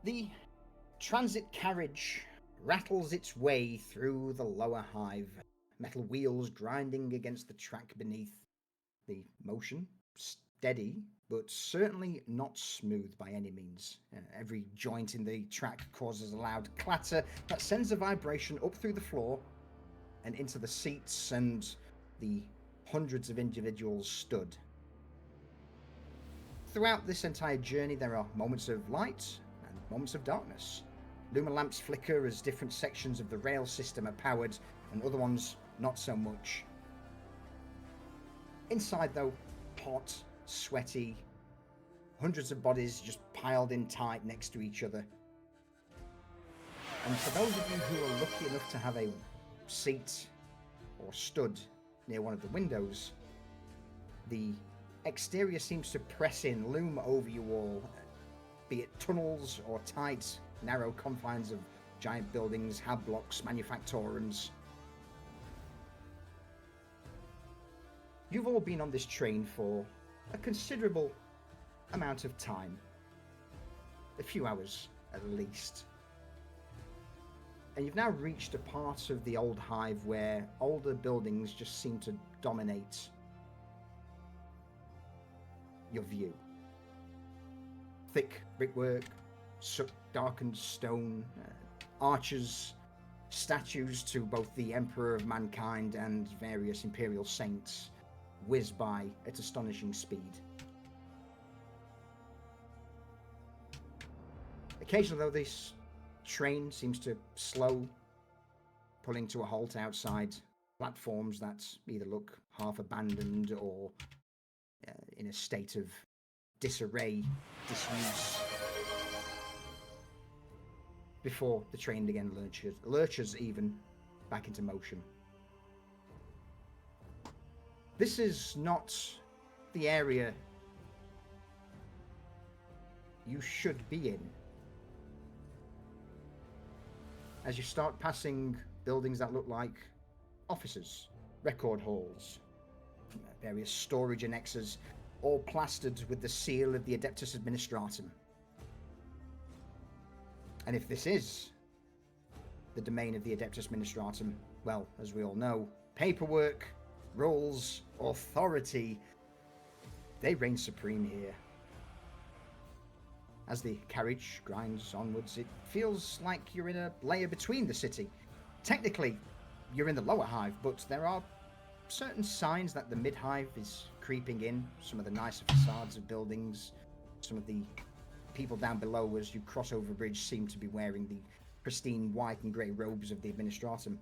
The transit carriage rattles its way through the lower hive, metal wheels grinding against the track beneath. The motion steady, but certainly not smooth by any means. Every joint in the track causes a loud clatter that sends a vibration up through the floor and into the seats and the hundreds of individuals stood. Throughout this entire journey, there are moments of light and moments of darkness. Luma lamps flicker as different sections of the rail system are powered, and other ones not so much. Inside, though, hot, sweaty, hundreds of bodies just piled in tight next to each other. And for those of you who are lucky enough to have a seat or stood near one of the windows, the exterior seems to press in, loom over you all, be it tunnels or tight, narrow confines of giant buildings, hab blocks, manufactorums. You've all been on this train for a considerable amount of time. A few hours, at least. And you've now reached a part of the old hive where older buildings just seem to dominate your view. Thick brickwork, darkened stone, arches, statues to both the Emperor of Mankind and various Imperial saints whiz by at astonishing speed. Occasionally, though, this train seems to slow, pulling to a halt outside platforms that either look half abandoned or in a state of disarray, disuse, before the train again lurches even back into motion. This is not the area you should be in. As you start passing buildings that look like offices, record halls, various storage annexes, all plastered with the seal of the Adeptus Administratum. And if this is the domain of the Adeptus Administratum, well, as we all know, paperwork, rules, authority, they reign supreme here. As the carriage grinds onwards, it feels like you're in a layer between the city. Technically, you're in the lower hive, but there are certain signs that the mid-hive is creeping in. Some of the nicer facades of buildings, some of the people down below as you cross over a bridge seem to be wearing the pristine white and grey robes of the Administratum.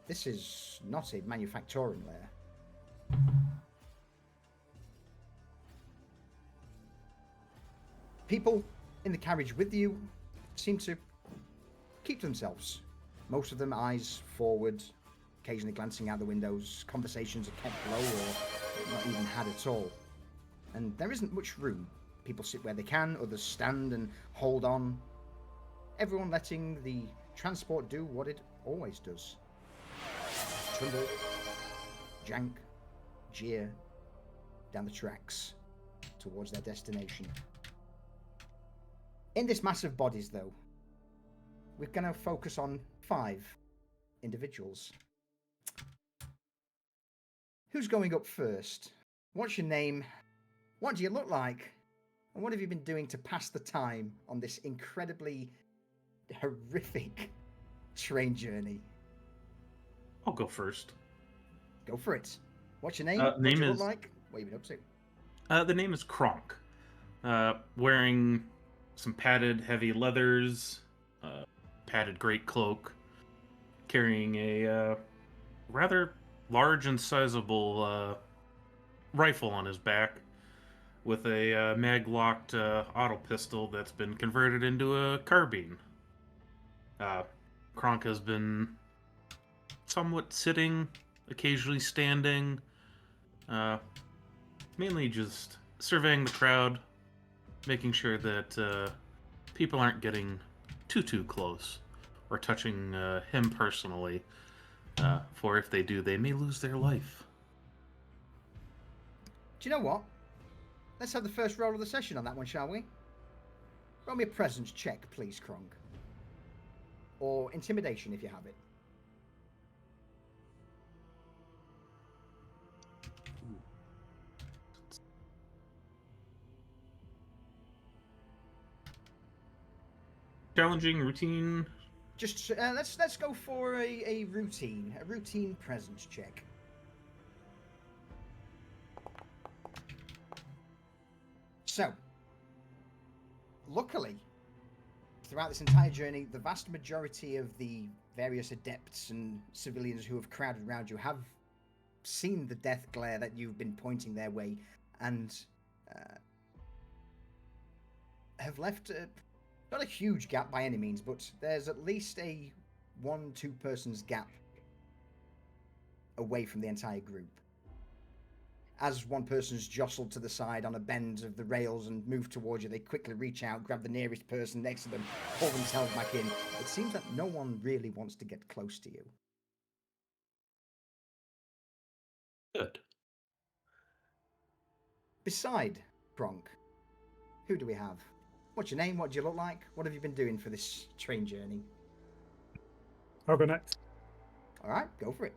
This is not a manufactorum lair. People in the carriage with you seem to keep to themselves. Most of them eyes forward, occasionally glancing out the windows. Conversations are kept low or not even had at all. And there isn't much room. People sit where they can, others stand and hold on. Everyone letting the transport do what it always does. Trundle, jank, jeer down the tracks towards their destination. In this mass of bodies, though, we're going to focus on 5 individuals. Who's going up first? What's your name? What do you look like? And what have you been doing to pass the time on this incredibly horrific train journey? I'll go first. Go for it. What's your name? What do you look like? What have you been up to? The name is Kronk. Wearing some padded heavy leathers, padded great cloak, carrying a rather large and sizable rifle on his back, with a mag-locked auto pistol that's been converted into a carbine. Kronk has been somewhat sitting, occasionally standing, mainly just surveying the crowd, making sure that people aren't getting too close or touching him personally, for if they do, they may lose their life. Do you know what? Let's have the first roll of the session on that one, shall we? Roll me a presence check, please, Kronk. Or intimidation if you have it. Challenging routine. Just let's go for a routine presence check. So, luckily, throughout this entire journey, the vast majority of the various adepts and civilians who have crowded around you have seen the death glare that you've been pointing their way, and have left not a huge gap by any means, but there's at least a 1-2 persons gap away from the entire group. As one person's jostled to the side on a bend of the rails and move towards you, they quickly reach out, grab the nearest person next to them, pull themselves back in. It seems that no one really wants to get close to you. Good. Beside Kronk, who do we have? What's your name? What do you look like? What have you been doing for this train journey? I'll go next. All right, go for it.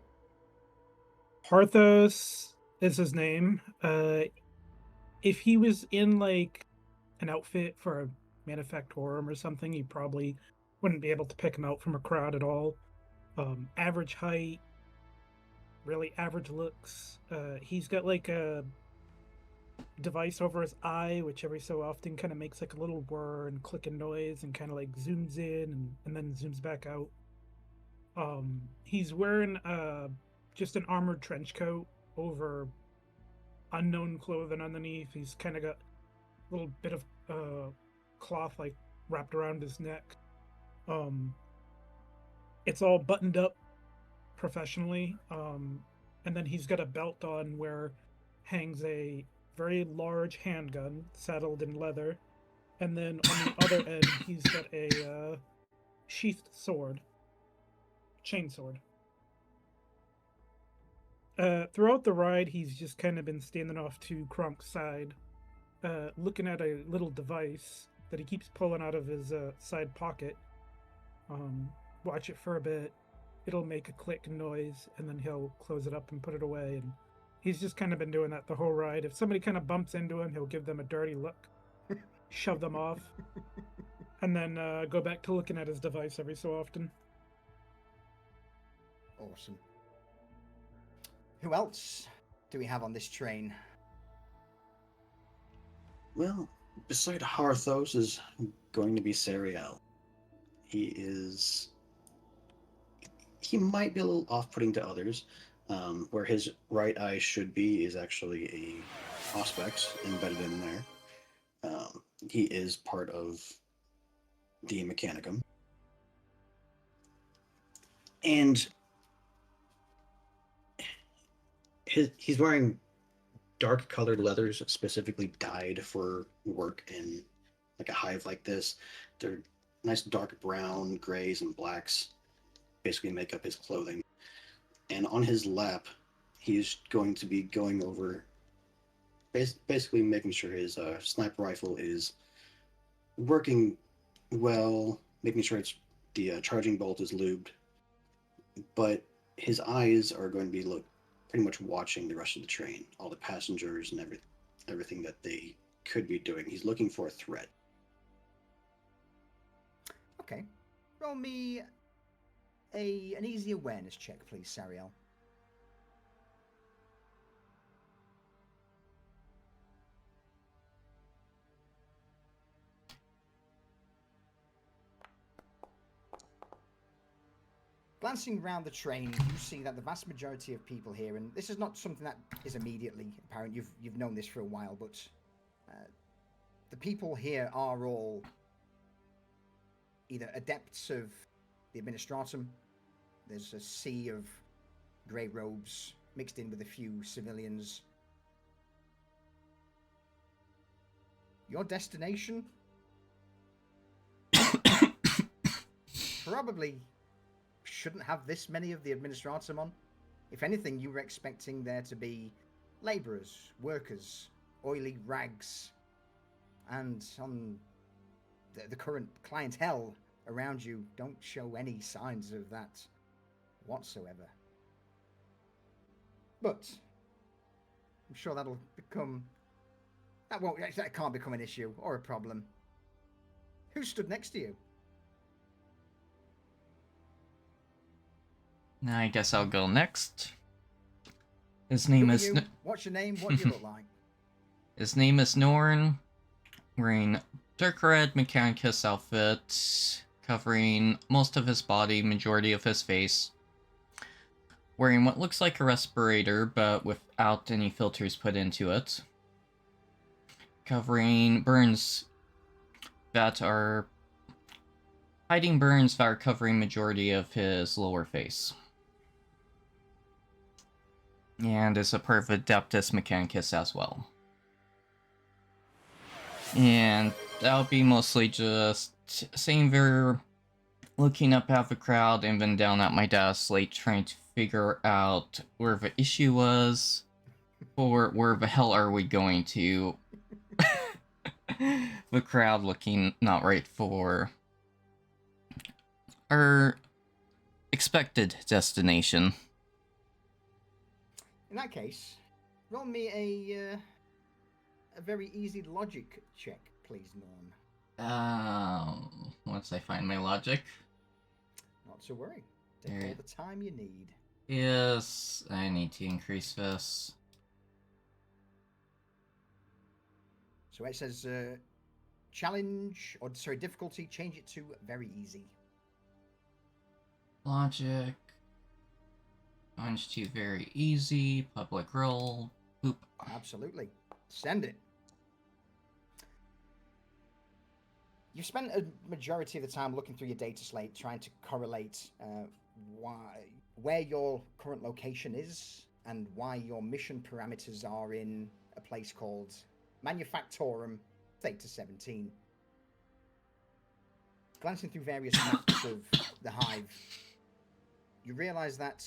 Parthos is his name. If he was in like an outfit for a manufactorum or something, you probably wouldn't be able to pick him out from a crowd at all. Average height, really average looks. He's got like a device over his eye, which every so often kind of makes like a little whir and clicking noise and kind of like zooms in and then zooms back out. He's wearing just an armored trench coat over unknown clothing underneath. He's kind of got a little bit of cloth like wrapped around his neck. It's all buttoned up professionally. And then he's got a belt on where hangs a very large handgun saddled in leather, and then on the other end he's got a sheathed sword, chainsword. Throughout the ride, he's just kind of been standing off to Kronk's side, looking at a little device that he keeps pulling out of his side pocket. Watch it for a bit. It'll make a click noise, and then he'll close it up and put it away. And he's just kind of been doing that the whole ride. If somebody kind of bumps into him, he'll give them a dirty look, shove them off, and then go back to looking at his device every so often. Awesome. Who else do we have on this train? Well, beside Harthos is going to be Sariel. He might be a little off-putting to others. Where his right eye should be is actually a Auspex embedded in there. He is part of the Mechanicum. And he's wearing dark colored leathers specifically dyed for work in like a hive like this. They're nice dark brown, grays, and blacks basically make up his clothing. And on his lap, he's going to be going over, basically making sure his sniper rifle is working well, making sure the charging bolt is lubed. But his eyes are going to be pretty much watching the rest of the train, all the passengers and everything that they could be doing. He's looking for a threat. Okay. Roll me an easy awareness check, please, Sariel. Glancing around the train, you see that the vast majority of people here, and this is not something that is immediately apparent, you've known this for a while, but the people here are all either adepts of the Administratum. There's a sea of grey robes mixed in with a few civilians. Your destination? Probably shouldn't have this many of the Administratum on. If anything, you were expecting there to be labourers, workers, oily rags, and on the current clientele around you don't show any signs of that whatsoever. But I'm sure that can't become an issue or a problem. Who stood next to you? I guess I'll go next. His Who name are is you? What's your name? What do you look like? His name is Norn, wearing dark red Mechanicus outfit, covering most of his body, majority of his face. Wearing what looks like a respirator, but without any filters put into it. Covering burns that are... hiding burns that are covering majority of his lower face. And is a part of Adeptus Mechanicus as well. And that'll be mostly just saying they're looking up at the crowd and then down at my desk, like trying to figure out where the issue was, or where the hell are we going to. The crowd looking not right for our expected destination. In that case, roll me a very easy logic check, please, Norn. Once I find my logic. Not to worry. Take all Alright. the time you need. Yes, I need to increase this. So it says challenge, or sorry, difficulty, change it to very easy. Logic. Change to very easy. Public roll. Boop. Absolutely. Send it. You've spent a majority of the time looking through your data slate, trying to correlate where your current location is and why your mission parameters are in a place called Manufactorum Theta 17. Glancing through various maps of the hive, you realize that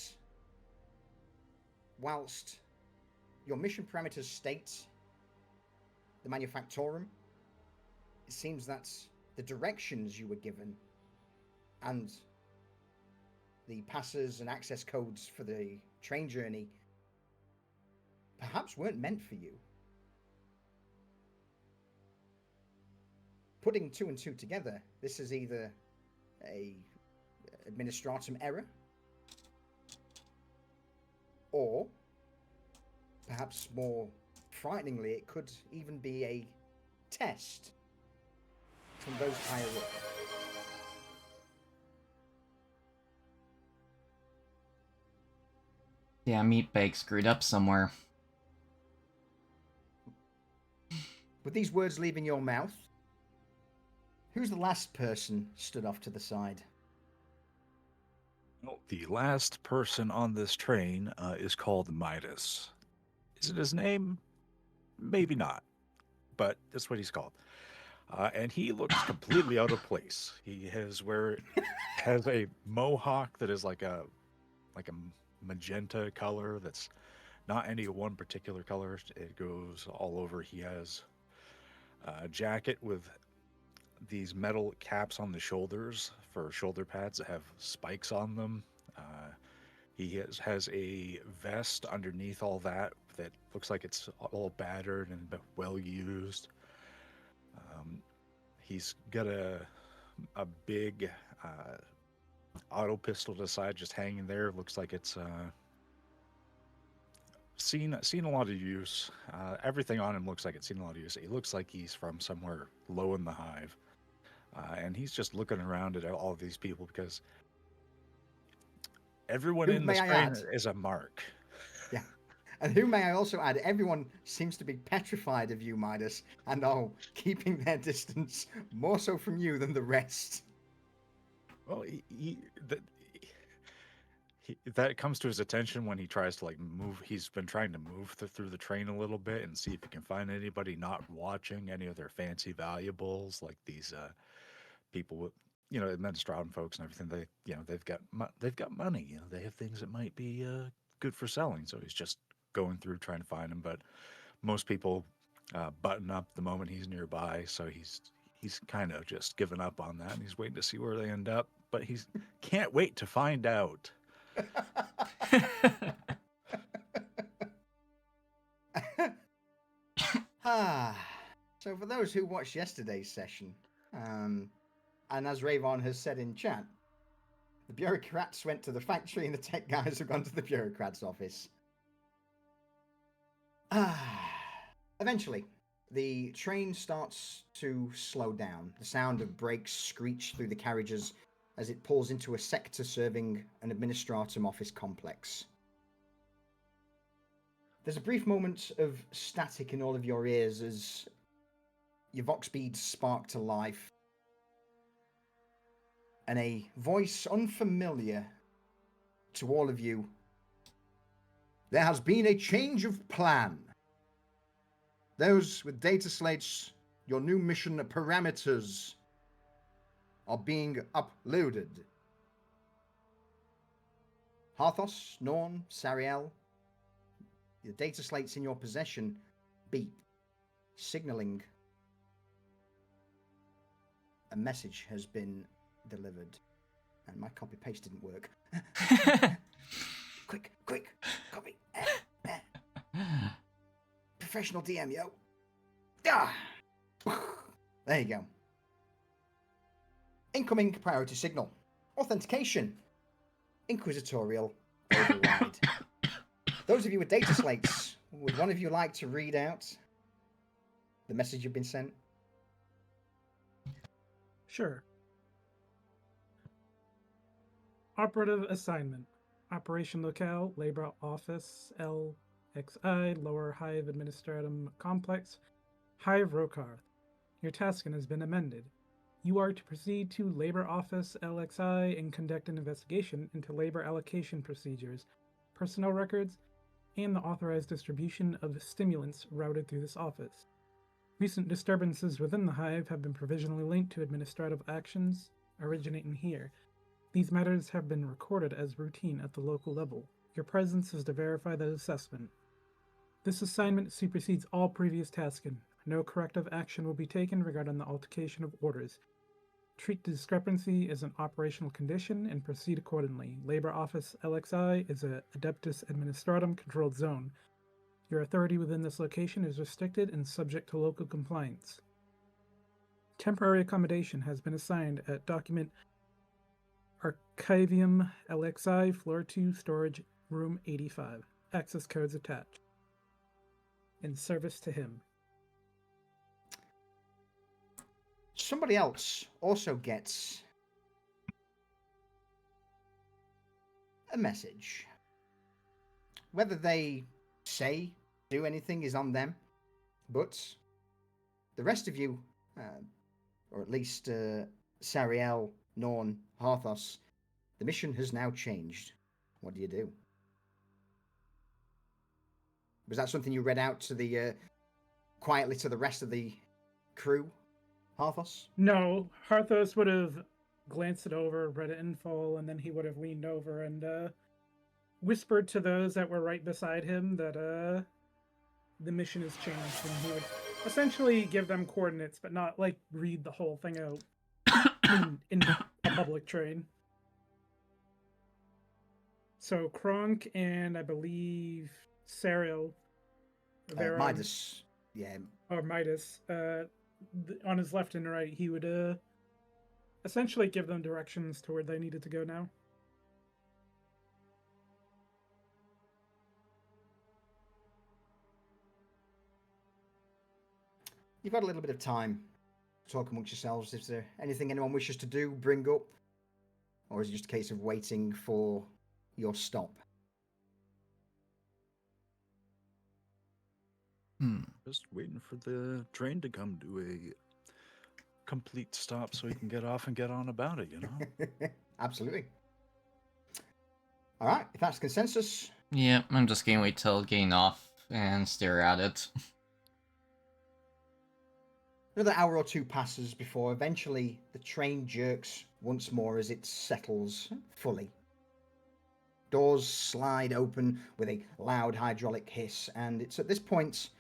whilst your mission parameters state the Manufactorum, it seems that the directions you were given and the passes and access codes for the train journey perhaps weren't meant for you. Putting two and two together, this is either a administratum error, or perhaps more frighteningly, it could even be a test from those higher up. Yeah, Meatbag screwed up somewhere. With these words leaving your mouth, who's the last person stood off to the side? Well, the last person on this train is called Midas. Is it his name? Maybe not, but that's what he's called. And he looks completely out of place. He has a mohawk that is like a magenta color that's not any one particular color. It goes all over. He has a jacket with these metal caps on the shoulders for shoulder pads that have spikes on them. He has a vest underneath all that looks like it's all battered and well used. He's got a big auto pistol to the side just hanging there. Looks like it's seen a lot of use. Everything on him looks like it's seen a lot of use. He looks like he's from somewhere low in the hive. And he's just looking around at all of these people because everyone in this train is a mark. Yeah. And who, may I also add, everyone seems to be petrified of you, Midas, and are keeping their distance more so from you than the rest. Well, that comes to his attention when he tries to move. He's been trying to move through the train a little bit and see if he can find anybody not watching any of their fancy valuables, like these people with, administratum folks and everything. They've got money. They have things that might be good for selling. So he's just going through trying to find them. But most people button up the moment he's nearby. So he's kind of just given up on that, and he's waiting to see where they end up. But he's can't wait to find out. So for those who watched yesterday's session, and as Rayvon has said in chat, the bureaucrats went to the factory and the tech guys have gone to the bureaucrats' office. Eventually, the train starts to slow down. The sound of brakes screech through the carriages as it pulls into a sector serving an administratum office complex. There's a brief moment of static in all of your ears as your vox beads spark to life, and a voice unfamiliar to all of you. There has been a change of plan. Those with data slates, your new mission parameters are being uploaded. Harthos, Norn, Sariel, the data slates in your possession beep, signaling a message has been delivered. And my copy paste didn't work. Quick, copy. Professional DM, yo. Ah! There you go. Incoming priority signal. Authentication. Inquisitorial override. Those of you with data slates, would one of you like to read out the message you've been sent? Sure. Operative assignment. Operation locale, labor office, LXI, Lower Hive Administratum Complex, Hive Rokarth. Your tasking has been amended. You are to proceed to Labor Office LXI and conduct an investigation into labor allocation procedures, personnel records, and the authorized distribution of stimulants routed through this office. Recent disturbances within the Hive have been provisionally linked to administrative actions originating here. These matters have been recorded as routine at the local level. Your presence is to verify that assessment. This assignment supersedes all previous tasking. No corrective action will be taken regarding the altercation of orders. Treat the discrepancy as an operational condition and proceed accordingly. Labor Office LXI is a Adeptus Administratum controlled zone. Your authority within this location is restricted and subject to local compliance. Temporary accommodation has been assigned at Document Archivium LXI, Floor 2, Storage Room 85. Access codes attached. In service to him. Somebody else also gets a message. Whether they say, do anything is on them, but the rest of you, or at least Sariel, Norn, Harthos, the mission has now changed. What do you do? Was that something you read out to the quietly to the rest of the crew, Harthos? No, Harthos would have glanced it over, read it in full, and then he would have leaned over and whispered to those that were right beside him that the mission has changed, and he would essentially give them coordinates, but not like read the whole thing out in a public train. So Kronk and I believe Sariel, Midas, yeah, or Midas, on his left and right, he would essentially give them directions to where they needed to go now. You've got a little bit of time to talk amongst yourselves. Is there anything anyone wishes to do, bring up? Or is it just a case of waiting for your stop? Just waiting for the train to come to a complete stop so we can get off and get on about it, you know? Absolutely. All right, if that's consensus. Yeah, I'm just gonna wait till getting off and stare at it. Another hour or two passes before eventually the train jerks once more as it settles fully. Doors slide open with a loud hydraulic hiss, and it's at this point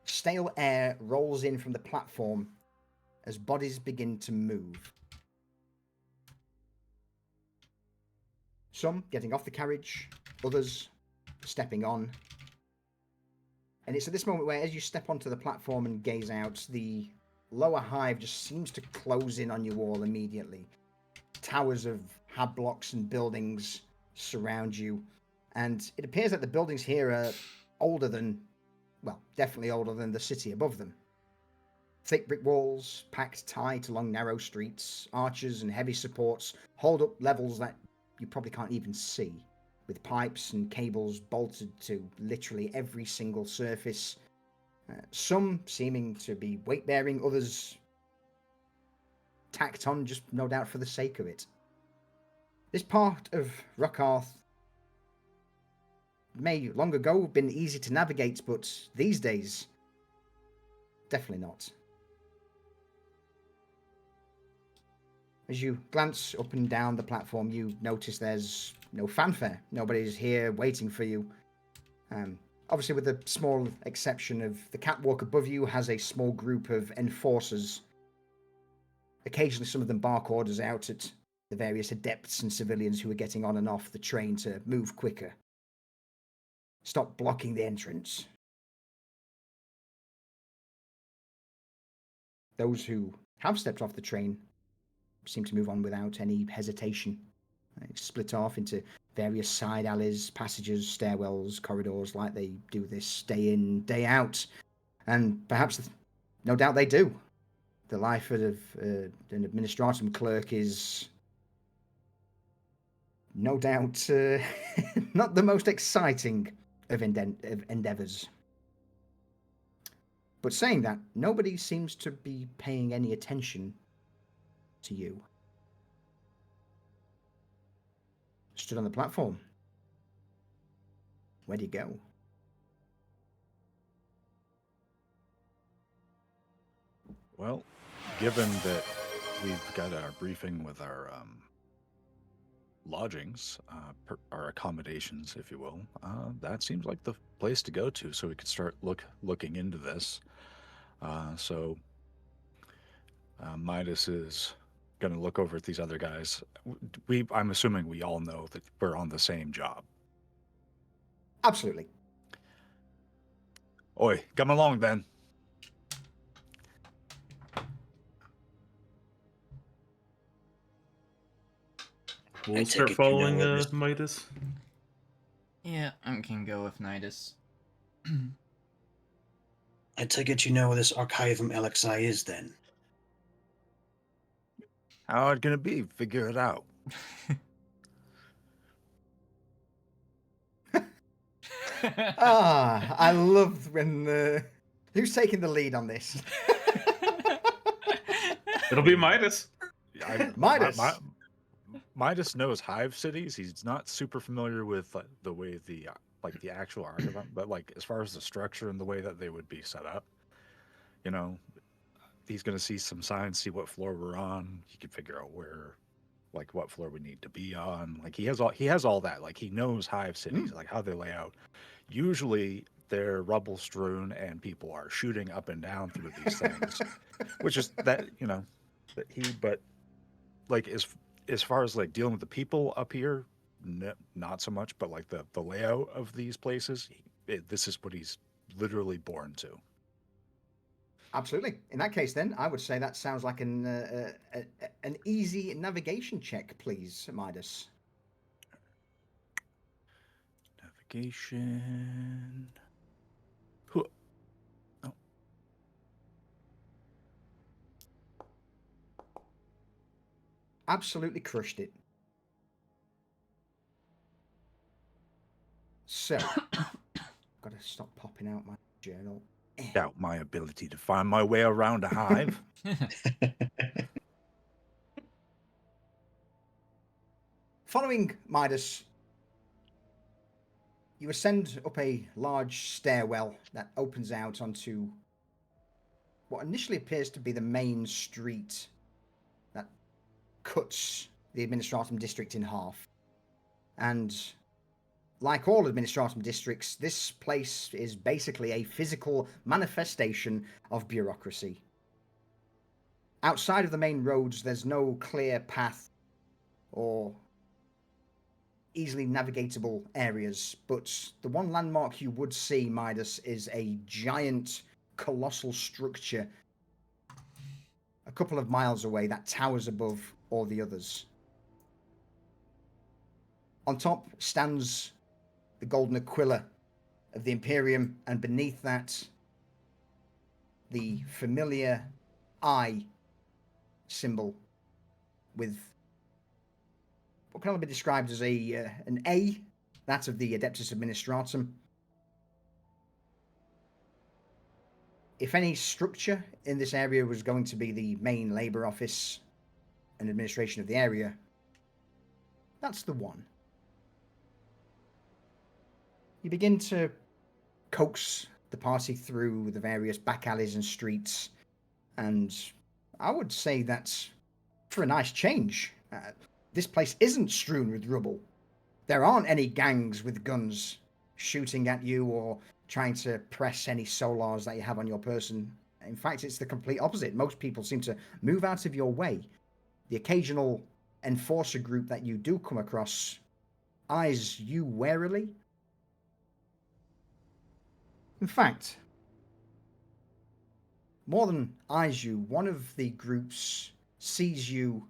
stale air rolls in from the platform as bodies begin to move. Some getting off the carriage, others stepping on. And it's at this moment where, as you step onto the platform and gaze out, the lower hive just seems to close in on you all immediately. Towers of hab blocks and buildings surround you, and it appears that the buildings here are older than, well, definitely older than the city above them. Thick brick walls, packed tight along narrow streets, arches and heavy supports hold up levels that you probably can't even see, with pipes and cables bolted to literally every single surface. Some seeming to be weight-bearing, others tacked on just no doubt for the sake of it. This part of Rockarth may long ago have been easy to navigate, but these days, definitely not. As you glance up and down the platform, you notice there's no fanfare. Nobody's here waiting for you. Obviously, with the small exception of the catwalk above you has a small group of enforcers. Occasionally, some of them bark orders out at the various adepts and civilians who are getting on and off the train to move quicker. Stop blocking the entrance. Those who have stepped off the train seem to move on without any hesitation. They split off into various side alleys, passages, stairwells, corridors, like they do this day in, day out. And perhaps, no doubt they do. The life of an administratum clerk is no doubt not the most exciting of endeavours. But saying that, nobody seems to be paying any attention to you. Stood on the platform. Where'd you go? Well, given that we've got our briefing with our lodgings, our accommodations, if you will, that seems like the place to go to, so we could start looking into this. So Midas is going to look over at these other guys. I'm assuming we all know that we're on the same job. Absolutely. Oi, come along then. We'll take start it you know following what is- Midas. Yeah, I can go with Nidus. I take it you know where this Archivum LXI is then? How it gonna be? Figure it out. I love when who's taking the lead on this? It'll be Midas. Midas. Midas knows hive cities. He's not super familiar with the way the actual Archivum, but as far as the structure and the way that they would be set up, he's gonna see some signs, see what floor we're on. He can figure out where, what floor we need to be on. He has all that. He knows hive cities, how they lay out. Usually they're rubble strewn and people are shooting up and down through these things, which is that but as far as dealing with the people up here, not so much, but the layout of these places, this is what he's literally born to. Absolutely. In that case, then, I would say that sounds like an easy navigation check, please, Midas. Navigation. Oh. Absolutely crushed it. So, got to stop popping out my journal. Doubt my ability to find my way around a hive. Following Midas, you ascend up a large stairwell that opens out onto what initially appears to be the main street that cuts the Administratum district in half. And like all Administratum districts, this place is basically a physical manifestation of bureaucracy. Outside of the main roads, there's no clear path or easily navigatable areas, but the one landmark you would see, Midas, is a giant, colossal structure a couple of miles away that towers above all the others. On top stands the golden aquila of the Imperium, and beneath that, the familiar eye symbol with what can only be described as an A, that of the Adeptus Administratum. If any structure in this area was going to be the main labor office and administration of the area, that's the one. You begin to coax the party through the various back alleys and streets, and I would say that's for a nice change. This place isn't strewn with rubble. There aren't any gangs with guns shooting at you or trying to press any solars that you have on your person. In fact, it's the complete opposite. Most people seem to move out of your way. The occasional enforcer group that you do come across eyes you warily. In fact, more than eyes you, one of the groups sees you,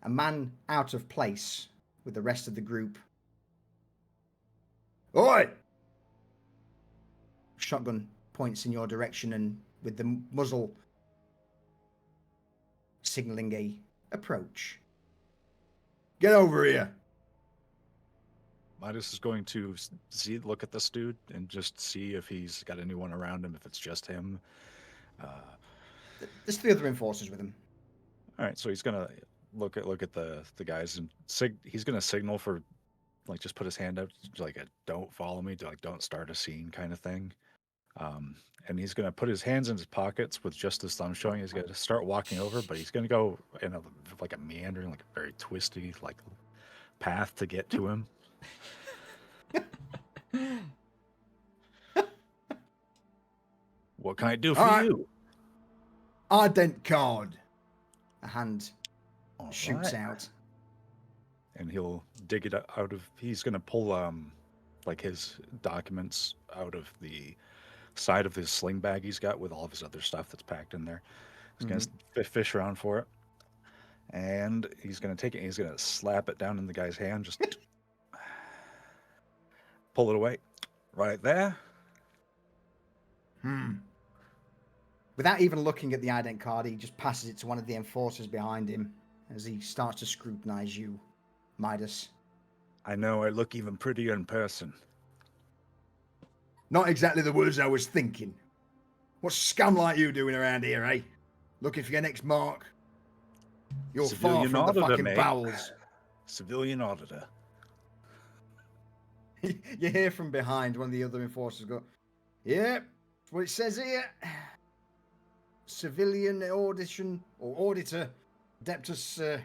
a man out of place with the rest of the group. Oi! Shotgun points in your direction, and with the muzzle signaling a approach. Get over here. Midas is going to look at this dude and just see if he's got anyone around him, if it's just him. There's 3 other enforcers with him. All right, so he's gonna look at the guys and he's gonna signal for, like, just put his hand up, like a don't follow me, like don't start a scene kind of thing. And he's gonna put his hands in his pockets with just his thumb showing. He's gonna start walking over, but he's gonna go in a meandering, like a very twisty, like path to get to him. What can I do for you? Ident card. A hand All shoots right. out. And he'll dig it out of. He's gonna pull like his documents out of the side of his sling bag he's got with all of his other stuff that's packed in there. He's gonna fish around for it, and he's gonna take it. And he's gonna slap it down in the guy's hand. Just pull it away, right there. Without even looking at the ident card, he just passes it to one of the enforcers behind him as he starts to scrutinize you, Midas. I know I look even prettier in person. Not exactly the words I was thinking. What's scum like you doing around here, eh? Looking for your next mark? You're far Civilian from the auditor, fucking mate. bowels. Civilian auditor. You hear from behind one of the other enforcers go, "Yep, that's what it says here. Civilian audition or auditor, Adeptus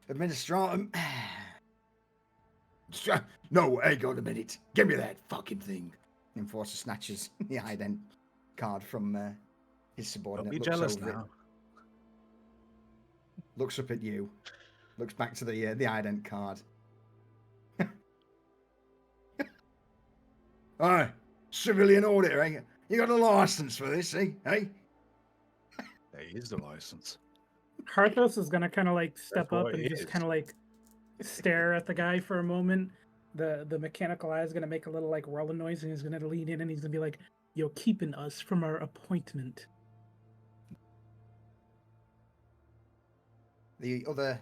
Administratum." No, hang on a minute. Give me that fucking thing. The enforcer snatches the ident card from his subordinate. Don't be looks jealous over it, now. looks up at you, looks back to the ident card. Aye, civilian auditor, eh? You got a license for this, eh? Hey? There is the license. Harthos is gonna kind of like step what up and it just is. kind of like stare at the guy for a moment. The mechanical eye is gonna make a little like rolling noise, and he's gonna lean in and he's gonna be like, "You're keeping us from our appointment." The other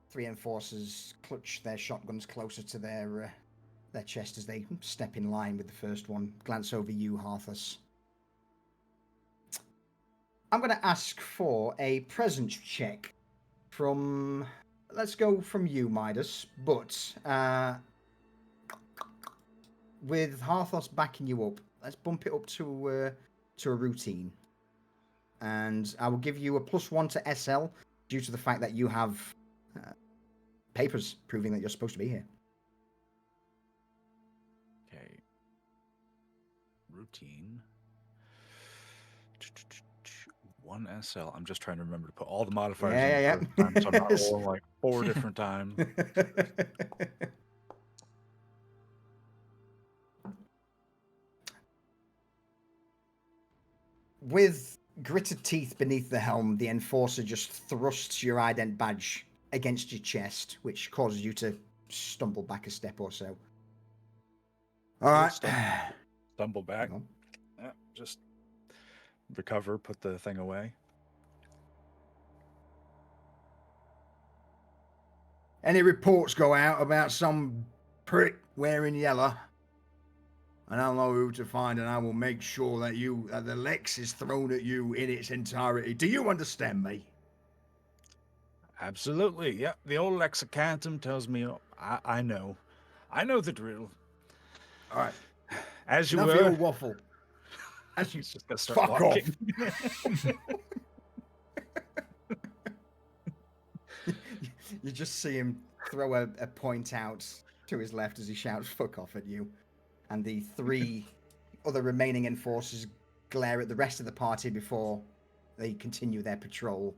3 enforcers clutch their shotguns closer to their chest as they step in line with the first one. Glance over you, Harthus. I'm going to ask for a presence check from. Let's go from you, Midas. But with Harthos backing you up, let's bump it up to a routine, and I will give you a +1 to SL due to the fact that you have papers proving that you're supposed to be here. Okay. Routine. one SL. I'm just trying to remember to put all the modifiers Yeah, in yeah, the first time, so I'm not Yes. rolling like 4 different times. With gritted teeth beneath the helm, the enforcer just thrusts your ident badge against your chest, which causes you to stumble back a step or so. All right. Stumble back. Go on. Yeah, just recover, put the thing away. Any reports go out about some prick wearing yellow? And I'll know who to find, and I will make sure that the Lex is thrown at you in its entirety. Do you understand me? Absolutely. Yeah, the old lexicantum tells me I know. I know the drill. All right. As you Enough of your were. waffle. As you He's just gonna start fuck walking. You just see him throw a point out to his left as he shouts "fuck off" at you, and the 3 other remaining enforcers glare at the rest of the party before they continue their patrol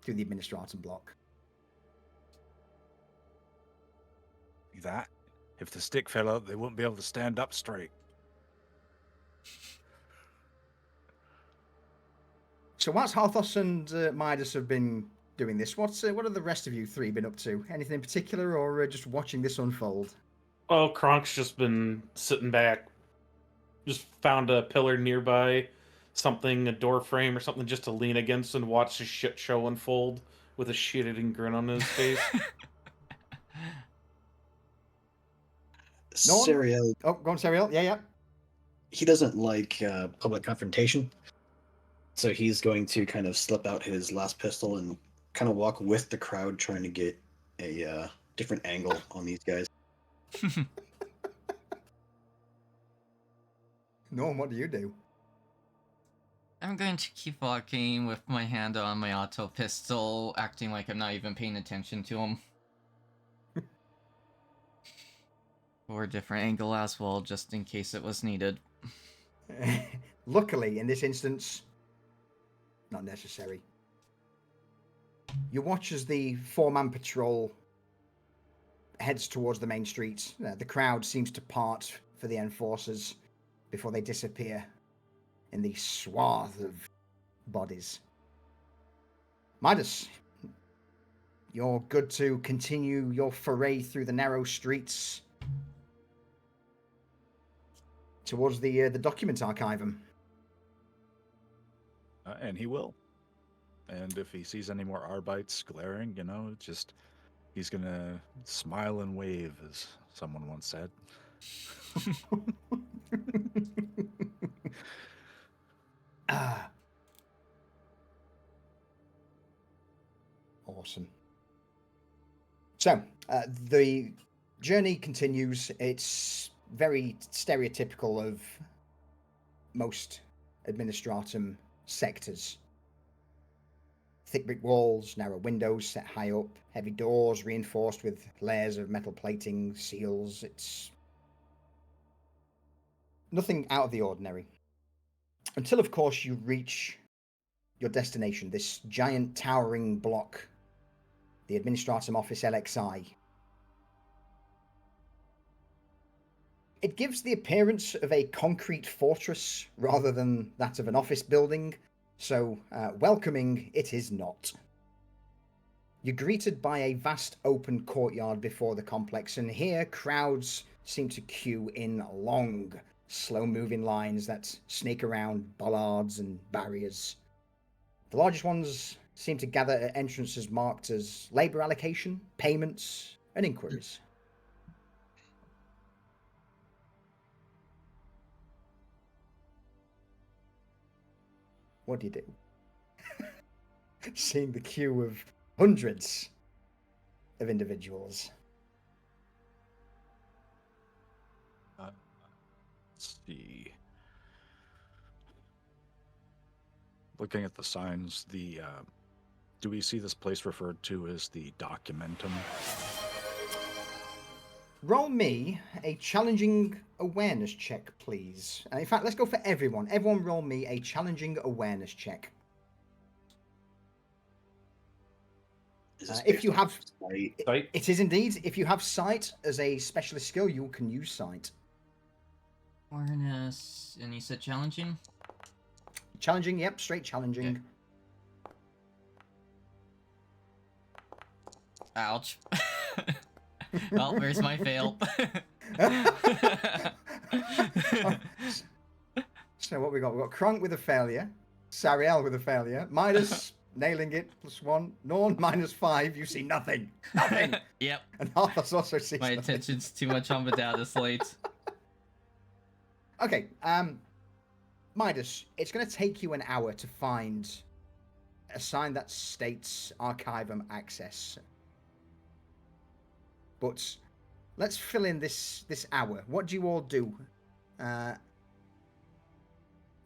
through the Administratum block. That, if the stick fell out, they wouldn't be able to stand up straight. So whilst Harthos and Midas have been doing this, what have the rest of you 3 been up to? Anything in particular, or just watching this unfold? Oh, Kronk's just been sitting back. Just found a pillar nearby, a door frame or something, just to lean against and watch the shit show unfold with a shit-eating grin on his face. No one? Serial, Oh, go on, Serial. Yeah. he doesn't like public confrontation. So he's going to kind of slip out his last pistol and kind of walk with the crowd, trying to get a different angle on these guys. Norm, what do you do? I'm going to keep walking with my hand on my auto pistol, acting like I'm not even paying attention to him. Or a different angle as well, just in case it was needed. Luckily, in this instance, not necessary. You watch as the 4-man patrol heads towards the main street. The crowd seems to part for the enforcers before they disappear in the swath of bodies. Midas, you're good to continue your foray through the narrow streets towards the document archivum. And he will. And if he sees any more Arbites glaring, he's gonna smile and wave, as someone once said. Awesome. So, the journey continues. It's very stereotypical of most Administratum sectors. Thick brick walls, narrow windows set high up, heavy doors reinforced with layers of metal plating, seals. It's nothing out of the ordinary. Until, of course, you reach your destination, this giant towering block, the Administratum Office LXI. It gives the appearance of a concrete fortress rather than that of an office building, so welcoming it is not. You're greeted by a vast open courtyard before the complex, and here crowds seem to queue in long, slow-moving lines that snake around bollards and barriers. The largest ones seem to gather at entrances marked as labour allocation, payments, and inquiries. What do you do? Seeing the queue of hundreds of individuals. Let's see. Looking at the signs, do we see this place referred to as the Documentum? Roll me a challenging awareness check, please. In fact, let's go for everyone. Everyone roll me a challenging awareness check. Is this If based you on have- sight? Sight? It is indeed. If you have sight as a specialist skill, you can use sight. Awareness, and you said challenging? Challenging, yep, straight challenging. Ouch. Well, there's my fail. So what we got? We got Kronk with a failure, Sariel with a failure, Midas nailing it +1, Norn -5. You see nothing, nothing, Yep, and Arthas also sees my nothing. attention's too much on the data slate. Okay, Midas, it's going to take you an hour to find a sign that states Archivum access. But let's fill in this hour. What do you all do?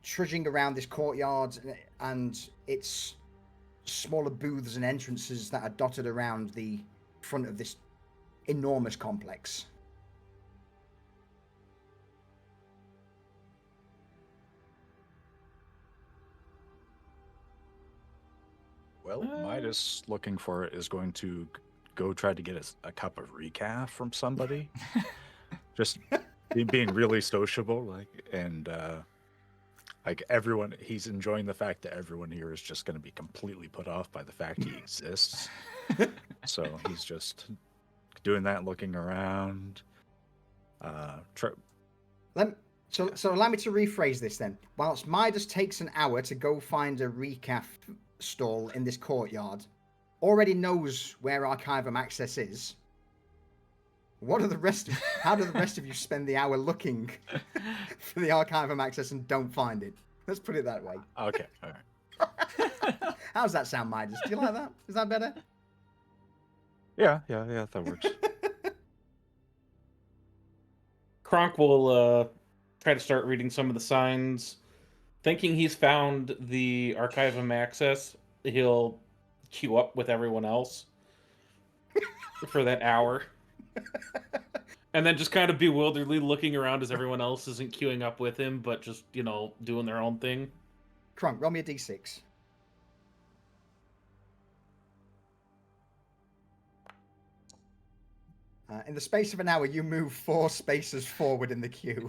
Trudging around this courtyard, and it's smaller booths and entrances that are dotted around the front of this enormous complex. Well, Midas looking for it is going to go try to get a cup of recaf from somebody. Just being really sociable, and everyone, he's enjoying the fact that everyone here is just going to be completely put off by the fact he exists. So he's just doing that, looking around. So allow me to rephrase this then. Whilst Midas takes an hour to go find a recaf stall in this courtyard, already knows where Archivum access is. How do the rest of you spend the hour looking for the Archivum access and don't find it? Let's put it that way. Okay, all right. How's that sound, Midas? Do you like that? Is that better? Yeah, that works. Kronk will try to start reading some of the signs. Thinking he's found the Archivum access, he'll queue up with everyone else for that hour. And then just kind of bewilderedly looking around as everyone else isn't queuing up with him, but just, doing their own thing. Kronk, roll me a d6. In the space of an hour, you move 4 spaces forward in the queue.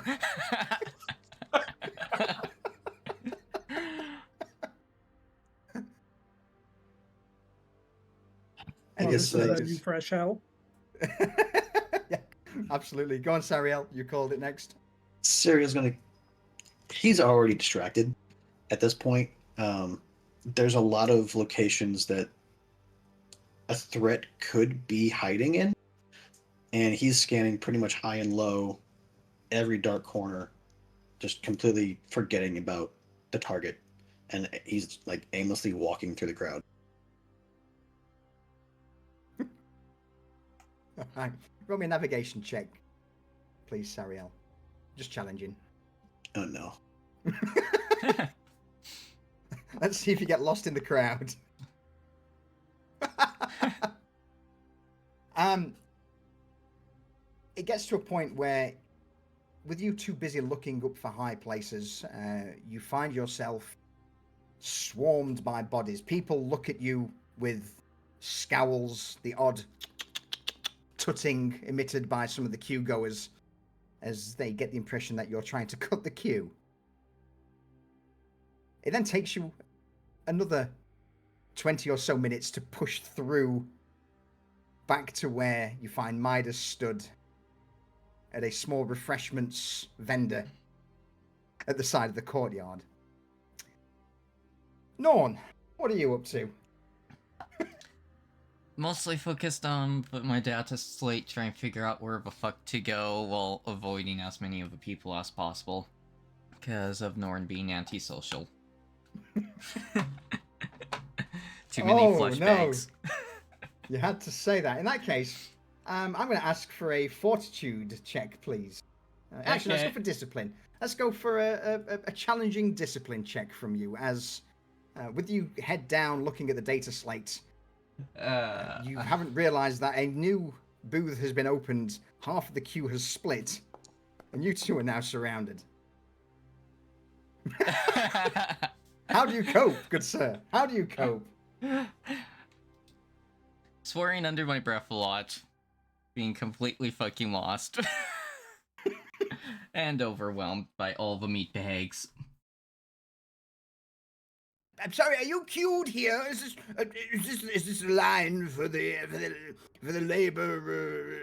I Oh, guess this is uh, a new fresh hell. Yeah, absolutely. Go on, Sariel. You called it next. Siriel's gonna. He's already distracted at this point. There's a lot of locations that a threat could be hiding in, and he's scanning pretty much high and low, every dark corner, just completely forgetting about the target, and he's like aimlessly walking through the crowd. Alright. Roll me a navigation check, please, Sariel. Just challenging. Oh no! Let's see if you get lost in the crowd. It gets to a point where, with you too busy looking up for high places, you find yourself swarmed by bodies. People look at you with scowls, the odd tutting emitted by some of the queue goers, as they get the impression that you're trying to cut the queue. It then takes you another 20 or so minutes to push through back to where you find Midas stood at a small refreshments vendor at the side of the courtyard. Norn, what are you up to? Mostly focused on my data slate, trying to figure out where the fuck to go while avoiding as many of the people as possible. Because of Norn being antisocial. Too many flashbacks. No. You had to say that. In that case, I'm going to ask for a fortitude check, please. Actually, let's Okay. go for discipline. Let's go for a challenging discipline check from you, as with you head down looking at the data slate, you haven't realized that a new booth has been opened, half of the queue has split, and you two are now surrounded. How do you cope, good sir? How do you cope? swearing under my breath a lot, being completely fucking lost, and overwhelmed by all the meat bags. I'm sorry, are you queued here? Is this a line for the labor?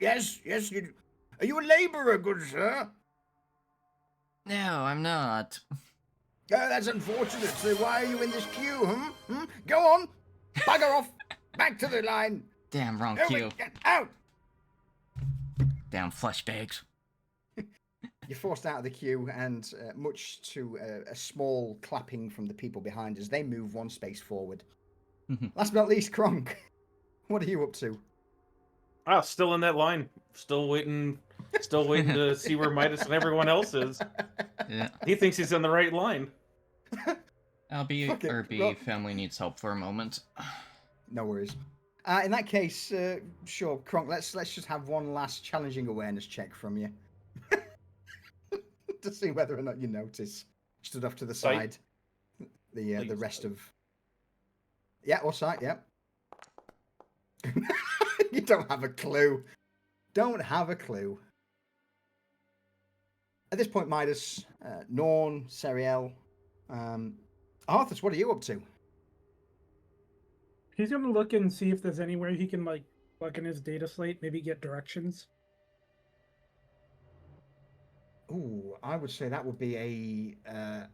Yes. Are you a laborer, good sir? No, I'm not. Oh, that's unfortunate. So why are you in this queue? Go on, bugger off, back to the line. Damn, wrong Go queue. and get out. Damn flesh bags. You're forced out of the queue, and much to a small clapping from the people behind us, they move one space forward. Last but not least, Kronk. What are you up to? Ah, still in that line. Still waiting to see where Midas and everyone else is. Yeah. He thinks he's in the right line. Fuck it, RB well- family needs help for a moment. No worries. In that case, sure, Kronk. Let's just have one last challenging awareness check from you to see whether or not you notice. Stood off to the Sight? side. The Please. rest of. Yeah, or sight. Yeah. You don't have a clue. Don't have a clue. At this point, Midas, Norn, Seriel, Arthas, what are you up to? He's gonna look and see if there's anywhere he can like plug in his data slate, maybe get directions. Ooh, I would say that would be a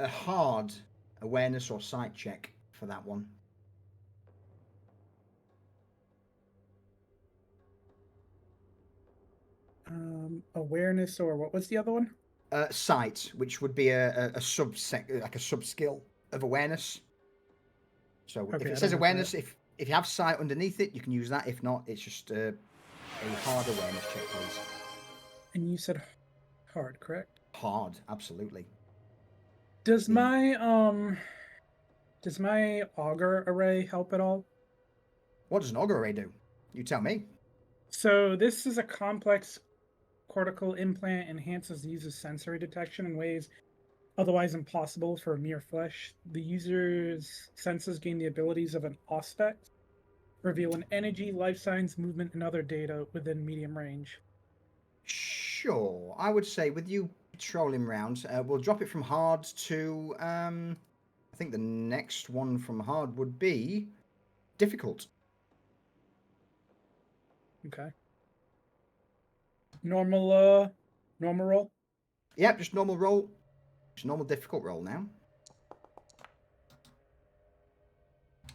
hard awareness or sight check for that one. Awareness or what was the other one? Sight, which would be a subsec, like a sub skill of awareness. So Okay, if I it says don't have awareness, that. if you have sight underneath it, you can use that. If not, it's just a hard awareness check, please. And you said hard, correct? Hard, absolutely. Does Hmm. my auger array help at all? What does an auger array do? You tell me. So this is a complex cortical implant, enhances the user's sensory detection in ways otherwise impossible for mere flesh. The user's senses gain the abilities of an aspect, reveal an energy, life signs, movement, and other data within medium range. Sure, I would say with you patrolling round, we'll drop it from hard to. I think the next one from hard would be difficult. Okay. Normal roll. Yep, just normal roll. Just normal difficult roll now.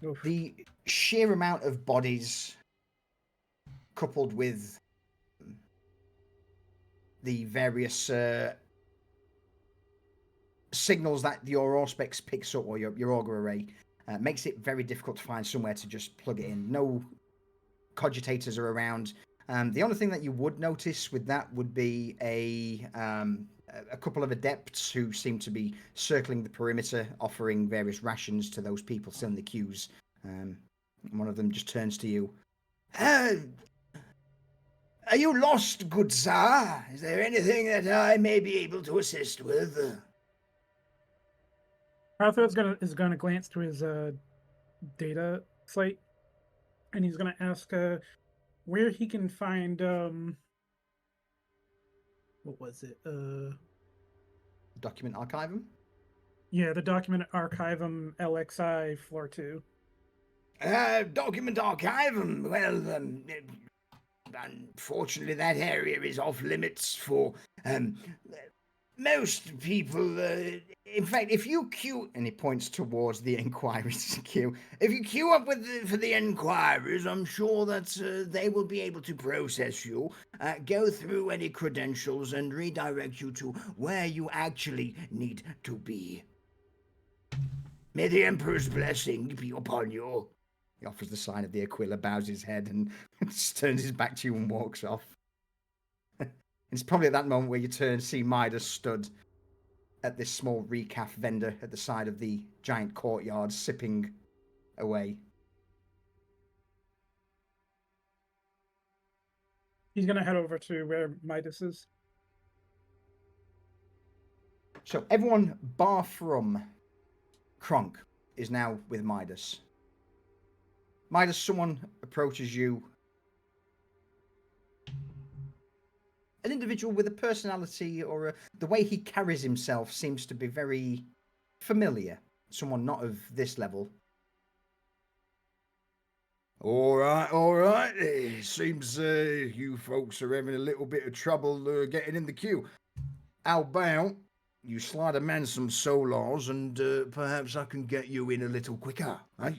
Oof. The sheer amount of bodies coupled with the various signals that your Auspex picks up, or your auger array, makes it very difficult to find somewhere to just plug it in. No cogitators are around. The only thing that you would notice with that would be a couple of adepts who seem to be circling the perimeter, offering various rations to those people still in the queues. One of them just turns to you. Are you lost, good sir? Is there anything that I may be able to assist with? Arthur is gonna glance through his data slate, and he's gonna ask where he can find what was it? Document archivum? Yeah, the document archivum LXI floor 2. Document archivum. Well, unfortunately, that area is off limits for most people. In fact, if you queue, and he points towards the inquiries queue, if you queue up for the inquiries, I'm sure that they will be able to process you, go through any credentials, and redirect you to where you actually need to be. May the Emperor's blessing be upon you. He offers the sign of the Aquila, bows his head, and just turns his back to you and walks off. It's probably at that moment where you turn and see Midas stood at this small recaf vendor at the side of the giant courtyard, sipping away. He's gonna head over to where Midas is. So everyone, bar from Kronk, is now with Midas. Midas, someone approaches you. An individual with a personality or the way he carries himself seems to be very familiar. Someone not of this level. All right. It seems you folks are having a little bit of trouble getting in the queue. How about you slide a man some solars and perhaps I can get you in a little quicker, eh?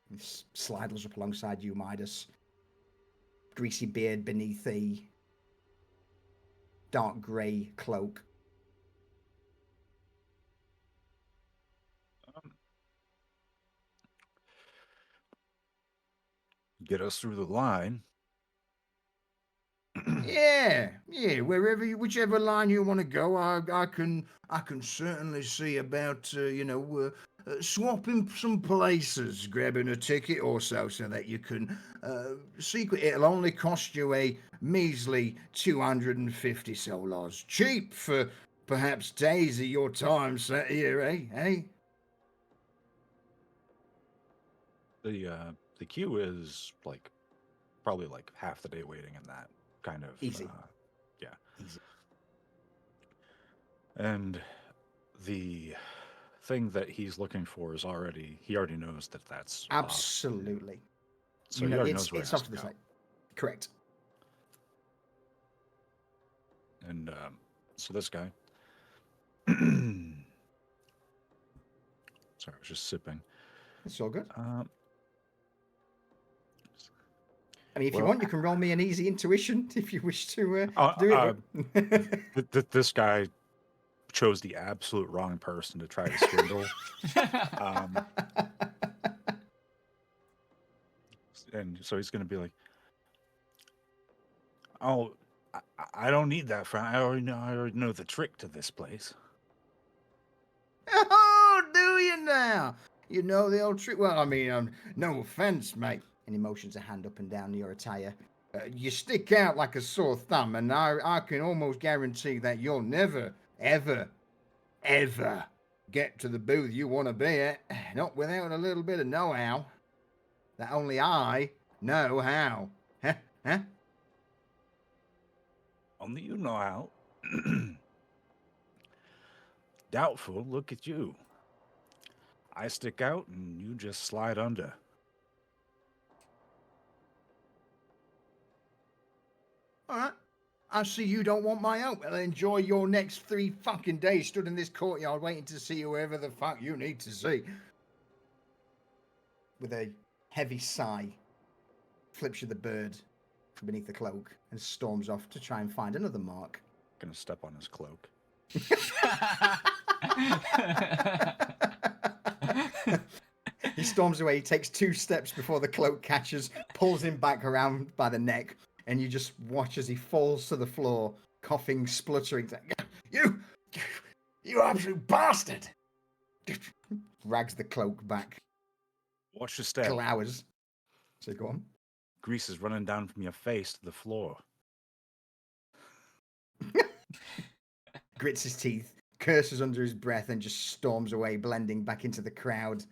He slidles up alongside you, Midas. Greasy beard beneath a dark grey cloak. Get us through the line. Yeah, whichever line you want to go, I can certainly see about swapping some places, grabbing a ticket or so that you can secret. It'll only cost you a measly 250 solars, cheap for perhaps days of your time sat here, eh? The queue is like probably like half the day waiting in that kind of Easy. Yeah. Easy. And the thing that he's looking for is he already knows that's off. Absolutely. So he already knows where it's he has off to to the go. side. Correct. And so this guy. Sorry, I was just sipping. It's all good. I mean, if you well- want, you can roll me an easy intuition if you wish to do it. This guy chose the absolute wrong person to try to swindle. And so he's going to be like, "Oh, I don't need that, friend. I already know the trick to this place." Oh, do you now? You know the old trick. Well, I mean, no offense, mate. And he motions a hand up and down your attire. You stick out like a sore thumb, and I can almost guarantee that you'll never, ever, ever get to the booth you want to be at, not without a little bit of know-how. That only I know how. Huh? Only you know how. Doubtful, look at you. I stick out and you just slide under. All right. I see you don't want my help. Well, enjoy your next 3 fucking days stood in this courtyard waiting to see whoever the fuck you need to see. With a heavy sigh, flips you the bird from beneath the cloak and storms off to try and find another mark. Gonna step on his cloak. He storms away. He takes 2 steps before the cloak catches, pulls him back around by the neck, and you just watch as he falls to the floor, coughing, spluttering. You absolute bastard! Rags the cloak back. Watch your step. Glowers. So go on. Grease is running down from your face to the floor. Grits his teeth, curses under his breath, and just storms away, blending back into the crowd.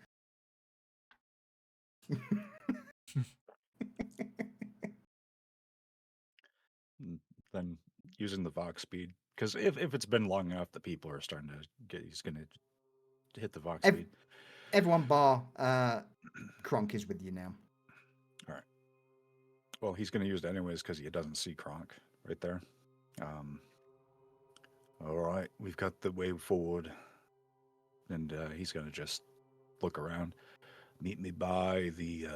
Then using the Vox speed, because if it's been long enough, the people are starting to get. He's gonna hit the Vox speed. Everyone bar Kronk is with you now. All right. Well, he's gonna use it anyways because he doesn't see Kronk right there. All right, we've got the way forward, and he's gonna just look around. Meet me by the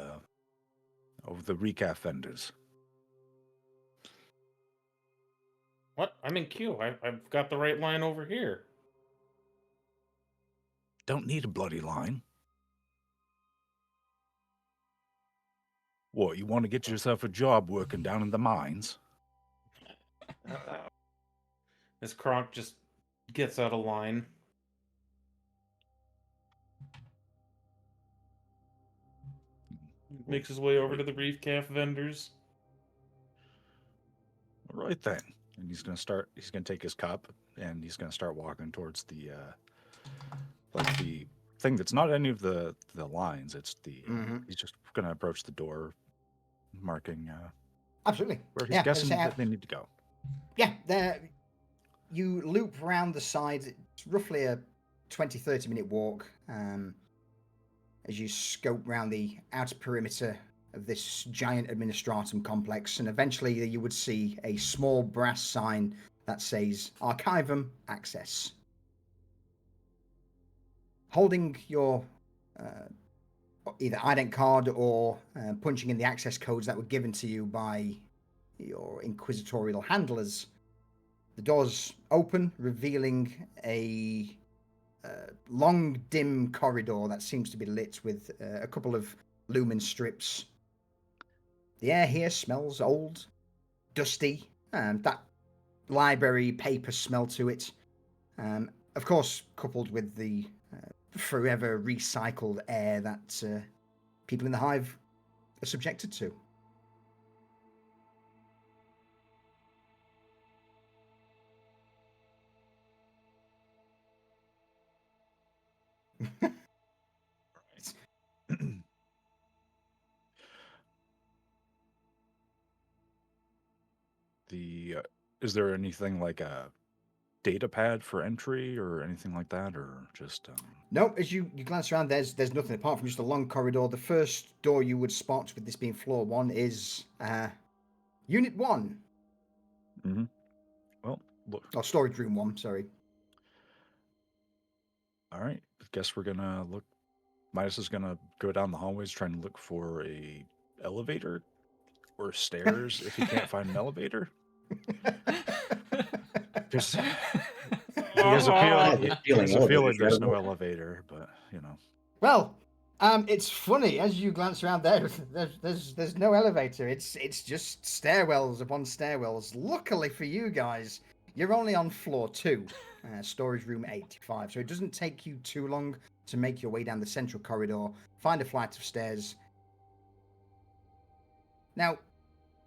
recap vendors. What? I'm in queue. I've got the right line over here. Don't need a bloody line. What, you want to get yourself a job working down in the mines? As Kronk just gets out of line. Makes his way over to the reef calf vendors. All right then. And he's gonna take his cup and he's gonna start walking towards the thing that's not any of the lines. It's the Mhm. he's just gonna approach the door, marking Absolutely. where he's Yeah, as I guessing say, that they need to go. yeah, there. You loop around the side. It's roughly a 20-30 minute walk as you scope round the outer perimeter of this giant administratum complex, and eventually you would see a small brass sign that says Archivum Access. Holding your either ident card or punching in the access codes that were given to you by your inquisitorial handlers, the doors open, revealing a long, dim corridor that seems to be lit with a couple of lumen strips. The air here smells old, dusty, and that library paper smell to it. Of course, coupled with the forever recycled air that people in the hive are subjected to. The is there anything like a data pad for entry or anything like that, or just No, as you glance around, there's nothing apart from just a long corridor. The first door you would spot, with this being floor 1, is Unit 1. Mm-hmm. Well, look. Or storage room 1, sorry. All right. I guess we're gonna look. Midas is gonna go down the hallways trying to look for a elevator or stairs if he can't find an elevator. There's, he has a feeling there's no elevator, but you know. Well, it's funny as you glance around there. There's no elevator. It's just stairwells upon stairwells. Luckily for you guys, you're only on floor 2, storage room 85. So it doesn't take you too long to make your way down the central corridor, find a flight of stairs. Now,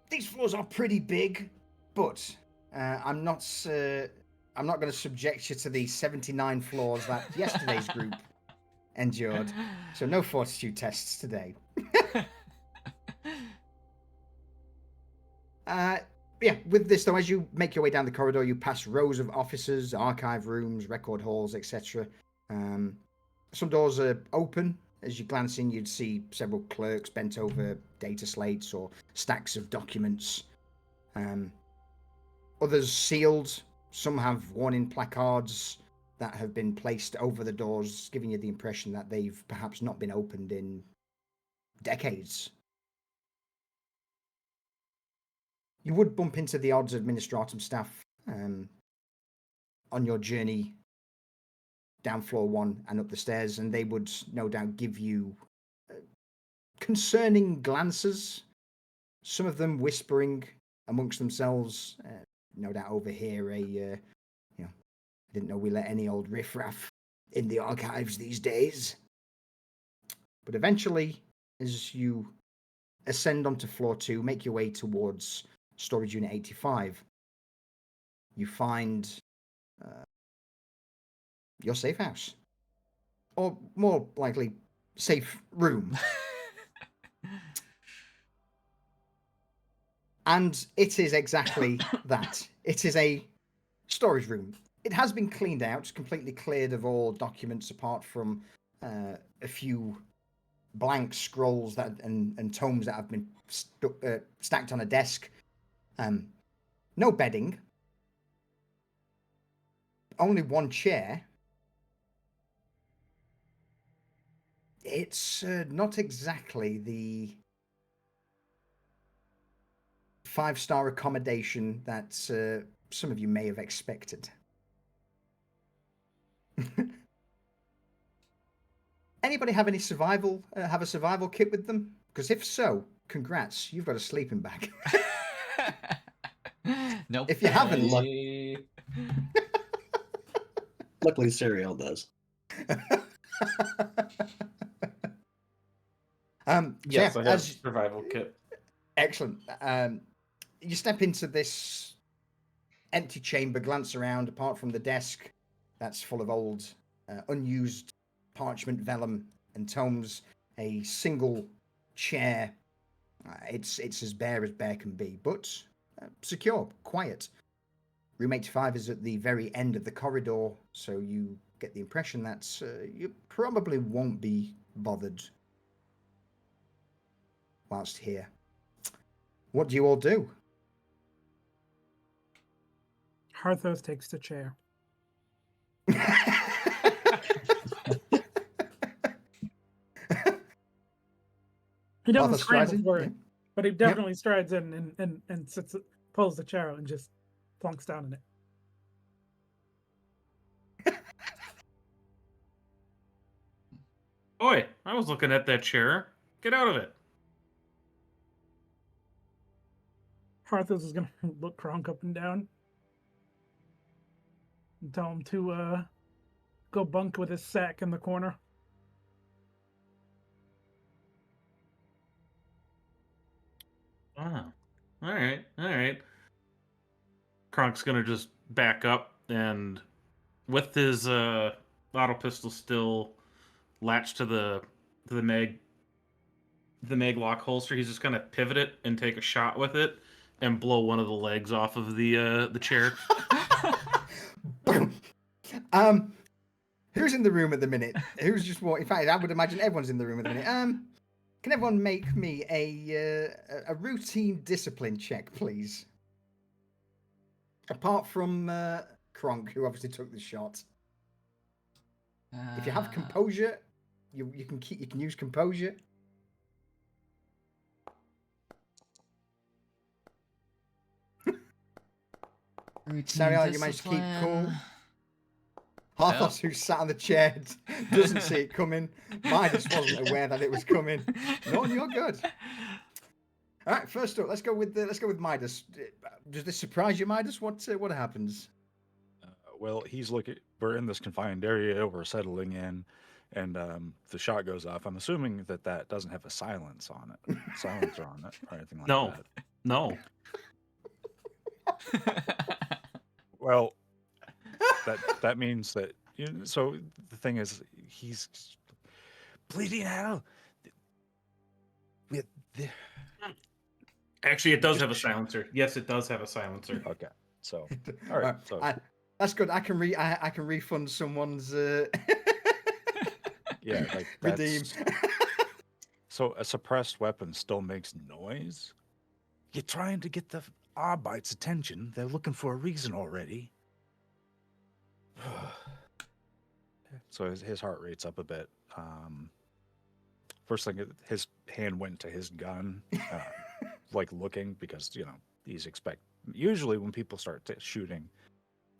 these floors are pretty big, but I'm not going to subject you to the 79 floors that yesterday's group endured. So no fortitude tests today. Yeah, with this though, as you make your way down the corridor, you pass rows of offices, archive rooms, record halls, etc. Some doors are open. As you glance in, you'd see several clerks bent over data slates or stacks of documents. Others sealed. Some have warning placards that have been placed over the doors, giving you the impression that they've perhaps not been opened in decades. You would bump into the odds administratum staff on your journey down floor 1 and up the stairs, and they would no doubt give you concerning glances, some of them whispering amongst themselves. No doubt overhear a, I didn't know we let any old riffraff in the archives these days. But eventually, as you ascend onto floor 2, make your way towards storage unit 85, you find your safe house. Or more likely, safe room. And it is exactly that. It is a storage room. It has been cleaned out, completely cleared of all documents apart from a few blank scrolls and tomes that have been stacked on a desk. No bedding. Only one chair. It's not exactly the 5-star accommodation that some of you may have expected. Anybody have any survival? Have a survival kit with them? Because if so, congrats, you've got a sleeping bag. Nope. If you haven't, Luckily, Serial does. Yes, yeah, I have a survival kit. Excellent. You step into this empty chamber, glance around. Apart from the desk that's full of old, unused parchment, vellum, and tomes. A single chair. It's as bare can be, but secure, quiet. Room 85 is at the very end of the corridor, so you get the impression that you probably won't be bothered whilst here. What do you all do? Harthos takes the chair. He doesn't Arthur strides scramble in, for yeah. it, but he definitely strides in and sits, pulls the chair out and just plunks down in it. Oi, I was looking at that chair. Get out of it. Harthos is gonna look Kronk up and down and tell him to go bunk with his sack in the corner. Oh. Alright, alright. Kronk's gonna just back up and with his auto pistol still latched to the maglock holster, he's just gonna pivot it and take a shot with it and blow one of the legs off of the chair. Boom. Who's in the room at the minute? Who's just walking? In fact, I would imagine everyone's in the room at the minute. Can everyone make me a routine discipline check, please? Apart from Kronk, who obviously took the shot. If you have composure, you can use composure. Sariel, you managed to keep cool. Harthos, who sat on the chair, doesn't see it coming. Midas wasn't aware that it was coming. No, you're good. All right, first up, let's go with Midas. Does this surprise you, Midas? What happens? Well, he's looking. We're in this confined area. We're settling in, and the shot goes off. I'm assuming that doesn't have a silencer on it, or anything like No. that. No. Well, that means that. So the thing is, he's bleeding out. Actually, it does have a silencer. Yes, it does have a silencer. Okay, so all right, so that's good. I can refund someone's yeah, like redeem. So a suppressed weapon still makes noise. You're trying to get the Arbites' attention. They're looking for a reason already. So his heart rate's up a bit. First thing, his hand went to his gun, like looking, because he's usually when people start shooting,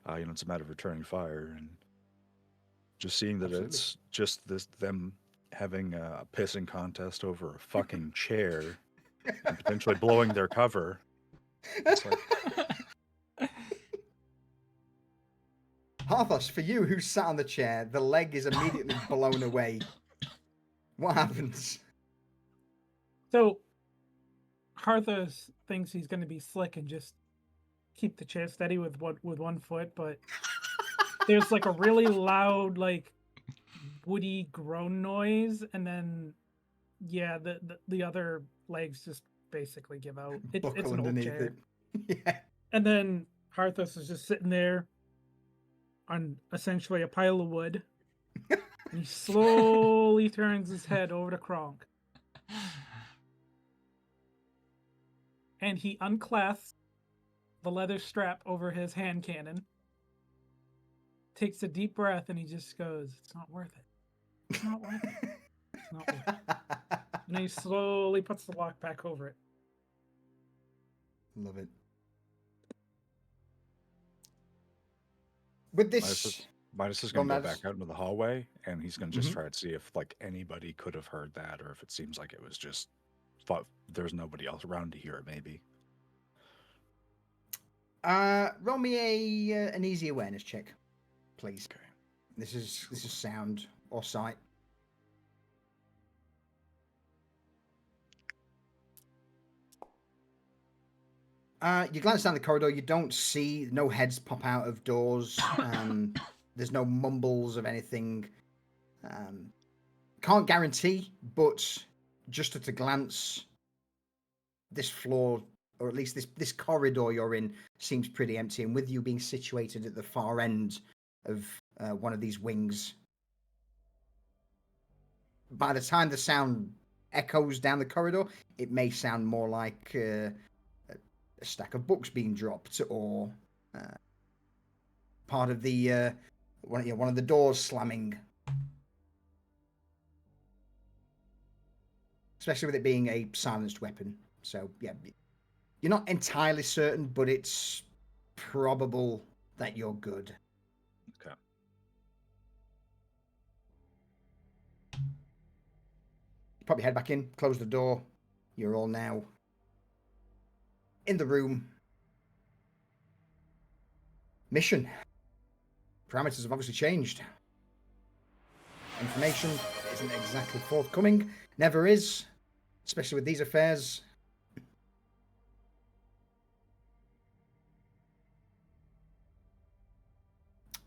it's a matter of returning fire, and just seeing that Absolutely. it's just them having a pissing contest over a fucking chair and potentially blowing their cover. It's like, Harthos, for you who sat on the chair, the leg is immediately blown away. What happens? So Harthos thinks he's going to be slick and just keep the chair steady with one foot, but there's like a really loud, like woody groan noise, and then the other legs just basically give out. It's Buckle an old underneath chair. it. Yeah. And then Harthos is just sitting there on essentially a pile of wood. And he slowly turns his head over to Kronk. And he unclasps the leather strap over his hand cannon, takes a deep breath, and he just goes, "It's not worth it. It's not worth it. It's not worth it." And he slowly puts the lock back over it. Love it. With this, Midas is Go, going to go Midas. back out into the hallway, and he's going to just Mhm. try to see if anybody could have heard that, or if it seems like it was just thought there's nobody else around to hear it. Maybe. roll me an easy awareness check, please. Okay. This is sound or sight. You glance down the corridor. You don't see no heads pop out of doors. There's no mumbles of anything. Can't guarantee, but just at a glance, this floor, or at least this corridor you're in, seems pretty empty. And with you being situated at the far end of one of these wings, by the time the sound echoes down the corridor, it may sound more like a stack of books being dropped, or part of the one of the doors slamming. Especially with it being a silenced weapon. So, yeah, you're not entirely certain, but it's probable that you're good. Okay. You pop your head back in, close the door. You're all now in the room. Mission. Parameters have obviously changed. Information isn't exactly forthcoming. Never is. Especially with these affairs.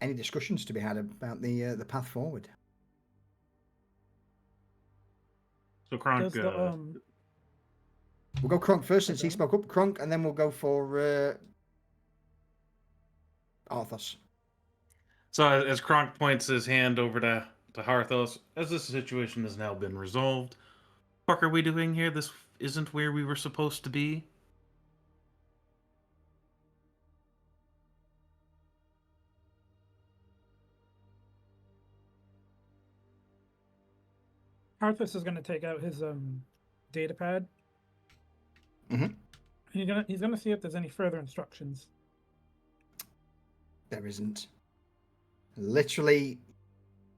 Any discussions to be had about the path forward? So Kronk, Does the We'll go Kronk first since he Okay. spoke up. Kronk, and then we'll go for Arthos. so as Kronk points his hand over to Harthos, as this situation has now been resolved, what are we doing here? This isn't where we were supposed to be. Arthas is going to take out his data pad. Mhm. He's gonna see if there's any further instructions. There isn't. Literally,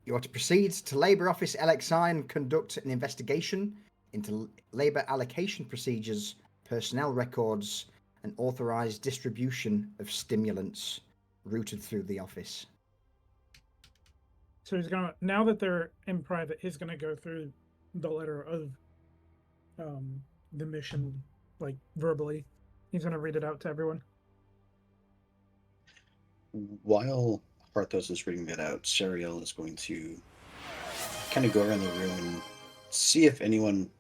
you are to proceed to Labour Office LXI and conduct an investigation into labour allocation procedures, personnel records, and authorised distribution of stimulants routed through the office. So he's gonna, now that they're in private, he's gonna go through the letter of the mission, like verbally. He's gonna read it out to everyone. While Harthos is reading that out, Sariel is going to kind of go around the room and see if anyone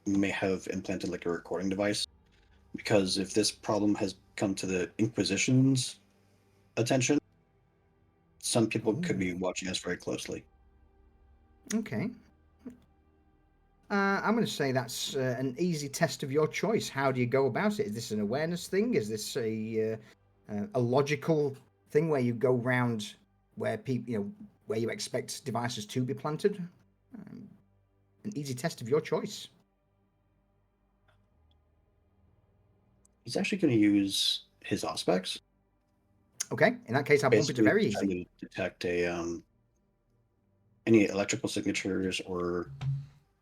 may have implanted like a recording device. Because if this problem has come to the Inquisition's attention, some people could be watching us very closely. Okay. I'm going to say that's an easy test of your choice. How do you go about it? Is this an awareness thing? Is this a logical thing where you go round where people, where you expect devices to be planted? An easy test of your choice. He's actually going to use his Auspex. Okay. In that case, I'll bump it to Basically, very trying easy. to detect any electrical signatures or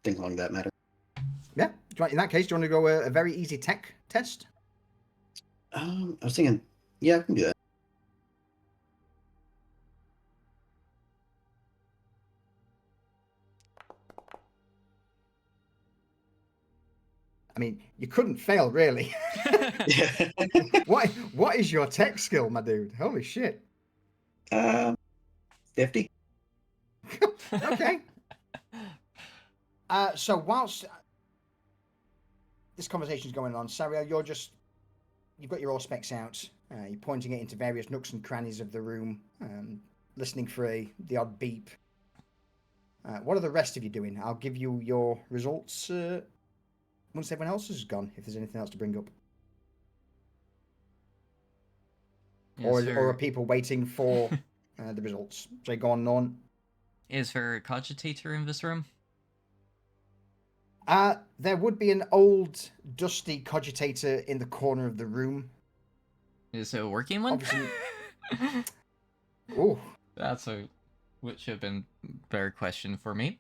things along that matter. Yeah. In that case, do you want to go a very easy tech test? I was thinking, yeah, I can do that. I mean, you couldn't fail, really. Yeah. What is your tech skill, my dude? Holy shit. 50. Okay. So whilst this conversation is going on, Sariel, you've got your Auspex out. You're pointing it into various nooks and crannies of the room, listening for the odd beep. What are the rest of you doing? I'll give you your results once everyone else is gone, if there's anything else to bring up. Or are people waiting for the results? So go on, Norn. Is there a cogitator in this room? There would be an old, dusty cogitator in the corner of the room. Is it a working one? Obviously- Oh, That's a which should have been a better question for me.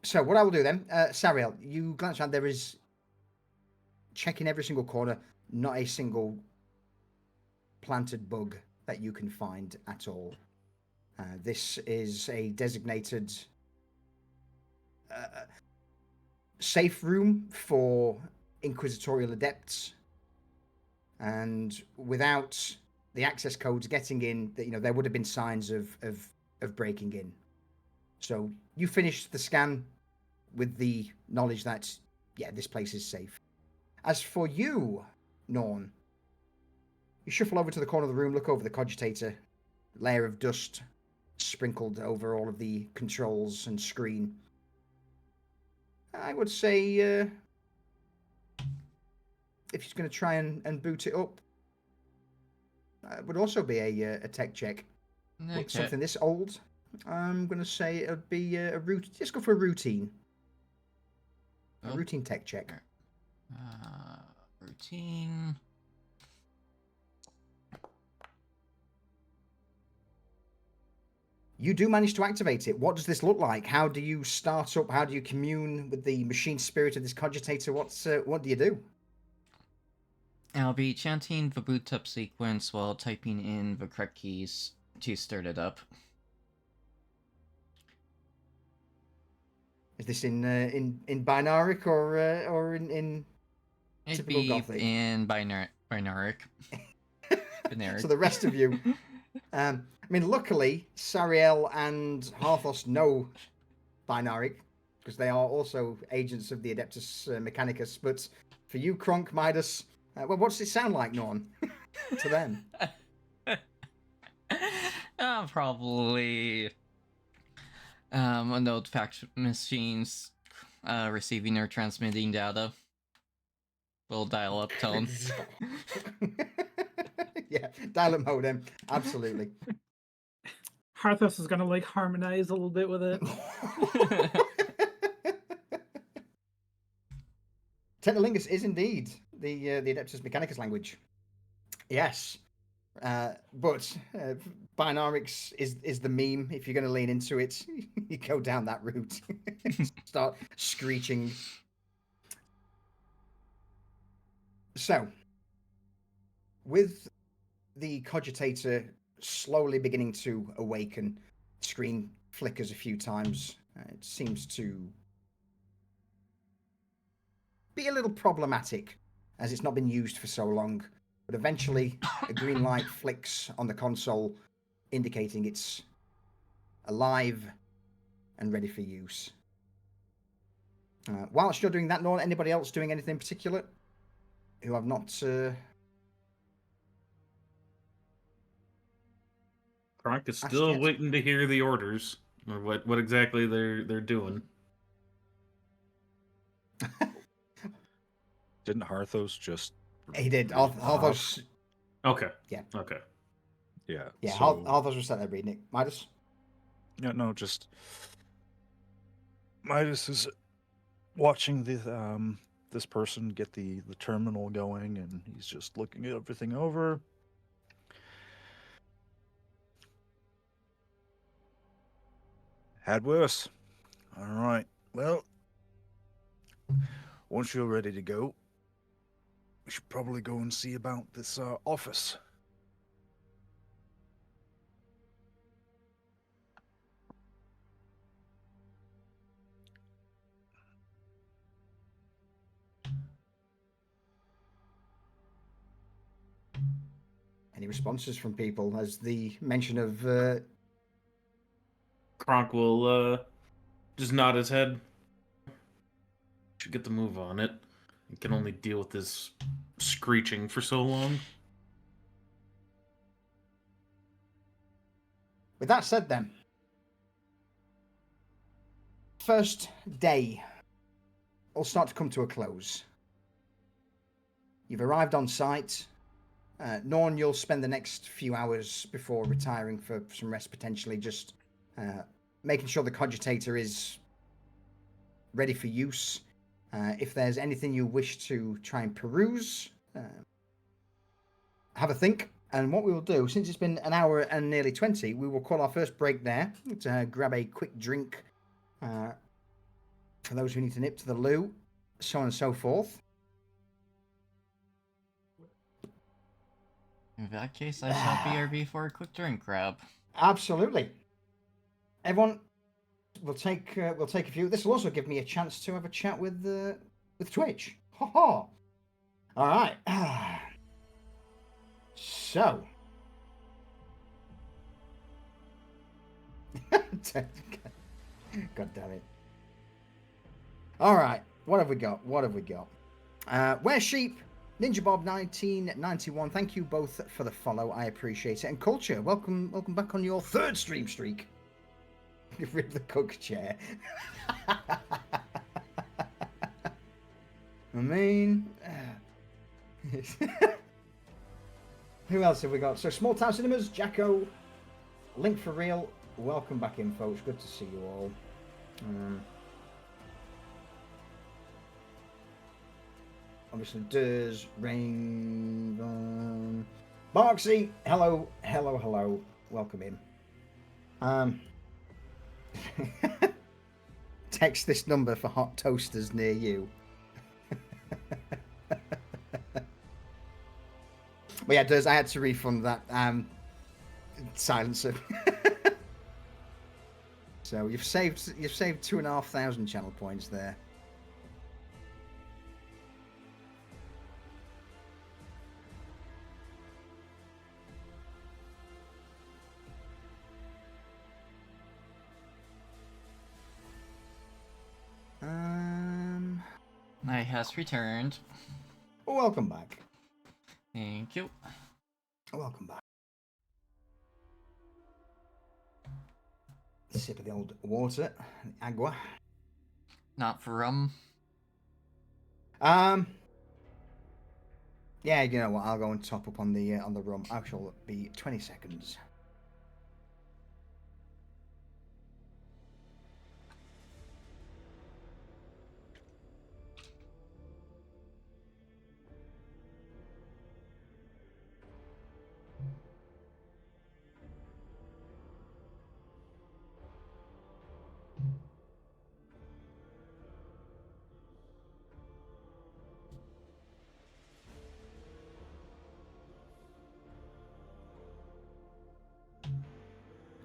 so what I will do then, Sariel, you glance around. There is, checking every single corner, not a single planted bug that you can find at all. This is a designated safe room for inquisitorial adepts, and without the access codes getting in, that there would have been signs of breaking in. So you finished the scan with the knowledge that this place is safe. As for you, Norn, you shuffle over to the corner of the room, look over the cogitator, layer of dust sprinkled over all of the controls and screen. I would say if he's going to try and boot it up, it would also be a tech check. Okay. Something this old, I'm going to say it would be a routine. Just go for a routine. A Oh. routine tech check. Routine. You do manage to activate it. What does this look like? How do you start up? How do you commune with the machine spirit of this cogitator? What do you do? I'll be chanting the boot up sequence while typing in the correct keys to start it up. Is this in binaric or in It'd typical be Gothic? in binaric. So the rest of you, I mean, luckily Sariel and Harthos know binaric because they are also agents of the Adeptus Mechanicus. But for you, Kronk, Midas, well, what does it sound like, Norn, to them? Probably a node fax machines receiving or transmitting data. Little dial-up tone. Yeah, dial-up modem, absolutely. Harthos is gonna like harmonize a little bit with it. Technolingus is indeed the Adeptus Mechanicus language. Yes, but binarics is the meme. If you're going to lean into it, you go down that route. Start screeching. So, with the cogitator slowly beginning to awaken, the screen flickers a few times. It seems to be a little problematic as it's not been used for so long, but eventually a green light flicks on the console indicating it's alive and ready for use. Whilst you're doing that, Norn, anybody else doing anything in particular who have not Kronk is Asked still yet? waiting to hear the orders or what exactly they're doing. Didn't Harthos just? he did. read off? Harthos, Okay. Yeah. Okay. Yeah. yeah, So, Harthos was sat there reading it. Midas? yeah, no, just Midas is watching this person get the terminal going, and he's just looking at everything over. Had worse. All right. Well, once you're ready to go, we should probably go and see about this office. Any responses from people as the mention of Kronk will just nod his head. Should get the move on it. He can only deal with this screeching for so long. With that said, then, first day will start to come to a close. You've arrived on site. Norn, you'll spend the next few hours before retiring for some rest, potentially just making sure the cogitator is ready for use. If there's anything you wish to try and peruse, have a think. And what we will do, since it's been an hour and nearly 20, we will call our first break there to grab a quick drink for those who need to nip to the loo, so on and so forth. In that case, I shall BRB for a quick drink grab. Absolutely. Everyone, we'll take a few. This will also give me a chance to have a chat with Twitch. Ha ha. All right. So, God damn it. All right. What have we got? What have we got? Where's Sheep? Ninja Bob 1991. Thank you both for the follow. I appreciate it. And Culture, welcome back on your third stream streak. Get rid of the cook chair. I mean, who else have we got? So Small Town Cinemas, Jacko, Link for Real. Welcome back in, folks. Good to see you all. Obviously, Durs, Rain, Barksy. Hello. Welcome in. Text this number for hot toasters near you. But yeah, Durs, I had to refund that silencer. So you've saved 2,500 channel points there. I has returned. Welcome back. Thank you. Welcome back. Sip of the old water, agua. Not for rum. Yeah, you know what? I'll go and top up on the rum. I shall be 20 seconds.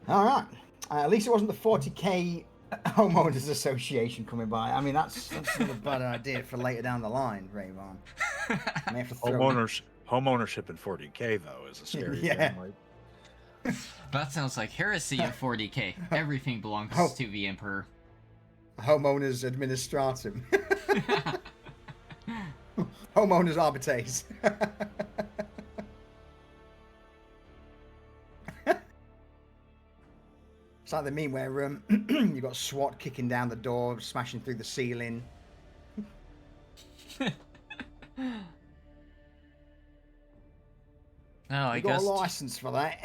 All right. At least it wasn't the 40k homeowners association coming by. I mean, that's not a bad idea for later down the line, Rayvon. May have to throw- Homeownership in 40k though is a scary Yeah. thing. Like, That sounds like heresy in 40k. Everything belongs to the Emperor. Homeowners administratum. Homeowners arbitrates. It's like the meme where you got SWAT kicking down the door, smashing through the ceiling. Oh, I You got guess. a license for that.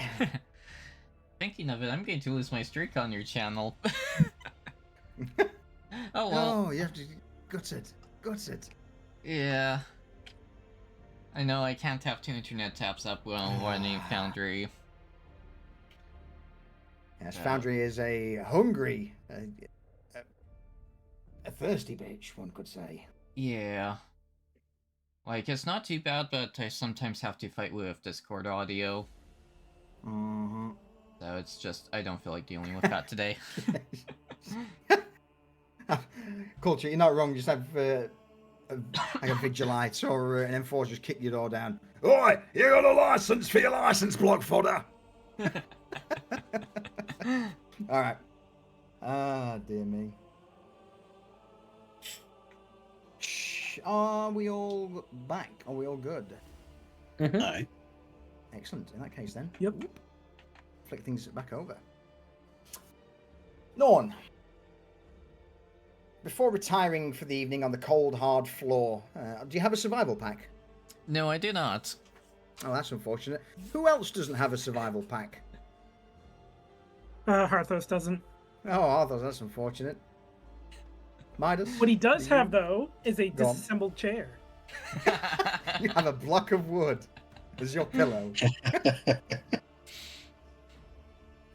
Thinking of it, I'm going to lose my streak on your channel. Oh well. Oh, you have to gut it. Yeah. I know I can't have 2 internet taps up while running Foundry. Yes, Yeah. Foundry is a hungry, a thirsty bitch, one could say. Yeah. Like, it's not too bad, but I sometimes have to fight with Discord audio. Mm-hmm. So it's just, I don't feel like dealing with that today. Culture, you're not wrong. Just have like a Vigilite or an M4 just kick your door down. Oi, you got a license for your license block fodder. All right. Ah, dear me. Are we all back? Are we all good? Aye. Excellent. In that case, then. Yep. Flick things back over. Norn. Before retiring for the evening on the cold, hard floor, do you have a survival pack? No, I do not. Oh, that's unfortunate. Who else doesn't have a survival pack? Harthos doesn't. Oh, Arthur, that's unfortunate. Midas? What he does do you- have, though, is a Go on. disassembled chair. You have a block of wood as your pillow.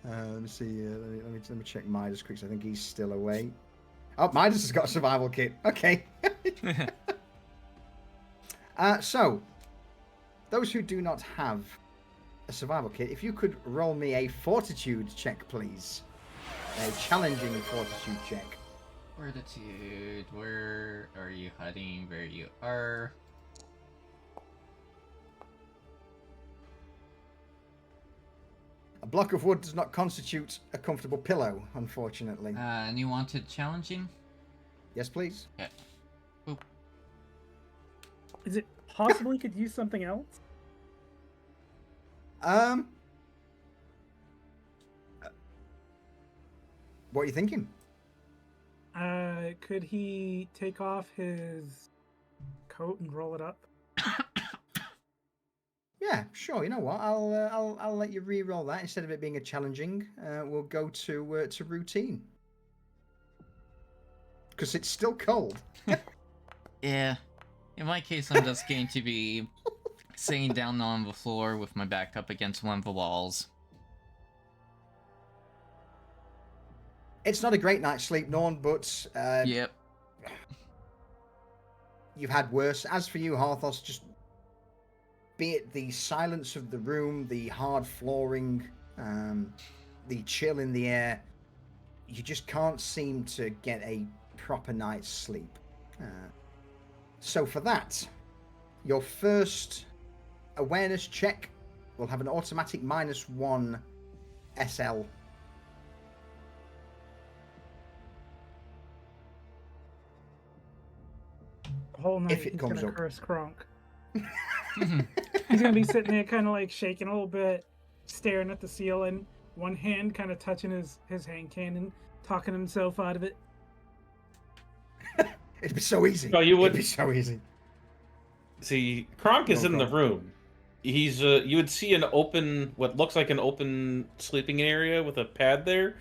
Let me see. Let me check Midas quick. I think he's still away. Oh, Midas has got a survival kit. Okay. So, those who do not have a survival kit, if you could roll me a fortitude check, please. A challenging fortitude check. Fortitude, where are you hiding? Where you are? A block of wood does not constitute a comfortable pillow, unfortunately. And you wanted challenging? Yes, please. Okay. Boop. Is it possible he could use something else? What are you thinking? Could he take off his coat and roll it up? Yeah, sure. You know what? I'll let you re-roll that instead of it being a challenging. We'll go to routine because it's still cold. Yeah. In my case, I'm just going to be sitting down on the floor with my back up against one of the walls. It's not a great night's sleep, Norn, but Yep. you've had worse. As for you, Harthos, just be it the silence of the room, the hard flooring, the chill in the air, you just can't seem to get a proper night's sleep. So for that, your first awareness check will have an automatic -1 SL. The whole night If it he's comes gonna up. curse Kronk. He's gonna be sitting there kind of like shaking a little bit, staring at the ceiling, one hand kind of touching his hand cannon, talking himself out of it. It'd be so easy. Oh, you It'd would be so easy. see. Kronk is No in the problem. room. He's you would see an open, what looks like an open sleeping area with a pad there,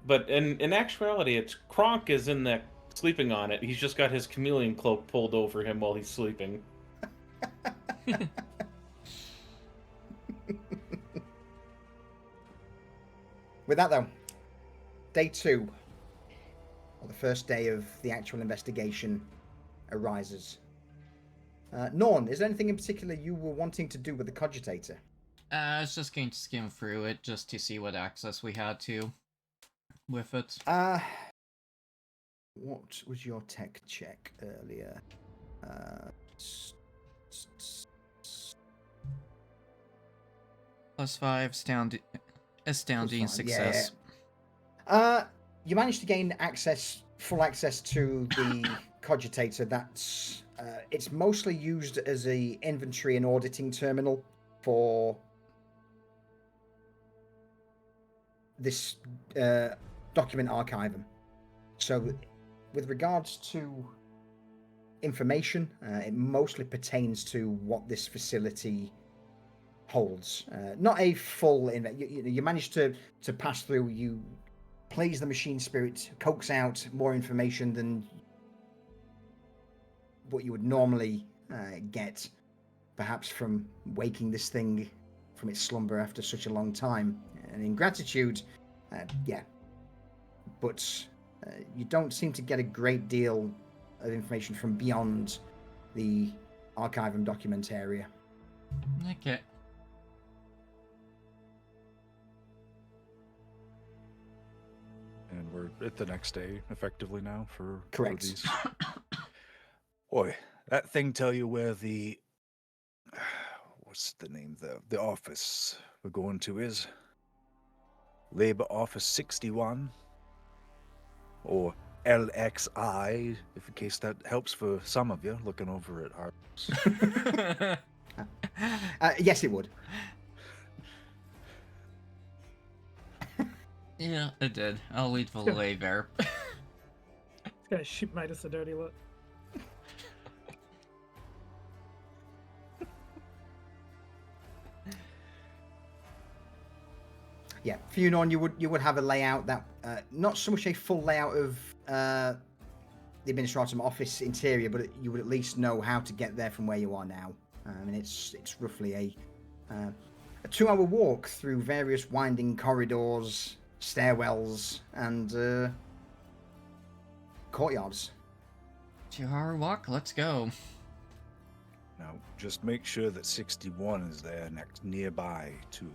but in actuality, it's Kronk is in that sleeping on it. He's just got his chameleon cloak pulled over him while he's sleeping. With that, though, day 2, or the first day of the actual investigation, arises. Norn, is there anything in particular you were wanting to do with the cogitator? I was just going to skim through it just to see what access we had to with it. What was your tech check earlier? +5, astounding +5, success. yeah. You managed to gain full access to the cogitator. That's it's mostly used as a inventory and auditing terminal for this document archivum. So, with regards to information, it mostly pertains to what this facility holds. Not a full. You managed to pass through. You please the machine spirit, coax out more information than what you would normally get, perhaps from waking this thing from its slumber after such a long time. And in gratitude, yeah. But you don't seem to get a great deal of information from beyond the archivum document area. Okay. And we're at the next day, effectively now for Correct. these. Boy, that thing tell you where the what's the name? The office we're going to is Labor Office 61 or LXI, if in case that helps for some of you looking over at ours. Yes, it would. Yeah, it did. I'll leave the lay there. He's gonna shoot Midas a dirty look. Yeah, for you, Norn, you would have a layout that not so much a full layout of the administratum office interior, but you would at least know how to get there from where you are now. And it's roughly a 2-hour walk through various winding corridors, stairwells, and courtyards. 2-hour walk, let's go. Now, just make sure that 61 is there nearby too.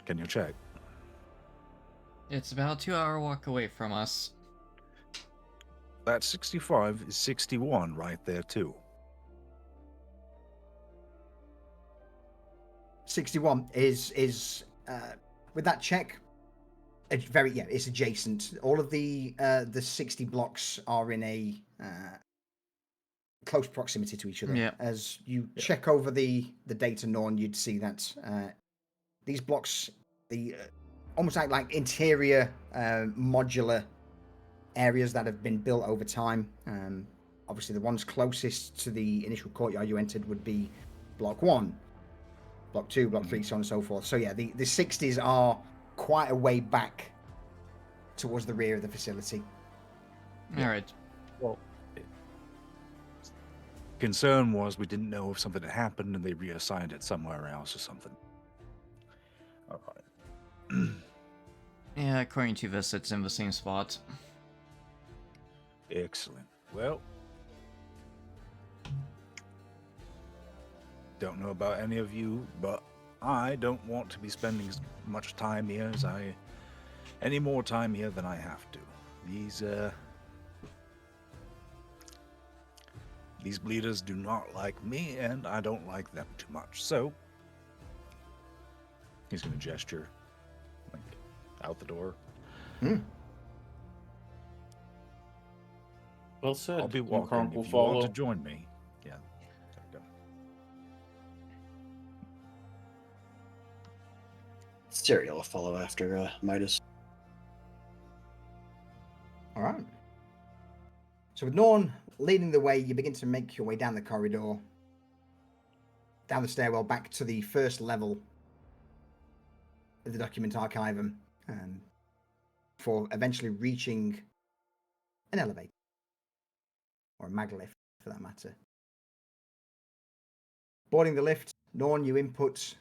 Can you check? It's about a 2-hour walk away from us. that 65 is 61 right there too. 61 is with that check. It's it's adjacent. All of the 60 blocks are in a close proximity to each other. Yep. As you Yeah. check over the data, Norn, you'd see that these blocks, almost like interior modular areas that have been built over time. Obviously, the ones closest to the initial courtyard you entered would be Block 1, Block 2, Block 3, so on and so forth. So yeah, the 60s are quite a way back towards the rear of the facility. All right. Well, concern was we didn't know if something had happened and they reassigned it somewhere else or something. All right. Yeah, according to this, it's in the same spot. Excellent. Well, don't know about any of you, but I don't want to be spending as much time here as any more time here than I have to. These bleeders do not like me, and I don't like them too much. So he's going to gesture, like, out the door. Well said. I'll be And walking Kronk will if you want follow. to join me. Yeah. There we go. Cyril will follow after Midas. All right. So with Norn leading the way, you begin to make your way down the corridor, down the stairwell, back to the first level of the document archivum, for eventually reaching an elevator, or a mag lift for that matter. Boarding the lift, Norn, you input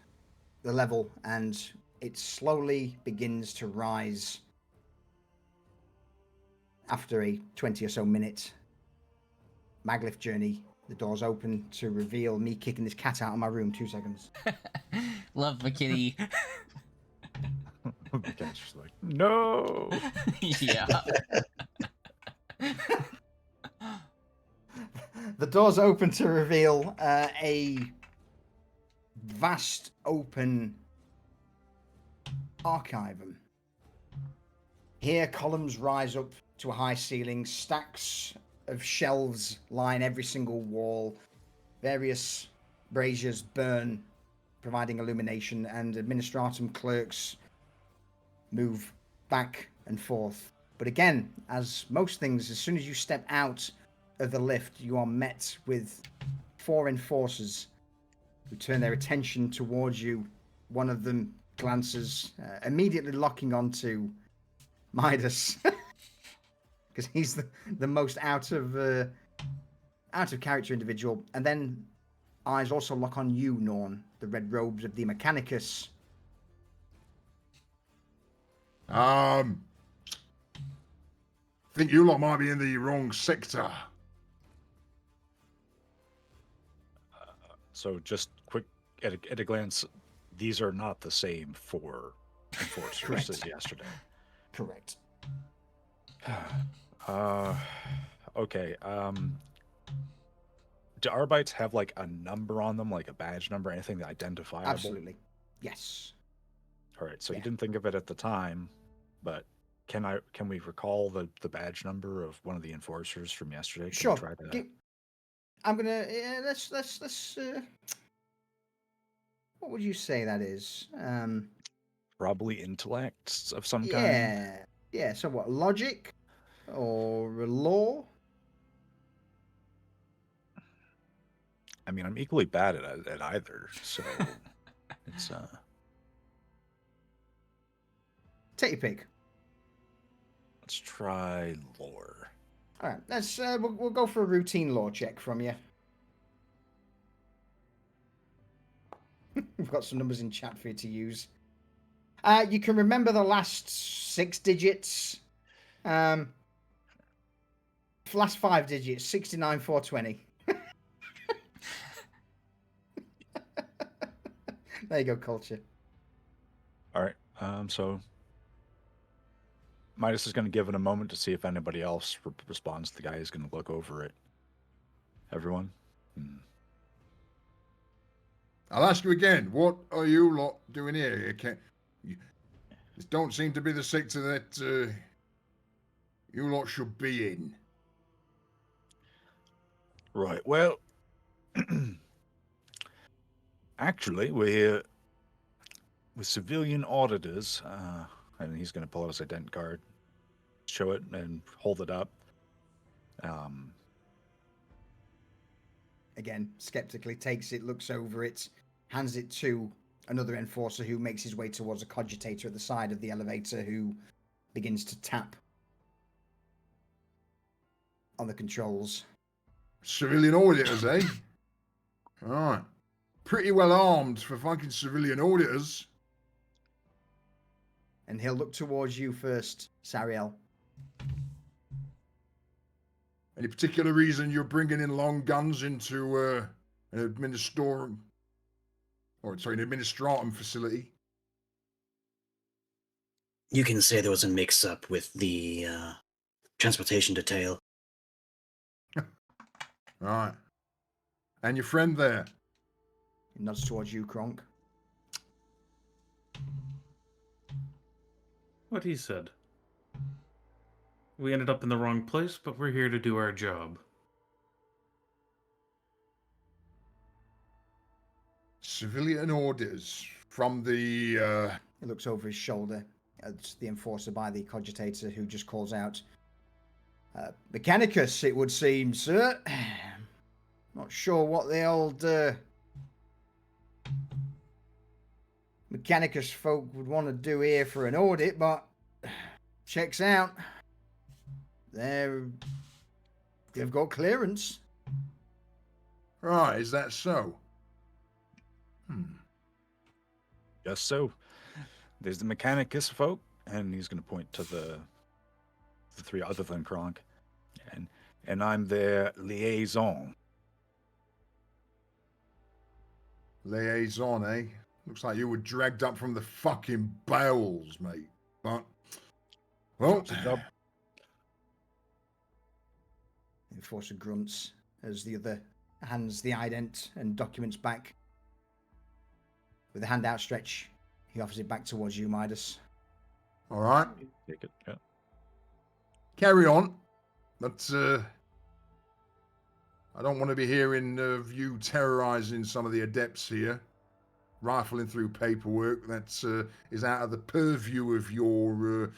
the level, and it slowly begins to rise. After a 20 or so minute maglift journey, the doors open to reveal me kicking this cat out of my room. 2 seconds. Love the kitty. The cat's just like, no. Yeah. The doors open to reveal a vast open archivum. Here, columns rise up to a high ceiling, stacks of shelves line every single wall, various braziers burn, providing illumination, and administratum clerks move back and forth. But again, as most things, as soon as you step out of the lift, you are met with 4 enforcers who turn their attention towards you. One of them glances, immediately locking onto Midas, because he's the most out of character individual, and then eyes also lock on you, Norn, the red robes of the Mechanicus. Think you lot might be in the wrong sector. So just quick, at a glance, these are not the same 4 enforcers Correct. as yesterday. Correct. Okay. Do Arbites have like a number on them, like a badge number, anything identifiable? Absolutely. Yes. All right. So Yeah. you didn't think of it at the time, but can we recall the badge number of one of the enforcers from yesterday? Can we Sure. try that? I'm gonna let's what would you say that is? Probably intellect of some kind. Yeah. Yeah. So what? Logic or law? I mean, I'm equally bad at either, so it's Take your pick. let's try lore. All right. Let's we'll go for a routine law check from you. We've got some numbers in chat for you to use. You can remember the last 6 digits. Last 5 digits, 69420. There you go, culture. All right. So Midas is going to give it a moment to see if anybody else responds. The guy is going to look over at everyone. I'll ask you again. What are you lot doing here? This don't seem to be the sector that you lot should be in. Right. Well, actually, we're here with civilian auditors, and he's going to pull out his ident card, show it, and hold it up. Again, skeptically takes it, looks over it, hands it to another enforcer who makes his way towards a cogitator at the side of the elevator who begins to tap on the controls. Civilian auditors, eh? Right. Pretty well armed for fucking civilian auditors. And he'll look towards you first, Sariel. Any particular reason you're bringing in long guns into an administratum facility? You can say there was a mix-up with the transportation detail. Right. And your friend there? He nods towards you, Kronk. What he said. We ended up in the wrong place, but we're here to do our job. Civilian orders from the... He looks over his shoulder at the enforcer by the cogitator who just calls out, Mechanicus, it would seem, sir. Not sure what the old Mechanicus folk would want to do here for an audit, but checks out. They've got clearance. Right, is that so? Yes, so. There's the Mechanicus folk, and he's going to point to the three other than Kronk, and I'm their liaison. Liaison, eh? Looks like you were dragged up from the fucking bowels, mate. But, well, The enforcer grunts as the other hands the ident and documents back. With a hand outstretched, he offers it back towards you, Midas. all right, Take it. Yeah. carry on. But I don't want to be hearing of you terrorizing some of the adepts here, rifling through paperwork that is out of the purview of your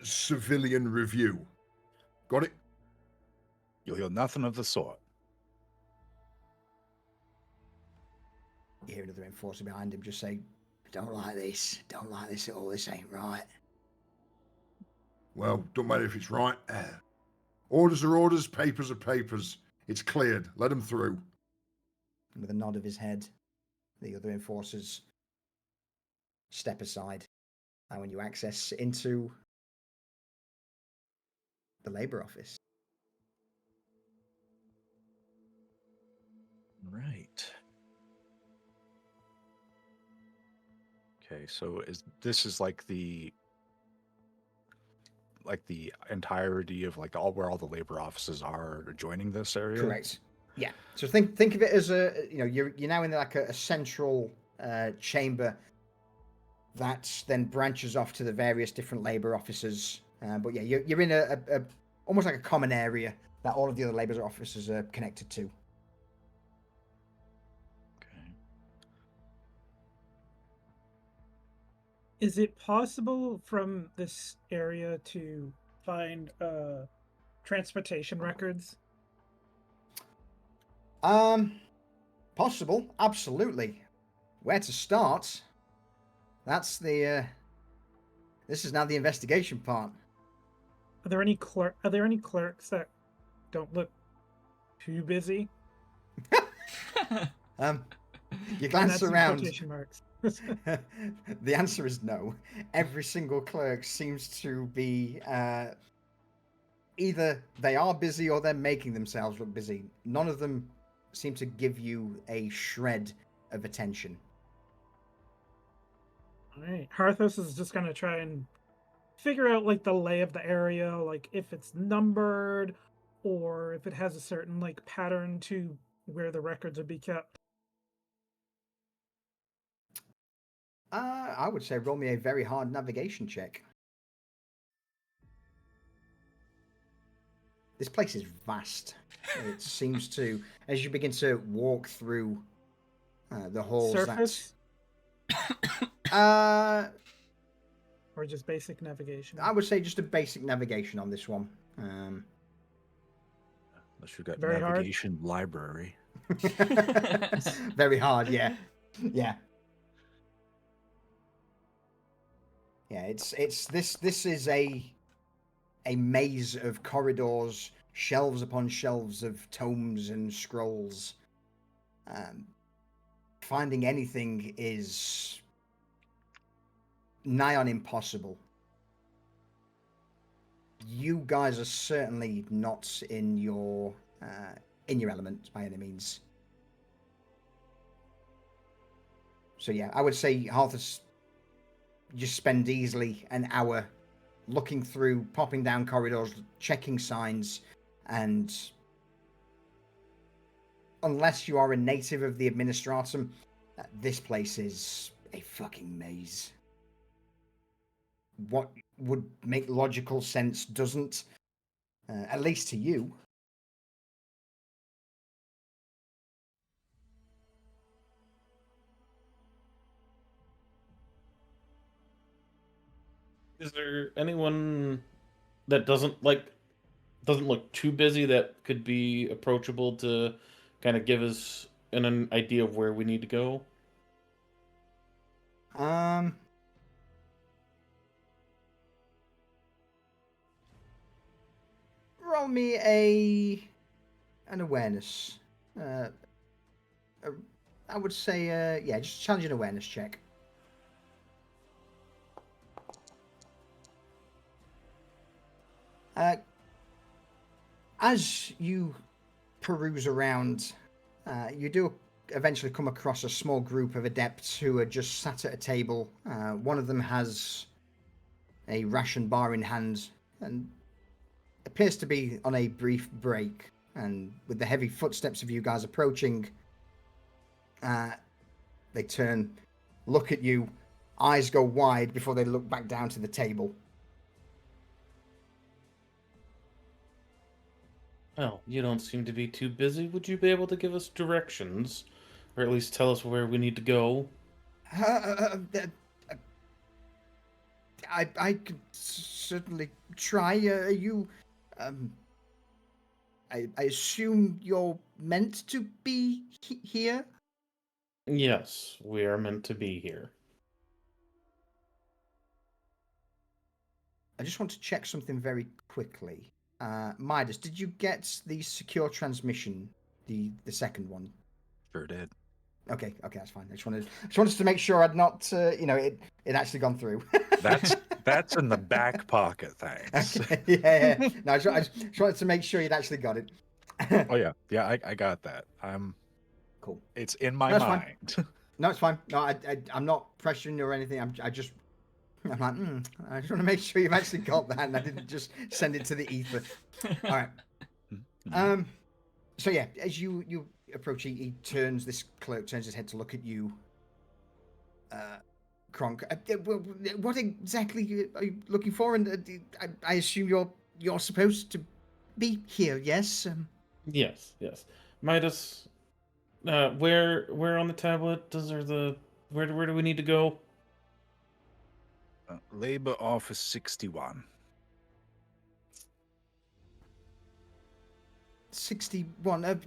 civilian review. Got it? You'll hear nothing of the sort. You hear another enforcer behind him just say, don't like this at all, this ain't right. Well, don't matter if it's right. Orders are orders, papers are papers. It's cleared. Let them through. And with a nod of his head, the other enforcers step aside, allowing you access into the Labour office. Right. Okay, so this is like the entirety of like where all the labor offices are adjoining this area? Correct. Yeah. So think of it as you're now in like a central chamber that then branches off to the various different Labour offices. But yeah, you're in a almost like a common area that all of the other Labour offices are connected to. Okay. Is it possible from this area to find transportation records? Possible, absolutely. Where to start? That's the. This is now the investigation part. Are there any clerks that don't look too busy? You glance That's in around. quotation marks. The answer is no. Every single clerk seems to be either they are busy or they're making themselves look busy. None of them seem to give you a shred of attention. All right, Harthos is just gonna try and figure out like the lay of the area, like if it's numbered or if it has a certain like pattern to where the records would be kept. I would say roll me a very hard navigation check. This place is vast. It seems to, as you begin to walk through the halls, Surface or just basic navigation? I would say just a basic navigation on this one. Unless you got Very hard? navigation library. Very hard, yeah. Yeah. Yeah, it's this is a maze of corridors, shelves upon shelves of tomes and scrolls. Finding anything is nigh on impossible. You guys are certainly not in your element by any means. So yeah, I would say Harthus just spend easily an hour looking through, popping down corridors, checking signs, and unless you are a native of the Administratum, this place is a fucking maze. What would make logical sense doesn't, at least to you. Is there anyone that doesn't look too busy that could be approachable to kind of give us an idea of where we need to go? Roll me an awareness. I would say, yeah, just challenge an awareness check. As you peruse around, you do eventually come across a small group of adepts who are just sat at a table. One of them has a ration bar in hand and appears to be on a brief break. And with the heavy footsteps of you guys approaching, they turn, look at you, eyes go wide before they look back down to the table. Well, you don't seem to be too busy. Would you be able to give us directions? Or at least tell us where we need to go? I could certainly try. I assume you're meant to be here? Yes, we are meant to be here. I just want to check something very quickly. Midas, did you get the secure transmission, the second one? Sure did. Okay, that's fine. I just wanted to make sure I'd not, it actually gone through. That's in the back pocket, thanks. Okay, yeah. No, I just wanted to make sure you'd actually got it. Oh yeah, I got that. Cool. It's in my That's mind. Fine. No, it's fine. No, I'm not pressuring you or anything. I'm like, I just want to make sure you've actually got that, and I didn't just send it to the ether. All right. So yeah, as you approach, he turns. This clerk turns his head to look at you, Kronk. What exactly are you looking for? And I assume you're supposed to be here. Yes. Yes. Midas, where on the tablet where do we need to go? Labor Office 61. 61.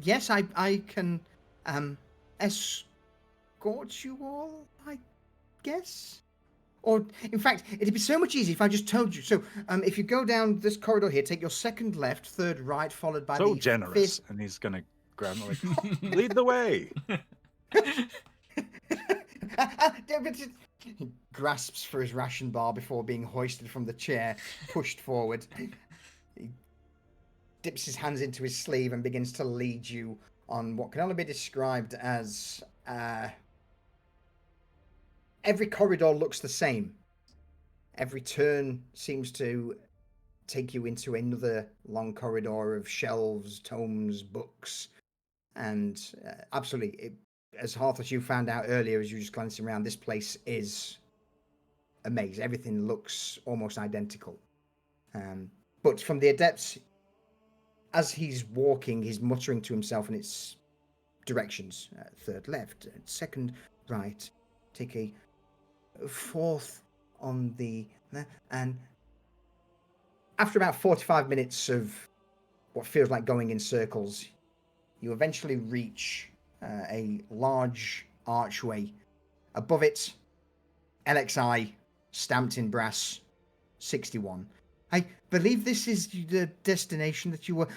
Yes, I can escort you all, I guess. Or, in fact, it'd be so much easier if I just told you. So, if you go down this corridor here, take your second left, third right, followed by So the generous, fifth. and he's gonna grab me like, lead the way. He grasps for his ration bar before being hoisted from the chair, pushed forward. He dips his hands into his sleeve and begins to lead you on what can only be described as every corridor looks the same. Every turn seems to take you into another long corridor of shelves, tomes, books, and absolutely, as Harth, as you found out earlier, as you were just glancing around, this place is a maze. Everything looks almost identical. But from the adepts, as he's walking, he's muttering to himself in its directions. Third left, second right, take a fourth on the... And after about 45 minutes of what feels like going in circles, you eventually reach a large archway. Above it, LXI, stamped in brass, 61. I believe this is the destination that you were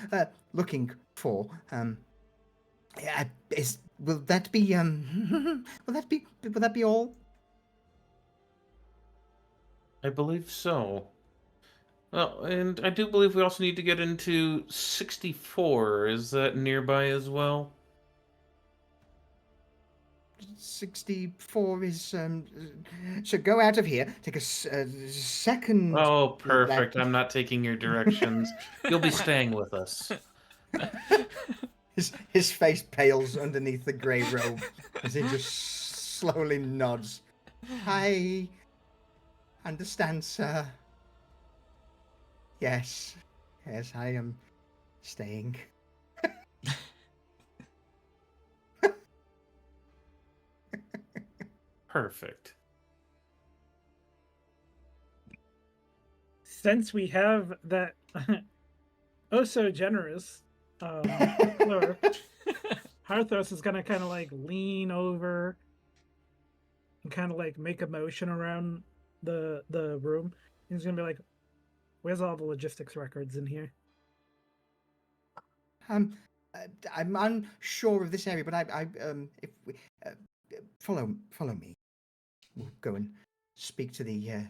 looking for. Will that be will that be all? I believe so. Well, and I do believe we also need to get into 64. Is that nearby as well? 64 is so go out of here, take a second. Oh, perfect. left. I'm not taking your directions. You'll be staying with us. His face pales underneath the grey robe as he just slowly nods. I understand, sir. Yes, I am staying. Perfect. Since we have that oh so generous floor, Harthos is gonna kind of like lean over and kind of like make a motion around the room. He's gonna be like, "Where's all the logistics records in here?" I'm unsure of this area, but if we follow me, we'll go and speak to the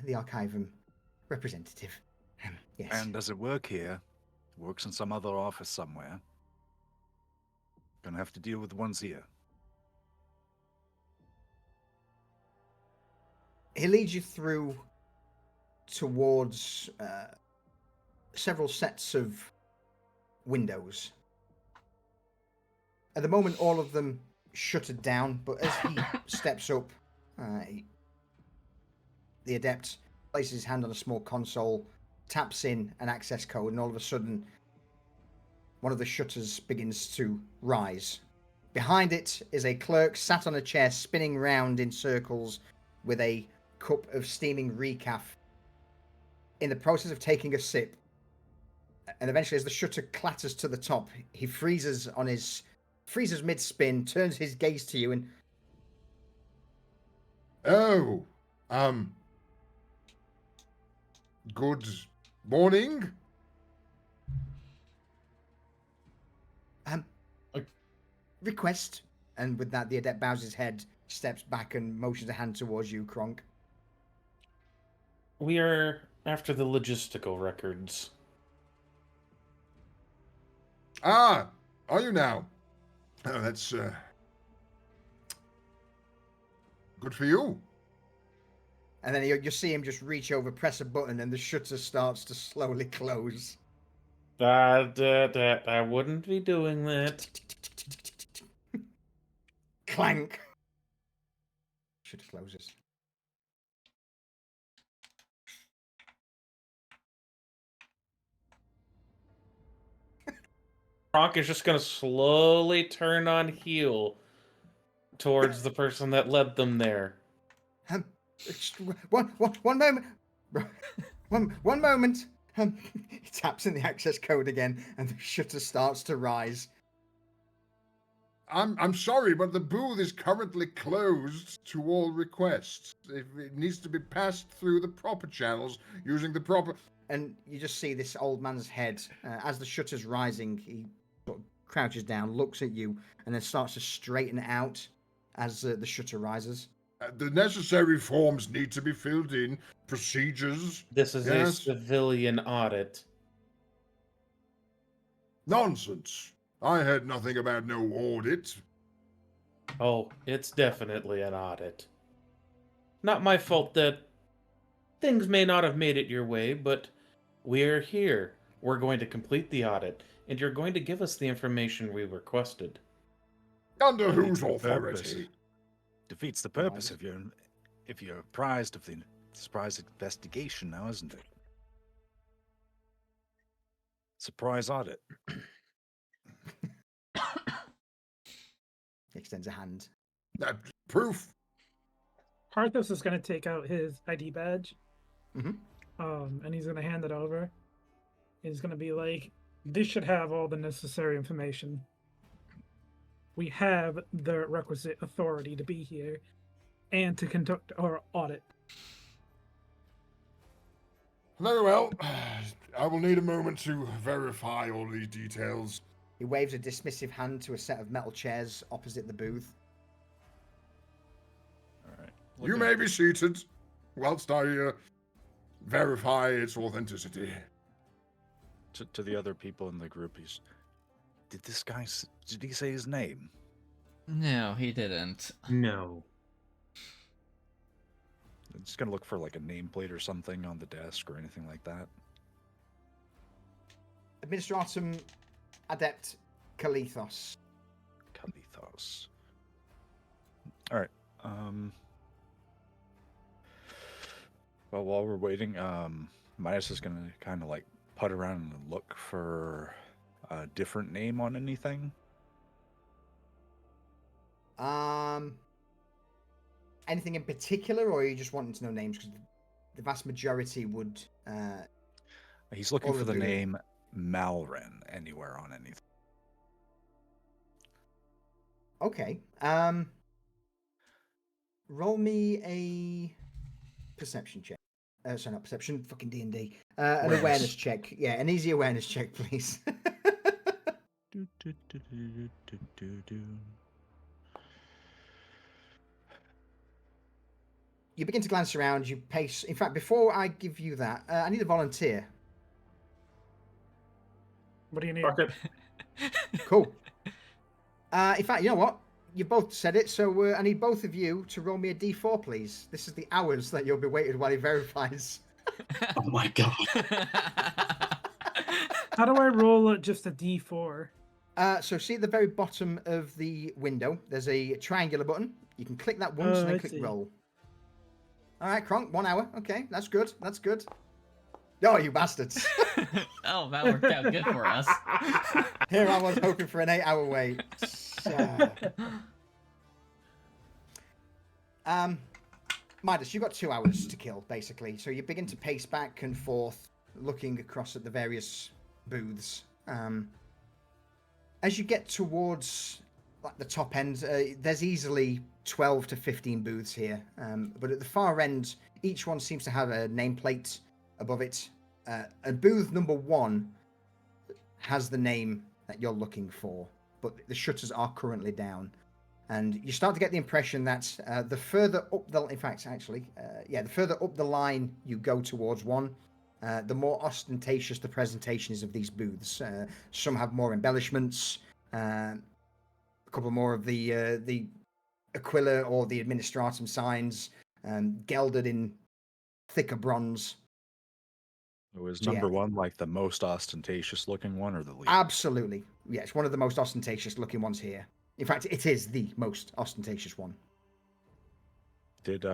Archivum representative. Yes. And does it work here? Works in some other office somewhere. Gonna have to deal with the ones here. He leads you through towards several sets of windows. At the moment, all of them shuttered down, but as he steps up, the adept places his hand on a small console, taps in an access code, and all of a sudden, one of the shutters begins to rise. Behind it is a clerk sat on a chair, spinning round in circles with a cup of steaming recaf, in the process of taking a sip. And eventually, as the shutter clatters to the top, he freezes mid-spin, turns his gaze to you, and... Oh, good morning. Request. And with that, the adept bows his head, steps back, and motions a hand towards you, Kronk. We are after the logistical records. Ah, are you now? Oh, that's good for you. And then you see him just reach over, press a button, and the shutter starts to slowly close. I wouldn't be doing that. Clank. Shutter closes. Kronk is just going to slowly turn on heel towards the person that led them there. One moment. One moment. He taps in the access code again, and the shutter starts to rise. I'm sorry, but the booth is currently closed to all requests. It needs to be passed through the proper channels using the proper... And you just see this old man's head. As the shutter's rising, he sort of crouches down, looks at you, and then starts to straighten out as the shutter rises. The necessary forms need to be filled in, procedures... This is a Yes. civilian audit. Nonsense. I heard nothing about no audit. Oh, it's definitely an audit. Not my fault that things may not have made it your way, but we're here. We're going to complete the audit, and you're going to give us the information we requested. Under Defeats whose the purpose. authority? Defeats the purpose if you're apprised of the surprise investigation now, isn't it? Surprise audit. He extends a hand. Proof. Parthos is going to take out his ID badge, Mhm. And he's going to hand it over. He's going to be like, "This should have all the necessary information. We have the requisite authority to be here and to conduct our audit." Very well. I will need a moment to verify all these details. He waves a dismissive hand to a set of metal chairs opposite the booth. All right. You may be seated whilst I verify its authenticity. To the other people in the group. Did this guy? Did he say his name? No, he didn't. No. I'm just gonna look for like a nameplate or something on the desk or anything like that. Administratum Adept Kalithos. Kalithos. All right. Well, while we're waiting, Midas is gonna kind of like putt around and look for a different name on anything. Anything in particular, or are you just wanting to know names? Because the vast majority would. He's looking All for of the the- name Malren anywhere on anything. Okay. Roll me a perception check. Sorry, not perception. Fucking D&D. An Awareness. awareness check. Yeah, an easy awareness check, please. Do, do, do, do, do, do, do. You begin to glance around. You pace. In fact, before I give you that, I need a volunteer. What do you need? Fuck it. Cool. In fact, you know what? You both said it, so I need both of you to roll me a d4, please. This is the hours that you'll be waited while he verifies. Oh my god. How do I roll just a D4? So see at the very bottom of the window, there's a triangular button. You can click that once and then I click see. roll. All right, Kronk, 1 hour. Okay, that's good. That's good. Oh, you bastards. Oh, that worked out good for us. Here I was hoping for an 8-hour wait. Midas, you've got 2 hours to kill, basically. So you begin to pace back and forth, looking across at the various booths. As you get towards like the top end, there's easily 12 to 15 booths here. But at the far end, each one seems to have a nameplate above it. And booth number 1 has the name that you're looking for, but the shutters are currently down. And you start to get the impression that the further up the, in fact, actually, the further up the line you go towards one, the more ostentatious the presentation is of these booths. Some have more embellishments, a couple more of the Aquila or the Administratum signs, gelded in thicker bronze. Was Yeah. number one like the most ostentatious looking one or the least? Absolutely. Yeah, it's one of the most ostentatious looking ones here. In fact, it is the most ostentatious one. Did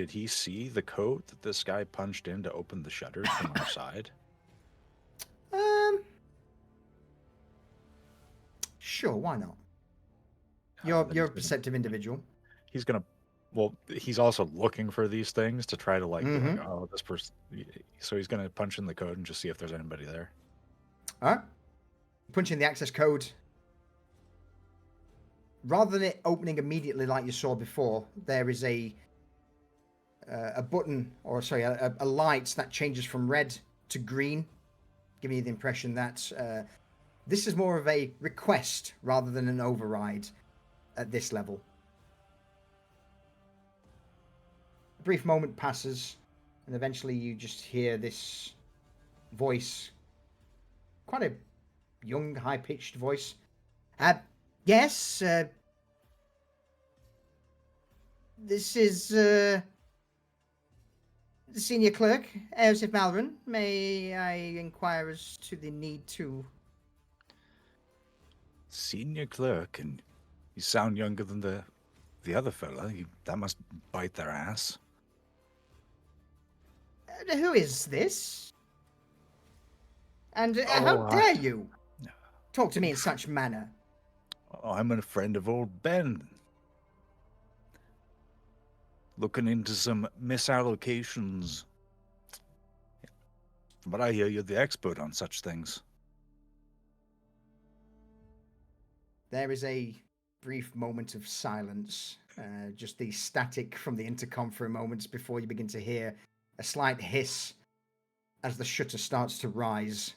he see the code that this guy punched in to open the shutters from our side? Sure, why not? Then You're a he's gonna- perceptive individual. He's gonna. Well, he's also looking for these things to try to like, be like, Mhm. oh, this person. So he's gonna punch in the code and just see if there's anybody there. All right. Punch in the access code. Rather than it opening immediately like you saw before, there is a button, or sorry, a light that changes from red to green, giving you the impression that this is more of a request rather than an override at this level. A brief moment passes, and eventually you just hear this voice, quite a young, high-pitched voice. Yes, this is Senior Clerk, Joseph Malvern, may I inquire as to the need to... Senior clerk, and you sound younger than the other fella. That must bite their ass. Who is this? And how dare you talk to me in such manner? Oh, I'm a friend of old Ben. Looking into some misallocations. From what I hear, you're the expert on such things. There is a brief moment of silence, just the static from the intercom for a moment before you begin to hear a slight hiss as the shutter starts to rise.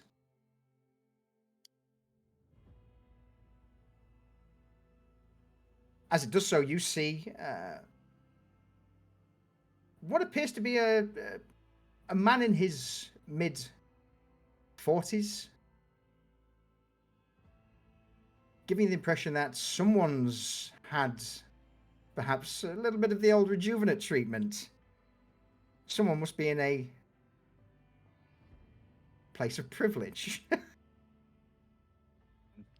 As it does so, you see what appears to be a man in his mid-40s, giving the impression that someone's had perhaps a little bit of the old rejuvenate treatment. Someone must be in a place of privilege.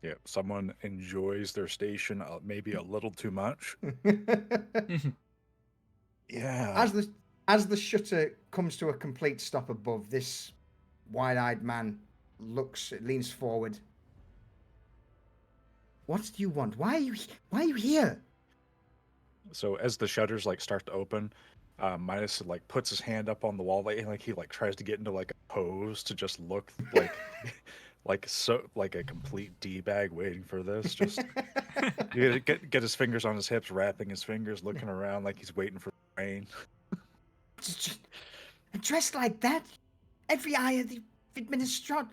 Yeah, someone enjoys their station maybe a little too much. Yeah. As the shutter comes to a complete stop above, this wide-eyed man leans forward. What do you want? Why are you here? So as the shutters like start to open, Midas like puts his hand up on the wall, like he like tries to get into like a pose to just look like like a complete D-bag waiting for this. Just you get his fingers on his hips, wrapping his fingers, looking around like he's waiting for rain. Just dressed like that? Every eye of the administration.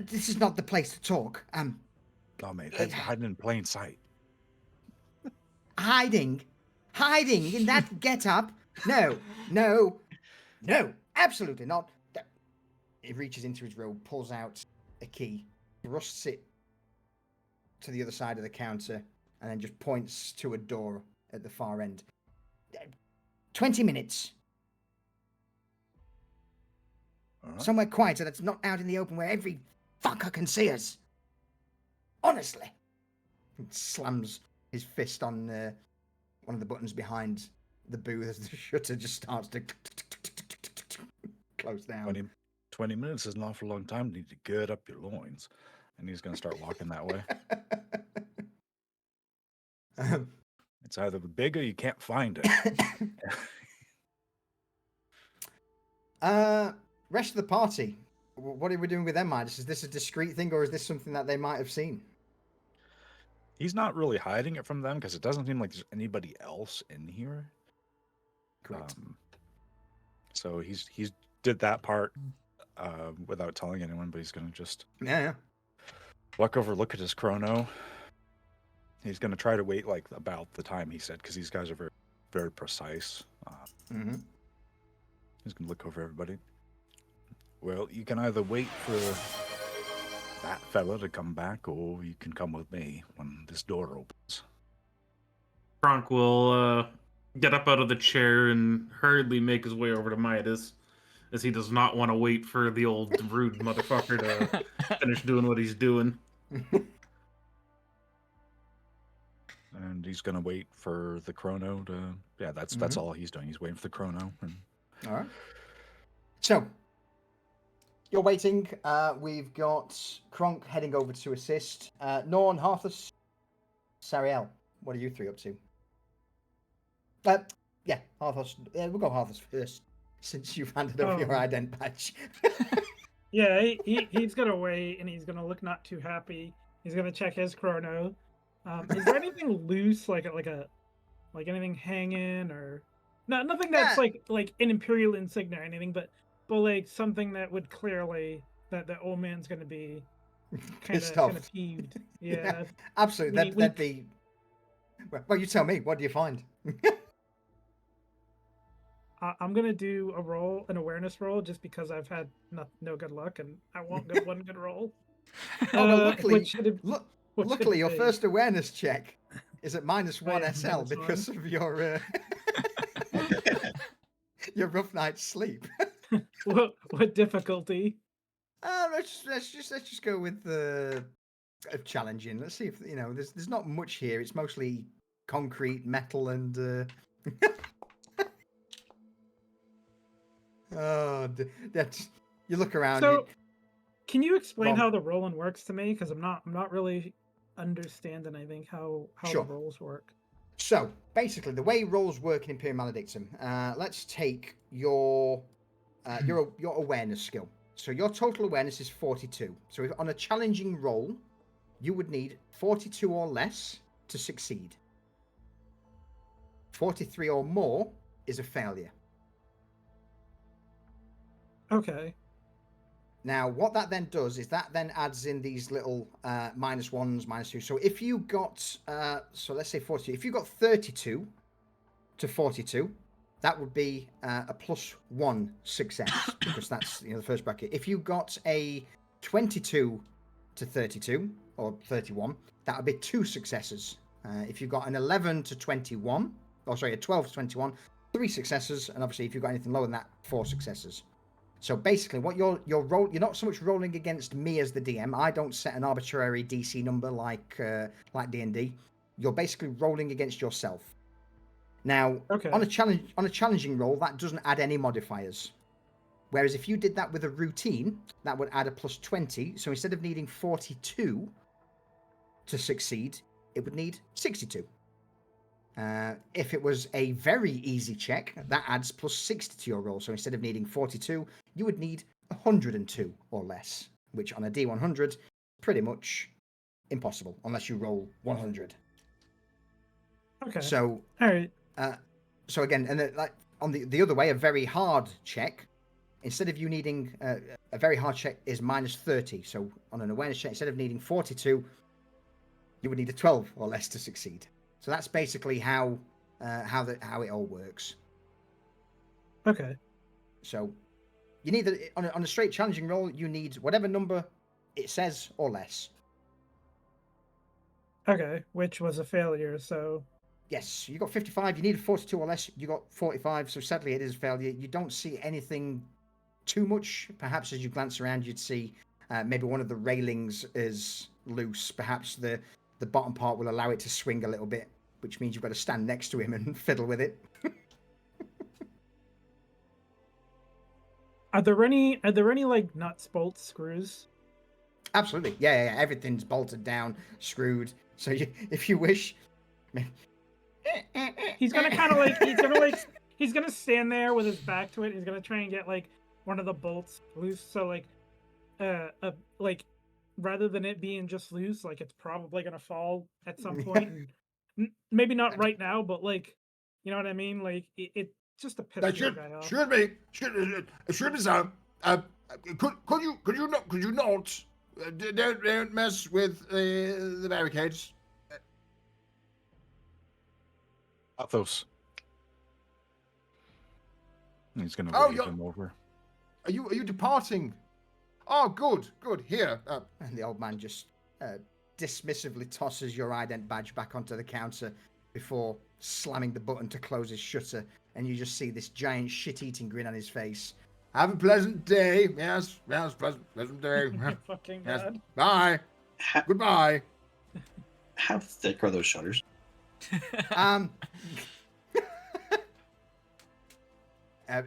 This is not the place to talk. Oh mate, that's hiding in plain sight. Hiding in that get-up? No, absolutely not. He reaches into his robe, pulls out a key, thrusts it to the other side of the counter, and then just points to a door at the far end. 20 minutes. Alright. Somewhere quieter that's not out in the open where every fucker can see us. Honestly. He slams his fist on one of the buttons behind the booth as the shutter just starts to close down. 20 minutes is an awful long time. You need to gird up your loins. And he's going to start walking that way. It's either big or you can't find it. Rest of the party. What are we doing with them, Midas? Is this a discreet thing or is this something that they might have seen? He's not really hiding it from them because it doesn't seem like there's anybody else in here. Correct. So he's did that part without telling anyone, but he's gonna just Yeah. walk over, look at his chrono. He's gonna try to wait like about the time he said because these guys are very, very precise. Mm-hmm. He's gonna look over everybody. Well, you can either wait for that fella to come back, or you can come with me when this door opens. Kronk will get up out of the chair and hurriedly make his way over to Midas, as he does not want to wait for the old rude motherfucker to finish doing what he's doing. And he's gonna wait for the chrono to. Yeah, that's all he's doing. He's waiting for the chrono. And... All right. So you're waiting. We've got Kronk heading over to assist. Norn, Harthus, Sariel. What are you three up to? Yeah, Harthus. We'll go Harthus first, since you've handed over your ident badge. Yeah, he's gonna wait and he's gonna look not too happy. He's gonna check his chrono. Is there anything loose, like anything hanging or nothing that's like an imperial insignia or anything, but like something that would clearly that the old man's gonna be kind of peeved. Yeah, absolutely. That'd be. Well, you tell me. What do you find? I'm gonna do an awareness roll, just because I've had no good luck, and I want one good roll. Oh, well, luckily, your first awareness check is at -1 SL because of your your rough night's sleep. What difficulty? Let's just go with the challenging. Let's see if there's not much here. It's mostly concrete, metal, and that's you look around. So, can you explain Well- how the rolling works to me? Because I'm not really understanding. I think how Sure. the rolls work. So basically, the way rolls work in Imperium Maledictum. Let's take your awareness skill. So your total awareness is 42. So if on a challenging roll, you would need 42 or less to succeed. 43 or more is a failure. Okay. Now, what that then does is that then adds in these little minus ones, minus two. So if you got, so let's say 42, if you got 32 to 42, that would be a +1 success because that's the first bracket. If you got a 22 to 32 or 31, that would be 2 successes. If you got an 11 to 21, or sorry, a 12 to 21, 3 successes, and obviously if you've got anything lower than that, 4 successes. So basically, what you're not so much rolling against me as the DM. I don't set an arbitrary DC number like D&D. You're basically rolling against yourself. Now, Okay. on a challenging roll, that doesn't add any modifiers. Whereas if you did that with a routine, that would add a +20. So instead of needing 42 to succeed, it would need 62. If it was a very easy check, that adds +60 to your roll. So instead of needing 42, you would need 102 or less, which on a D100, pretty much impossible unless you roll 100. Okay. So, All right. so again, and like on the other way, a very hard check, instead of you needing a very hard check is -30. So on an awareness check, instead of needing 42, you would need a 12 or less to succeed. So that's basically how it all works. Okay. So you need on a straight challenging roll, you need whatever number it says or less. Okay. Which was a failure. So. Yes, you got 55. You needed 42 or less. You got 45. So sadly, it is a failure. You don't see anything too much. Perhaps as you glance around, you'd see maybe one of the railings is loose. Perhaps the bottom part will allow it to swing a little bit, which means you've got to stand next to him and fiddle with it. Are there any like nuts, bolts, screws? Absolutely, yeah. Everything's bolted down, screwed. So if you wish, He's gonna kind of he's gonna stand there with his back to it. He's gonna try and get like one of the bolts loose. So like rather than it being just loose, like it's probably gonna fall at some point. And maybe not right now, but like, you know what I mean? Like it just to piss the guy off. Should be, sir. Could you not? Don't mess with the barricades. Athos. He's gonna Oh, wave you're- him over. Are you departing? Oh, good. Here. and the old man just dismissively tosses your ident badge back onto the counter before slamming the button to close his shutter, and you just see this giant shit-eating grin on his face. Have a pleasant day. Yes, pleasant day. Fucking Yes. god. Bye. Goodbye. How thick are those shutters?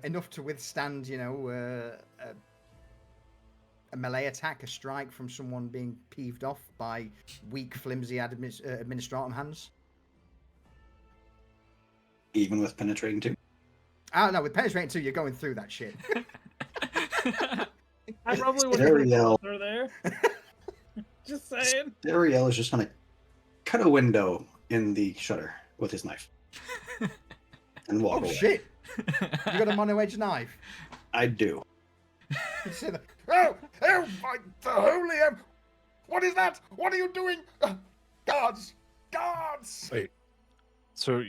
Enough to withstand, a melee attack, a strike from someone being peeved off by weak, flimsy administratum hands. Even with penetrating too? Oh no, with penetrating 2, you're going through that shit. I probably would Ariel. have there. Just saying. Ariel is just gonna cut a window in the shutter with his knife and walk Oh away. shit! You got a mono edge knife. I do. You see that? Oh, my, the holy what is that? What are you doing? Guards! Wait. So,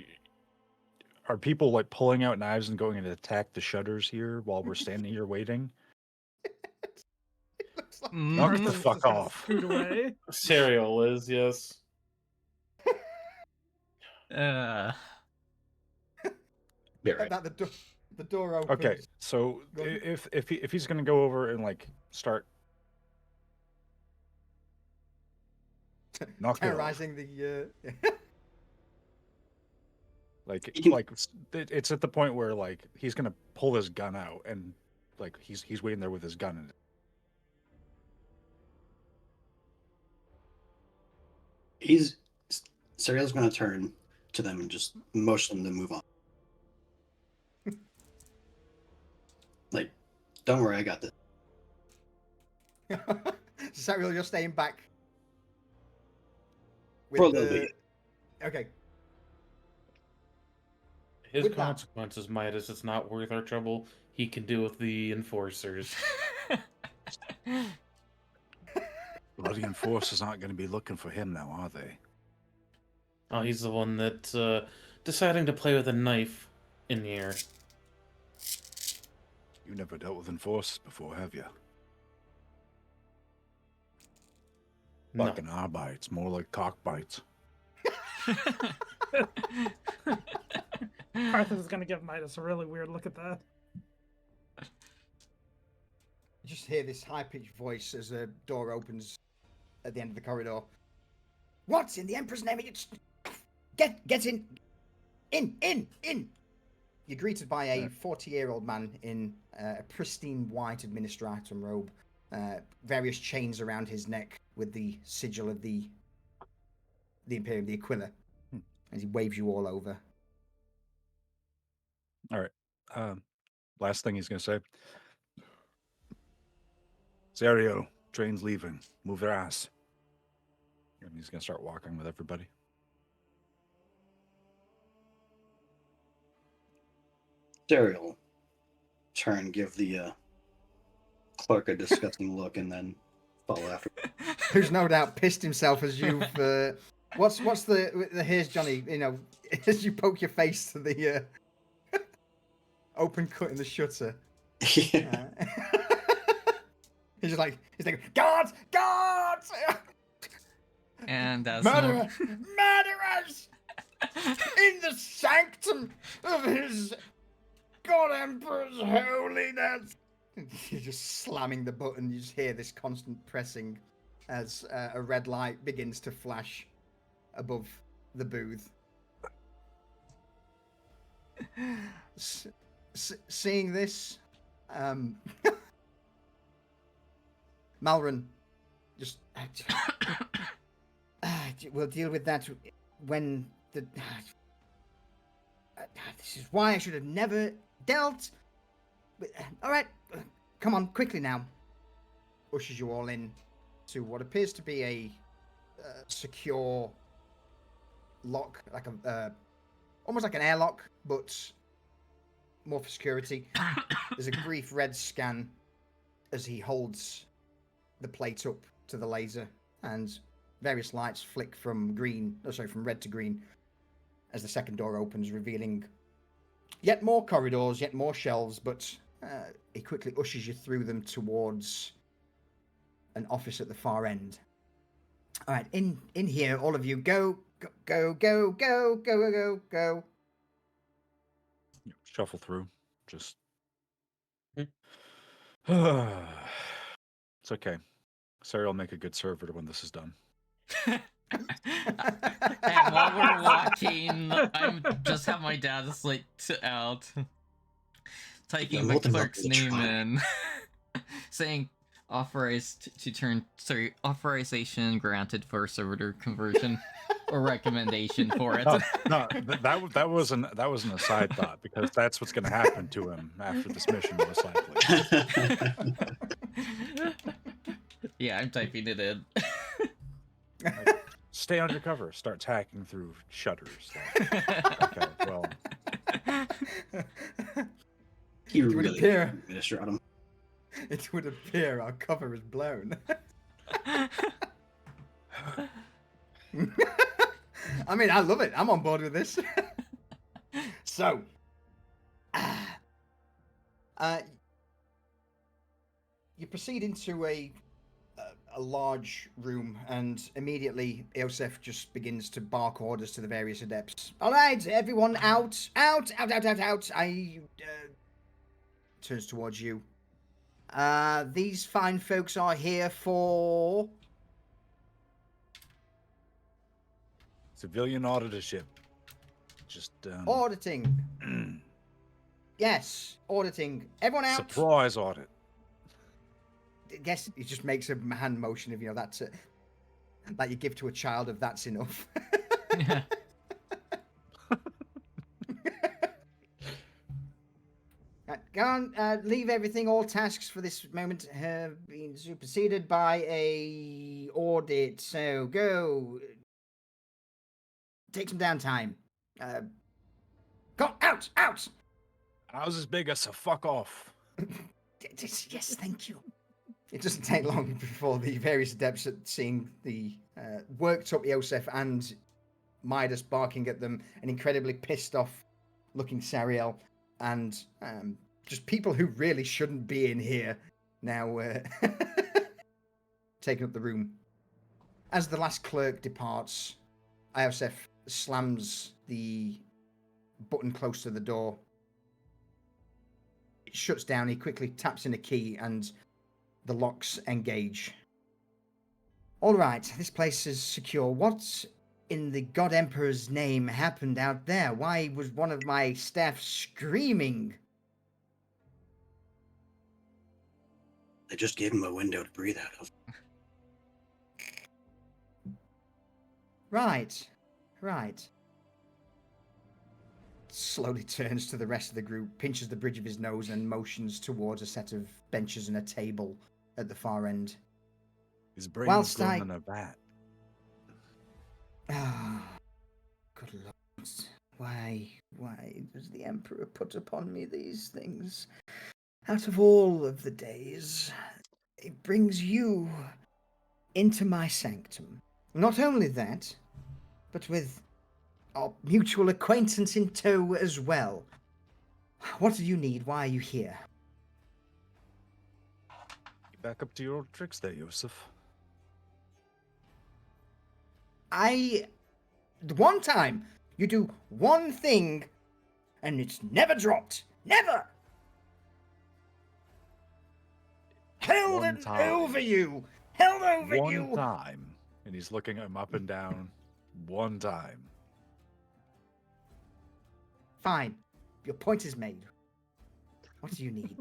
are people like pulling out knives and going to attack the shutters here while we're standing here waiting? It looks like Knock Mhm. the Just fuck got off. Screwed away. Serial is, yes. Uh, Be right. that The door opens. Okay, so Go on. if he's gonna go over and like start knock it off, Terrorizing the. like You can- like it's at the point where like he's gonna pull his gun out and like he's waiting there with his gun in it. Serial's gonna turn to them and just motion them to move on. Like, don't worry, I got this. Samuel, you're staying back. For a little bit. Okay. His With that- consequences, Midas, it's not worth our trouble. He can deal with the enforcers. Bloody enforcers aren't going to be looking for him now, are they? Oh, he's the one that's deciding to play with a knife in the air. You never dealt with enforcers before, have you? No. Fucking Arbites, more like cock bites. Carthus is gonna give Midas a really weird look at that. You just hear this high-pitched voice as a door opens at the end of the corridor. What in the Emperor's name? Get in! In! You're greeted by a 40-year-old man in a pristine white administratum robe, various chains around his neck with the sigil of the Imperium, the Aquila, as he waves you all over. All right. Last thing he's going to say. Serio, train's leaving. Move their ass. And he's going to start walking with everybody. Serial turn, give the clerk a disgusting look, and then follow after. Who's no doubt pissed himself as you've. What's the here's Johnny? You know, as you poke your face to the open cut in the shutter. Yeah. He's like, guards! And as Murderer! Murderers! In the sanctum of his God Emperor's holiness! You're just slamming the button. You just hear this constant pressing as a red light begins to flash above the booth. Seeing this, Malron, just we'll deal with that when the. This is why I should have never dealt. With, all right, come on, quickly now. Ushers you all in to what appears to be a secure lock, like a almost like an airlock, but more for security. There's a brief red scan as he holds the plate up to the laser, and various lights flick from red to green as the second door opens, revealing yet more corridors, yet more shelves, but he quickly ushers you through them towards an office at the far end. All right, in here, all of you, go. Shuffle through. Just. Hmm. It's okay. Sarah will make a good server when this is done. And while we're walking, I'm just have my dad slate out, typing the Multiple clerk's name try. in, saying authorization granted for servitor conversion, or recommendation for it. No, that was an aside thought, because that's what's going to happen to him after this mission, most likely. Yeah, I'm typing it in. Stay undercover. Starts hacking through shutters. Okay, well, He It would really appear. administer on him. It would appear our cover is blown. I mean, I love it. I'm on board with this. So, you proceed into a large room, and immediately Eosef just begins to bark orders to the various adepts. All right, everyone, out! I turns towards you. These fine folks are here for... Civilian auditorship. Just auditing. Yes, auditing. Everyone out. surprise audit. Yes, he just makes a hand motion of, that's it. Like you give to a child of that's enough. Yeah. Go on, leave everything. All tasks for this moment have been superseded by a audit. So go. Take some downtime. Go out, out. How's this bigger, so fuck off. Yes, thank you. It doesn't take long before the various adepts at seeing the worked up Yosef and Midas barking at them, an incredibly pissed off looking Sariel, and just people who really shouldn't be in here now taking up the room. As the last clerk departs, Yosef slams the button close to the door. It shuts down. He quickly taps in a key and the locks engage. All right, this place is secure. What in the God Emperor's name happened out there? Why was one of my staff screaming? I just gave him a window to breathe out of. Right. Slowly turns to the rest of the group, pinches the bridge of his nose and motions towards a set of benches and a table at the far end. His brain's Whilst going in a vat. Ah, good lord. Why does the Emperor put upon me these things? Out of all of the days, it brings you into my sanctum. Not only that, but with our mutual acquaintance in tow as well. What do you need? Why are you here? Get back up to your old tricks there, Yosef. One time, you do one thing, and it's never dropped. Never! Held One it time. over you! Held over you! One time. And he's looking at him up and down. One time. Fine. Your point is made. What do you need?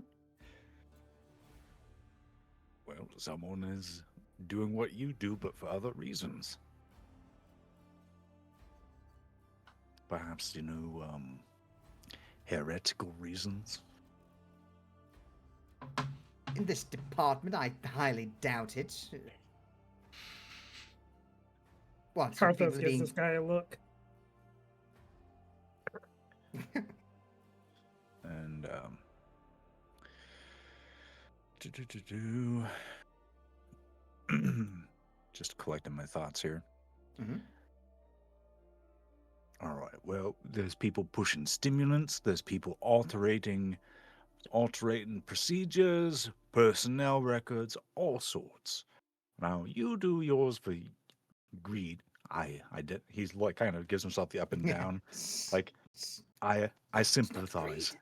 Well, someone is doing what you do, but for other reasons. Perhaps, heretical reasons. In this department, I highly doubt it. What? some people Karthos are gives being- this guy a look. And, just collecting my thoughts here. Mhm. All right. Well, there's people pushing stimulants. There's people alterating procedures, personnel records, all sorts. Now you do yours for greed. I did. He's like kind of gives himself the up and down. Like I sympathize.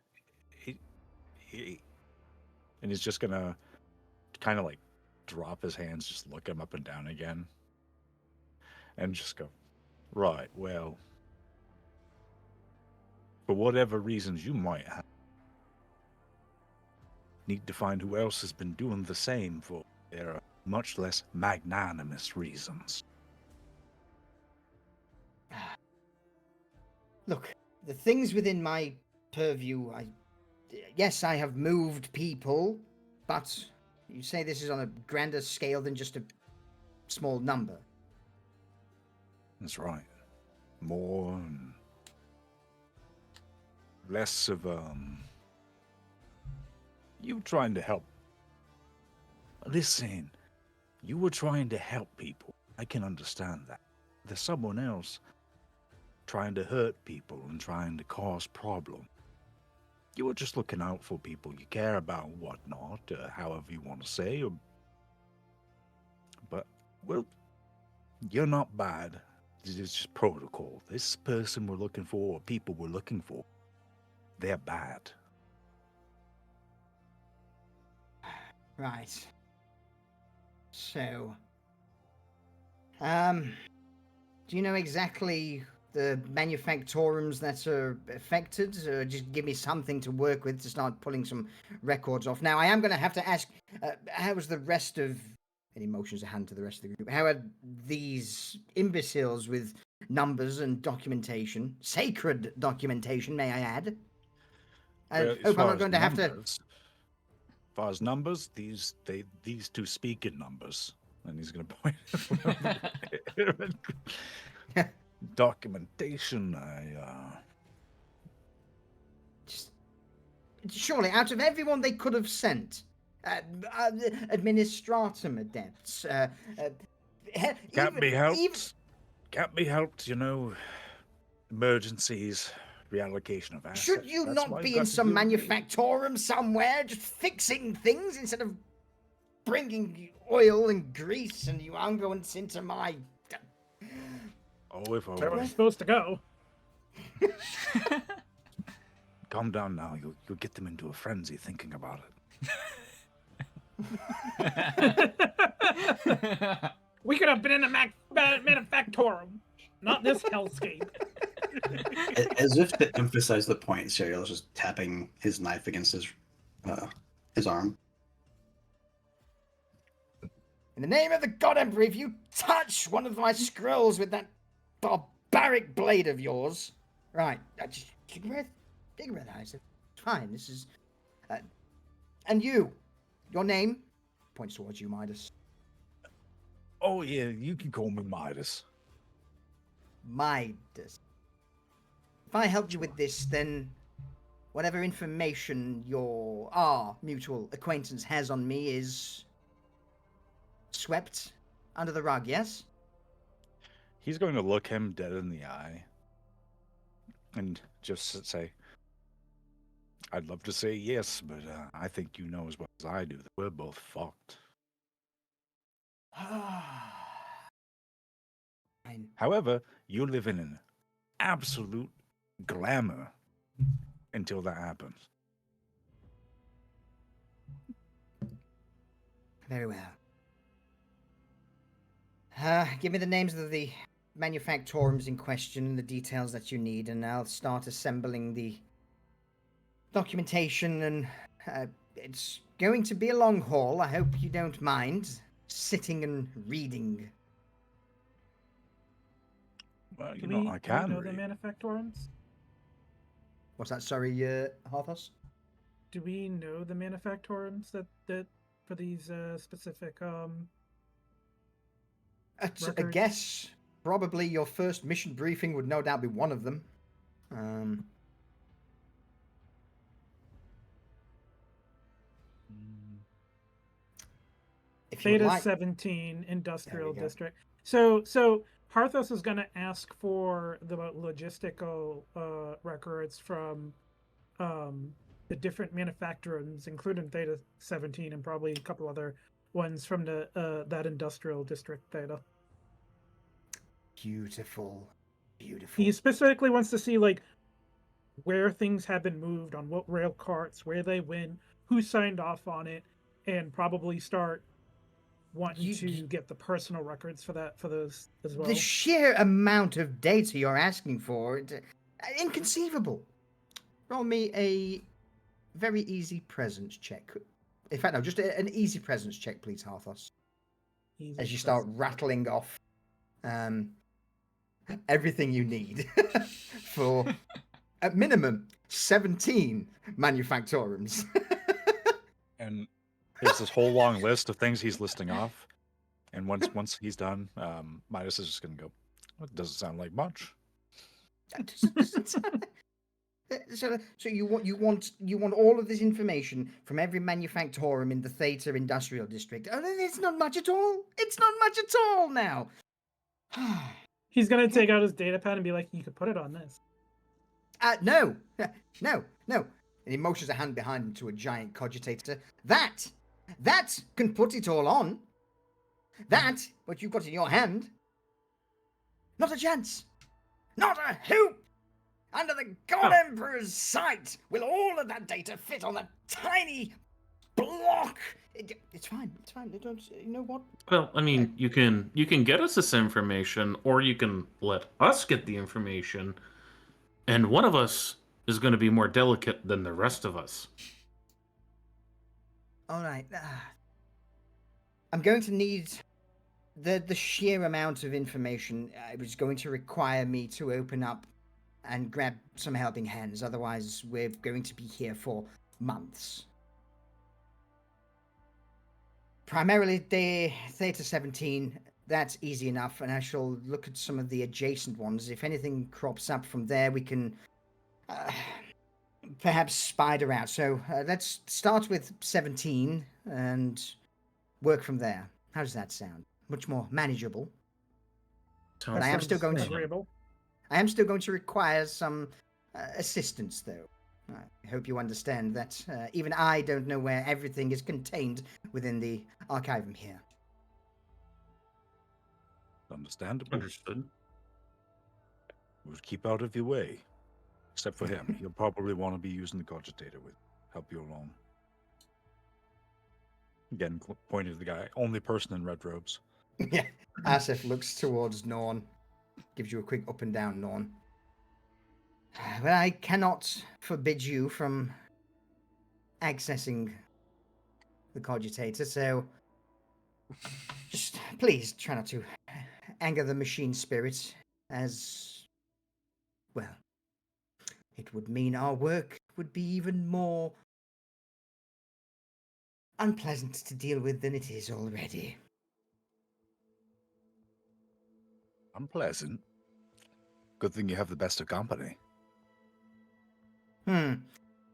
And he's just gonna kind of like drop his hands, just look him up and down again, and just go, right, well, for whatever reasons you might have, need to find who else has been doing the same for their much less magnanimous reasons. Look, the things within my purview, yes, I have moved people, but you say this is on a grander scale than just a small number. That's right. More and less of you trying to help. Listen, you were trying to help people. I can understand that. There's someone else trying to hurt people and trying to cause problems. You were just looking out for people you care about and whatnot, however you want to say. But, well, you're not bad. It's just protocol. This person we're looking for, or people we're looking for, they're bad. Right. So, do you know exactly the manufactorums that are affected? Just give me something to work with to start pulling some records off. Now, I am going to have to ask, how was the rest of... Any motions a hand to the rest of the group. How are these imbeciles with numbers and documentation, sacred documentation, may I add? I Well, as hope I'm far not as going to have to... numbers- As far as numbers, these two speak in numbers, and he's going to point. Documentation. Just, surely, out of everyone they could have sent, administratum adepts, Can't be helped. even- Can't be helped. You know, emergencies, reallocation of assets. should you That's not why be you've in got to some do with me. manufactorum somewhere, just fixing things instead of bringing oil and grease and you unguents into my... Oh, if I Where we're were. supposed to go. Calm down now. You'll get them into a frenzy thinking about it. We could have been in a manufactorum, not this hellscape. As if to emphasize the point, Serial's just tapping his knife against his arm. In the name of the God Emperor, if you touch one of my scrolls with that barbaric blade of yours... Right, just take a breath. Take a breath, Isaac. It's fine, this is... and you, your name? Points towards you, Midas. Oh yeah, you can call me Midas. Midas. If I help you with this, then whatever information our mutual acquaintance has on me is swept under the rug, yes? He's going to look him dead in the eye and just say, I'd love to say yes, but I think you know as well as I do that we're both fucked. Fine. However, you live in an absolute glamour until that happens. Very well. Give me the names of the manufactorums in question and the details that you need, and I'll start assembling the documentation. And it's going to be a long haul. I hope you don't mind sitting and reading. Well, you Do know, we I can know the read. manufactorums? What's that? Sorry, Harthos? Do we know the manufactorums that for these specific I records? guess probably your first mission briefing would no doubt be one of them. If you would Theta like, 17 Industrial go. District. So Harthos is going to ask for the logistical records from the different manufacturers, including Theta 17 and probably a couple other ones from the that Industrial District Theta. beautiful. He specifically wants to see like where things have been moved on what rail carts, where they went, who signed off on it, and probably start wanting to get the personal records for those as well. The sheer amount of data you're asking for, inconceivable. Roll me a very easy presence check. In fact, no, just an easy presence check, please, Harthos. Easy As you start presence. rattling off everything you need for, at minimum, 17 manufactorums. And there's this whole long list of things he's listing off. And once he's done, Midas is just going to go, "It doesn't sound like much." So you want all of this information from every manufactorum in the Theta Industrial District? Oh, it's not much at all. It's not much at all now. He's gonna take out his data pad and be like, "You could put it on this." No. And he motions a hand behind him to a giant cogitator. That can put it all on. That, what you've got in your hand, not a chance. Not a hoop. Under the God Emperor's sight, will all of that data fit on that tiny block. It's fine. It's fine. Don't, you know what? Well, I mean, you can get us this information, or you can let us get the information, and one of us is going to be more delicate than the rest of us. All right. I'm going to need the sheer amount of information. It was going to require me to open up and grab some helping hands. Otherwise, we're going to be here for months. Primarily, Theta 17. That's easy enough, and I shall look at some of the adjacent ones. If anything crops up from there, we can perhaps spider out. So let's start with 17 and work from there. How does that sound? Much more manageable. But I am still going to. agreeable. I am still going to require some assistance, though. I hope you understand that even I don't know where everything is contained within the archivum here. Understandable. Understood. We'll keep out of your way. Except for him. He'll probably want to be using the cogitator with help you along. Again, pointing to the guy. Only person in red robes. Yeah. Asif looks towards Norn. Gives you a quick up and down, Norn. Well, I cannot forbid you from accessing the cogitator, so just please try not to anger the machine spirit, as well. It would mean our work would be even more unpleasant to deal with than it is already. Unpleasant. Good thing you have the best of company.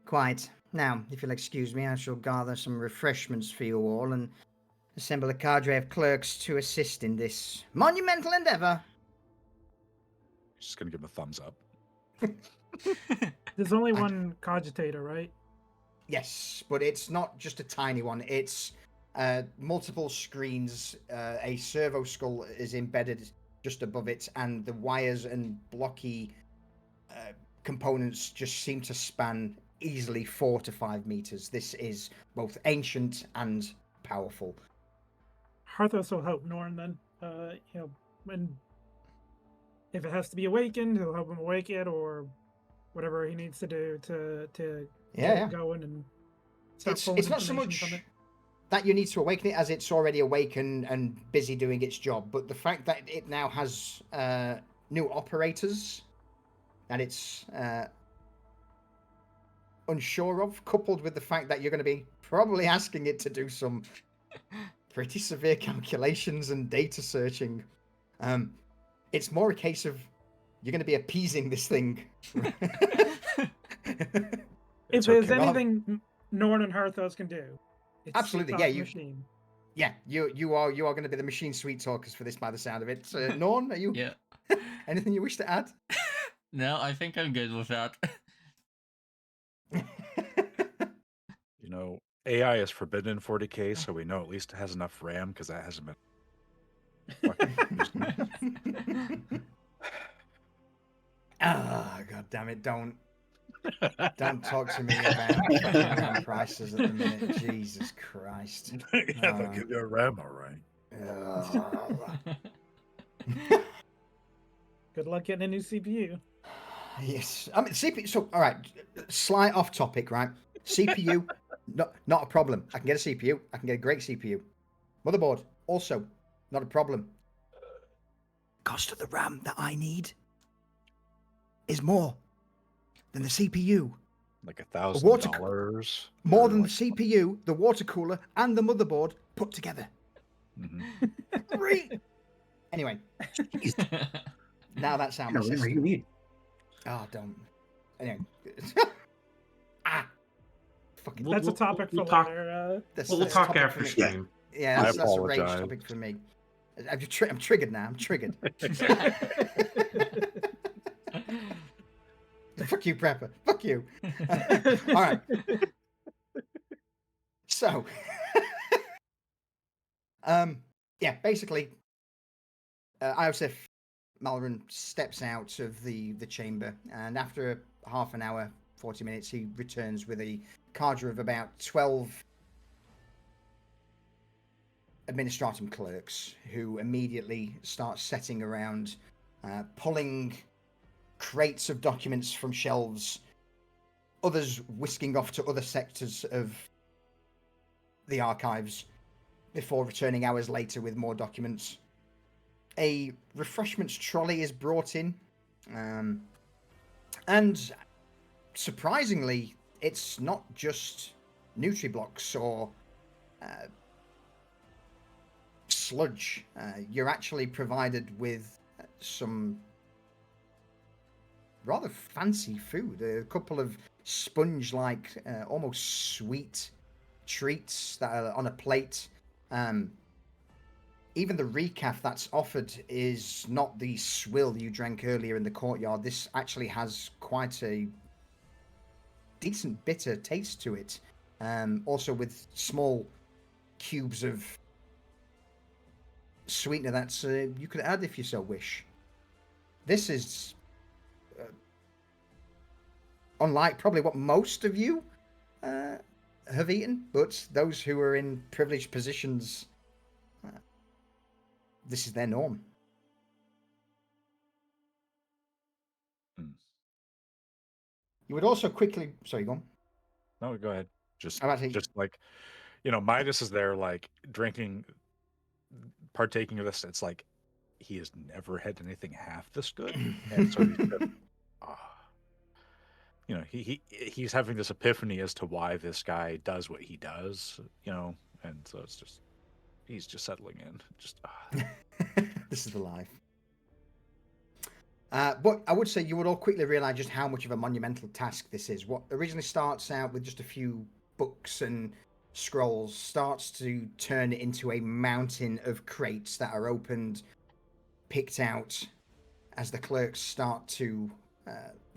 Quite. Now, if you'll excuse me, I shall gather some refreshments for you all and assemble a cadre of clerks to assist in this monumental endeavor. Just gonna give him a thumbs up. There's only one cogitator, right? Yes, but it's not just a tiny one. It's multiple screens. A servo skull is embedded just above it, and the wires and blocky components just seem to span easily 4 to 5 meters. This is both ancient and powerful. Harthos will help Norn then. When if it has to be awakened, he'll help him awake it, or whatever he needs to do to get it going and start pulling It's not so information much from it. that you need to awaken it as it's already awakened and busy doing its job, but the fact that it now has new operators that it's unsure of, coupled with the fact that you're going to be probably asking it to do some pretty severe calculations and data searching. It's more a case of you're going to be appeasing this thing. If there's anything Norn and Harthos can do, it's Absolutely, stop yeah, the you- machine. Yeah, you are going to be the machine sweet talkers for this by the sound of it. Norn, are you? Yeah. Anything you wish to add? No, I think I'm good with that. You know, AI is forbidden in 40k, so we know at least it has enough RAM because that hasn't been. Ah, god damn it! Don't talk to me about RAM prices at the minute. Jesus Christ! Yeah, they'll give you a RAM, all right. Good luck getting a new CPU. Yes, I mean CPU. So, all right, slight off topic, right? CPU, not a problem. I can get a CPU. I can get a great CPU. Motherboard, also not a problem. Cost of the RAM that I need is more than the CPU. Like water- $1,000. More than the CPU, the water cooler, and the motherboard put together. Great. Anyway, now that's out my Whatever you system. need. Oh, don't. Anyway. Fucking. We'll- That's a we'll- topic we'll for talk- later. That's We'll a talk topic after for me. stream. Yeah, I that's a rage apologize. topic for me. I'm triggered now. I'm triggered. Fuck you, Prepper. Fuck you. All right. So, yeah, basically, Iosif Malron steps out of the chamber, and after half an hour, 40 minutes, he returns with a cadre of about 12 administratum clerks who immediately start setting around, pulling crates of documents from shelves, others whisking off to other sectors of the archives before returning hours later with more documents. A refreshments trolley is brought in, and surprisingly, it's not just Nutriblocks or sludge. You're actually provided with some rather fancy food. A couple of sponge-like, almost sweet treats that are on a plate. Even the recaf that's offered is not the swill you drank earlier in the courtyard. This actually has quite a decent bitter taste to it. Also with small cubes of sweetener that's you could add if you so wish. This is unlike probably what most of you have eaten, but those who are in privileged positions, this is their norm. You would also quickly... Sorry, go on. No, go ahead. Just Actually, like, you know, Midas is there, like drinking, partaking of this. It's like he has never had anything half this good, and so he's just, you know, he's having this epiphany as to why this guy does what he does, you know, and so it's just he's just settling in. Just this is the life. But I would say you would all quickly realize just how much of a monumental task this is. What originally starts out with just a few books and scrolls starts to turn into a mountain of crates that are opened, picked out, as the clerks start to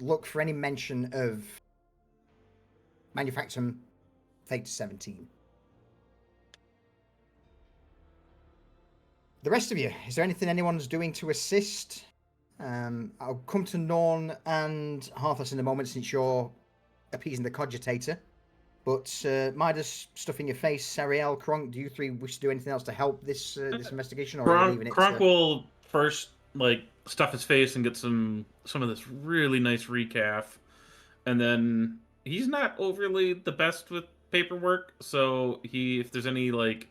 look for any mention of Manufactum Theta 17. The rest of you, is there anything anyone's doing to assist? I'll come to Norn and Harthus in a moment since you're appeasing the cogitator. But Midas, stuff in your face, Sariel, Kronk, do you three wish to do anything else to help this this investigation, or are you leaving it? Kronk will first like stuff his face and get some of this really nice recaf, and then he's not overly the best with paperwork, so if there's any like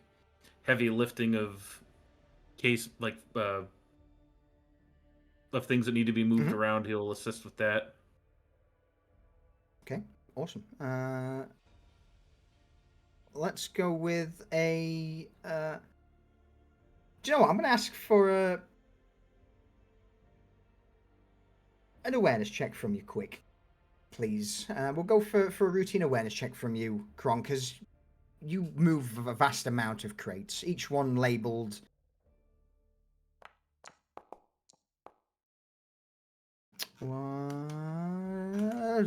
heavy lifting of case like of things that need to be moved around, he'll assist with that. Okay, awesome. Let's go with a... do you know what? I'm going to ask for an awareness check from you quick, please. We'll go for a routine awareness check from you, Kronk, because you move a vast amount of crates, each one labelled...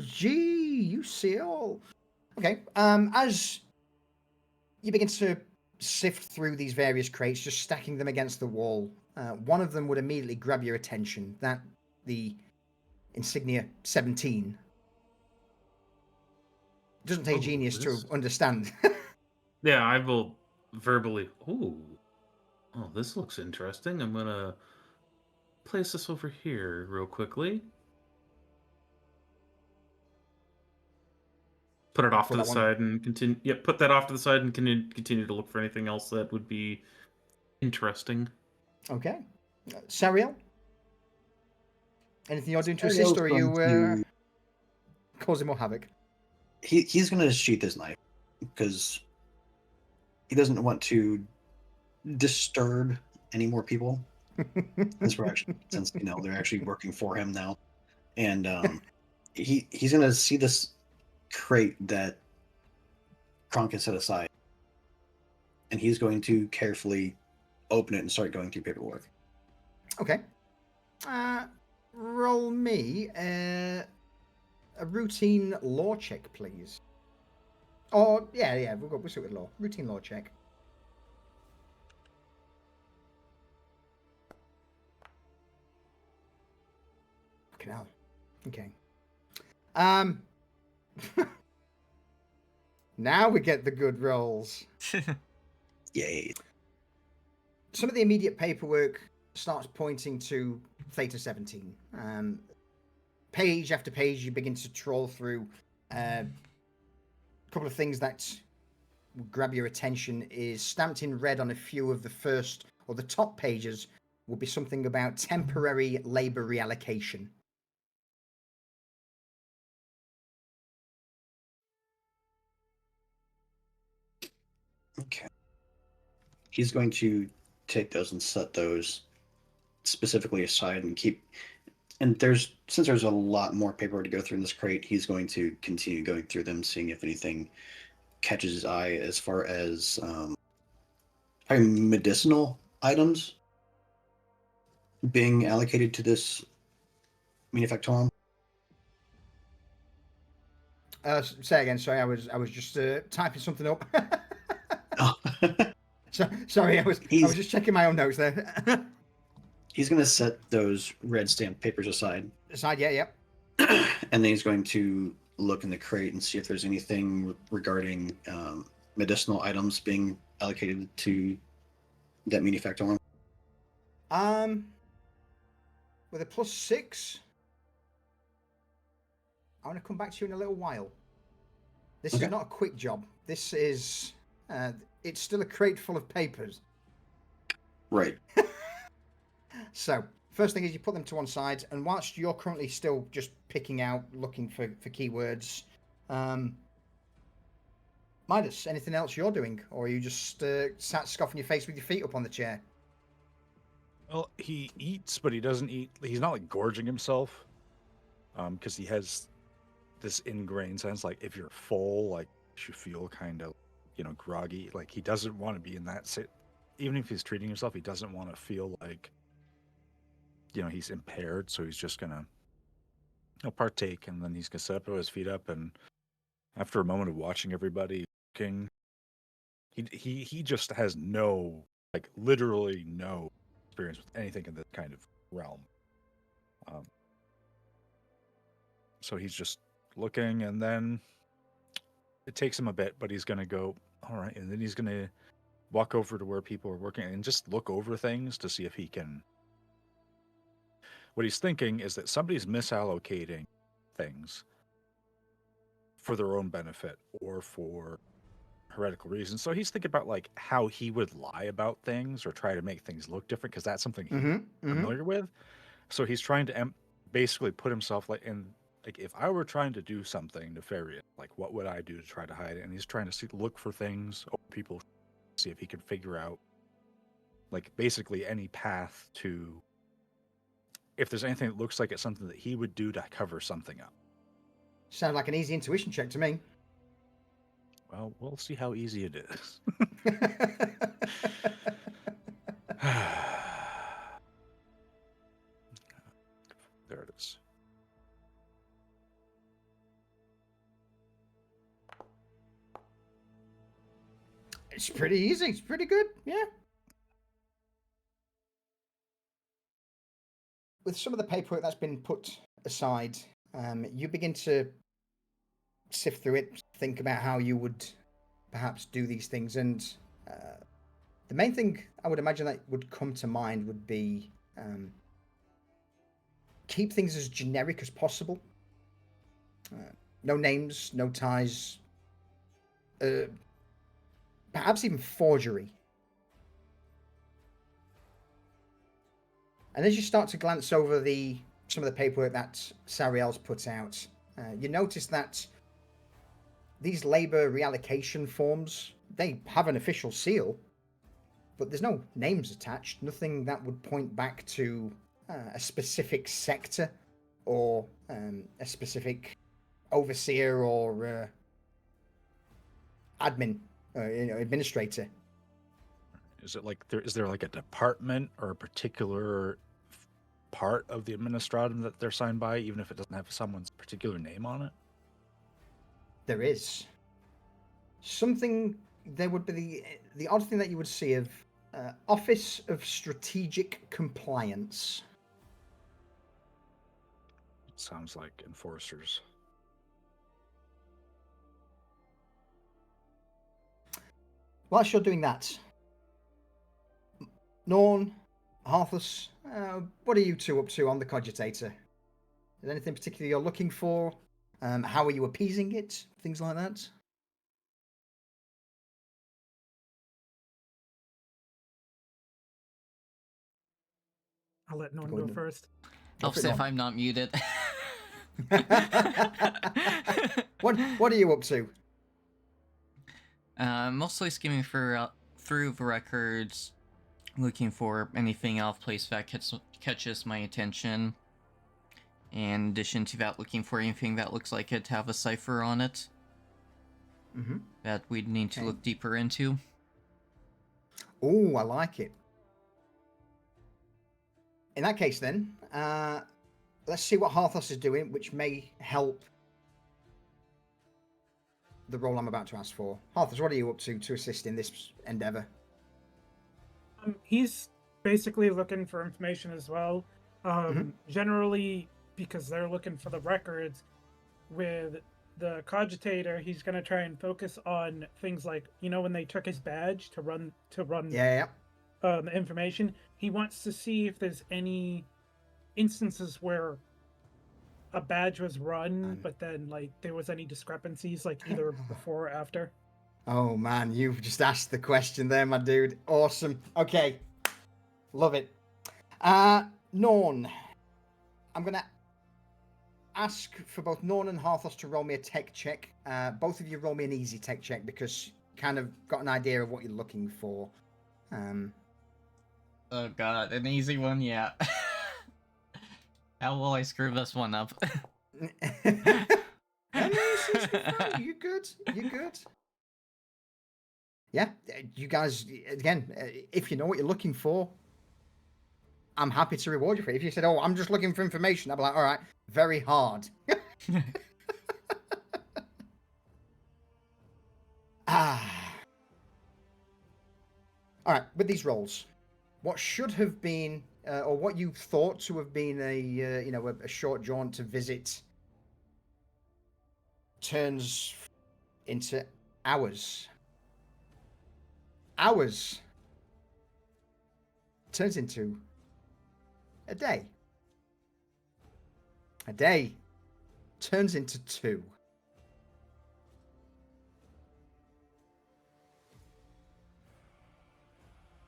Gee, you see it all. Okay, as you begin to sift through these various crates, just stacking them against the wall, one of them would immediately grab your attention. That the insignia 17. Doesn't take genius to understand. Yeah, I will verbally. Oh, this looks interesting. I'm gonna place this over here real quickly. Put it off to the side and continue. Yep, put that off to the side and continue to look for anything else that would be interesting. Okay. Sariel? Anything you're doing to assist, or are you causing more havoc? He's going to sheath his knife because he doesn't want to disturb any more people. Since they're actually working for him now, and he's going to see this crate that Kronk has set aside, and he's going to carefully open it and start going through paperwork. Okay. Roll me a routine law check, please. Or yeah, we'll sit with law. Routine law check. Fucking hell. Okay. Now we get the good rolls. Yay. some of the immediate paperwork starts pointing to Theta 17. Page after page, you begin to trawl through. A couple of things that will grab your attention is stamped in red on a few of the first or the top pages will be something about temporary labor reallocation. Okay. He's going to take those and set those specifically aside and keep. And since there's a lot more paperwork to go through in this crate, he's going to continue going through them, seeing if anything catches his eye as far as probably medicinal items being allocated to this manufactorum. Say again. Sorry, I was just typing something up. Oh. Sorry, I was just checking my own notes there. He's going to set those red stamped papers aside. Aside, yeah, yep. And then he's going to look in the crate and see if there's anything regarding medicinal items being allocated to that manufactorum. With a +6, I want to come back to you in a little while. This is not a quick job. This is, it's still a crate full of papers. Right. So, first thing is you put them to one side, and whilst you're currently still just picking out, looking for keywords, Midas, anything else you're doing? Or are you just sat scoffing your face with your feet up on the chair? Well, he eats, but he doesn't eat. He's not like gorging himself, because he has this ingrained sense, like if you're full, like you feel kind of, groggy. Like he doesn't want to be in that sit. Even if he's treating himself, he doesn't want to feel like, he's impaired. So he's just gonna, partake, and then he's gonna set up his feet up, and after a moment of watching everybody looking, he just has no, like literally no experience with anything in this kind of realm. So he's just looking, and then it takes him a bit, but he's gonna go, all right, and then he's gonna walk over to where people are working and just look over things to see if he can. What he's thinking is that somebody's misallocating things for their own benefit or for heretical reasons. So he's thinking about like how he would lie about things or try to make things look different, because that's something he's familiar with. So he's trying to basically put himself like in, like if I were trying to do something nefarious, like what would I do to try to hide it? And he's trying to look for things over people, see if he can figure out like basically any path to, if there's anything that looks like it's something that he would do to cover something up. Sounds like an easy intuition check to me. Well, we'll see how easy it is. There it is. It's pretty easy. It's pretty good. Yeah. With some of the paperwork that's been put aside, you begin to sift through it, think about how you would perhaps do these things, and the main thing I would imagine that would come to mind would be keep things as generic as possible. No names, no ties, perhaps even forgery. And as you start to glance over some of the paperwork that Sariel's put out, you notice that these labor reallocation forms, they have an official seal, but there's no names attached, nothing that would point back to a specific sector or a specific overseer or admin, administrator. Is it like is there like a department or a particular part of the administratum that they're signed by, even if it doesn't have someone's particular name on it? There is something. There would be the odd thing that you would see of Office of Strategic Compliance. It sounds like enforcers. Whilst you're doing that, Norn, Harthus, what are you two up to on the Cogitator? Is there anything particular you're looking for? How are you appeasing it? Things like that? I'll let Norn Go go ahead. first. Go Helps for it, if Norn. I'm not muted. What are you up to? Mostly skimming through the records, looking for anything out of place that catches my attention. In addition to that, looking for anything that looks like it have a cipher on it Mm-hmm. that we'd need to Okay. look deeper into. Oh, I like it. In that case, then, let's see what Harthos is doing, which may help the role I'm about to ask for. Harthos, what are you up to assist in this endeavor? He's basically looking for information as well. Generally, because they're looking for the records, with the Cogitator, he's going to try and focus on things like, when they took his badge to run Yeah. the information. He wants to see if there's any instances where a badge was run, but then there was any discrepancies, either before or after. Oh man, you've just asked the question there, my dude. Awesome. Okay. Love it. Norn. I'm gonna ask for both Norn and Harthos to roll me a tech check. Both of you roll me an easy tech check because you kind of got an idea of what you're looking for. Oh god, an easy one, yeah. How will I screw this one up? You're good. You're good. Yeah, you guys, again, if you know what you're looking for, I'm happy to reward you for it. If you said, oh, I'm just looking for information, I'd be like, all right, very hard. All right, with these rolls, what should have been, or what you thought to have been a short jaunt to visit, turns into hours. Hours turns into a day. A day turns into 2.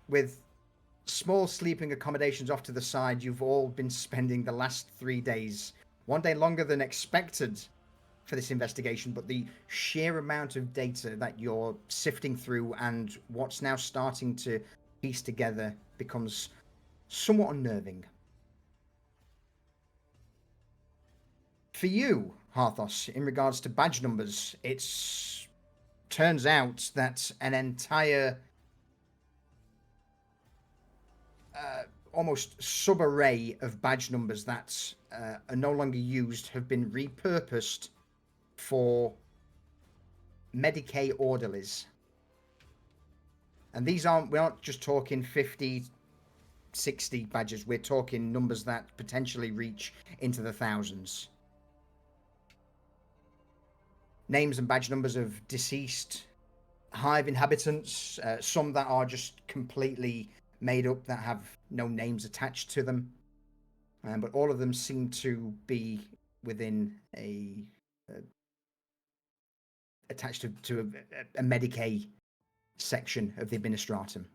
With small sleeping accommodations off to the side, you've all been spending the last 3 days, one day longer than expected for this investigation, but the sheer amount of data that you're sifting through and what's now starting to piece together becomes somewhat unnerving. For you, Harthos, in regards to badge numbers, it turns out that an entire almost sub-array of badge numbers that are no longer used have been repurposed for Medicaid orderlies. And we're not just talking 50, 60 badges, we're talking numbers that potentially reach into the thousands. Names and badge numbers of deceased hive inhabitants, some that are just completely made up that have no names attached to them. But all of them seem to be within attached to a Medicaid section of the Administratum.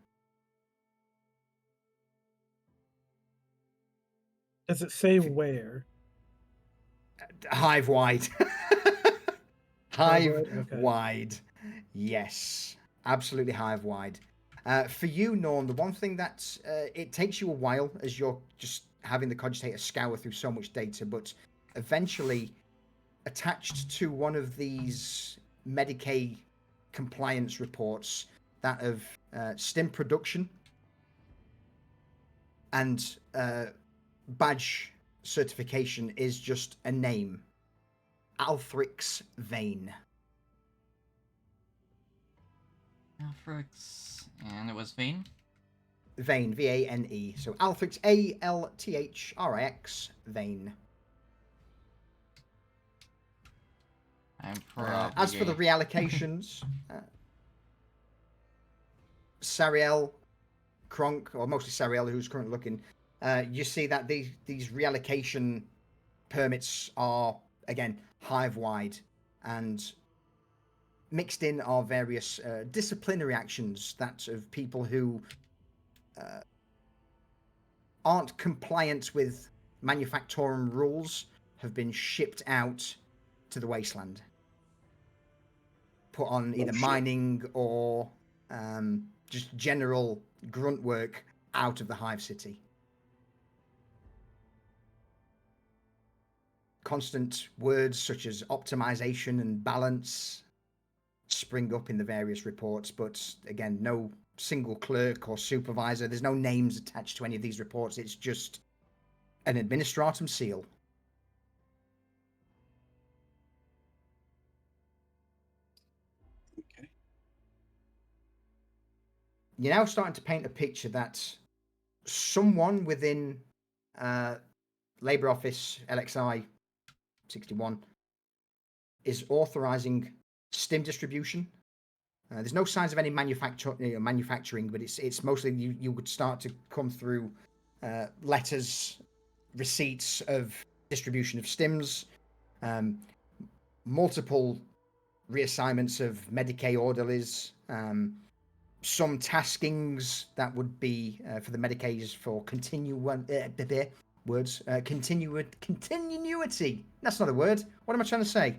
Does it say where? Hive wide. Hive Okay. wide. Yes. Absolutely hive wide. For you, Norm, the one thing that it takes you a while as you're just having the Cogitator scour through so much data, but eventually attached to one of these Medicaid compliance reports, that of stim production and badge certification, is just a name. Althrix Vane. Alfrix, and it was Vane? Vane, V-A-N-E. So Althrix, A-L-T-H-R-I-X, Vane. I'm probably... As for the reallocations, Sariel, Kronk, or mostly Sariel, who's currently looking, you see that these reallocation permits are, again, hive-wide, and mixed in are various disciplinary actions that of people who aren't compliant with Manufactorum rules have been shipped out to the wasteland. Put on either shit. mining or just general grunt work out of the hive city. Constant words such as optimization and balance spring up in the various reports, but again, no single clerk or supervisor. There's no names attached to any of these reports. It's just an administratum seal. Okay. You're now starting to paint a picture that someone within Labour Office LXI 61 is authorizing stim distribution. There's no signs of any manufacturing, but it's mostly you would start to come through letters, receipts of distribution of stims, multiple reassignments of Medicaid orderlies, some taskings that would be for the Medicaids for continuity. That's not a word. What am I trying to say?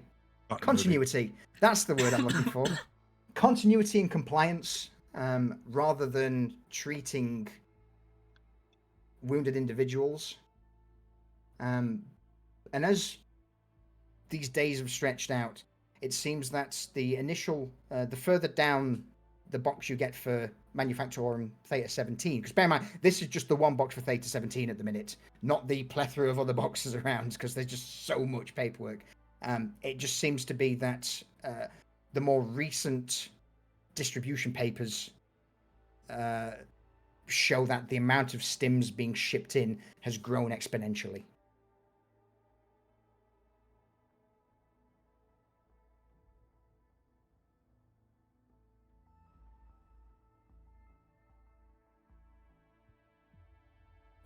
Continuity. That's the word I'm looking for. Continuity and compliance, rather than treating wounded individuals. And as these days have stretched out, it seems that the initial, the further down the box you get for Manufactorum Theta 17, because bear in mind, this is just the one box for Theta 17 at the minute, not the plethora of other boxes around, because there's just so much paperwork. It just seems to be that the more recent distribution papers show that the amount of stims being shipped in has grown exponentially.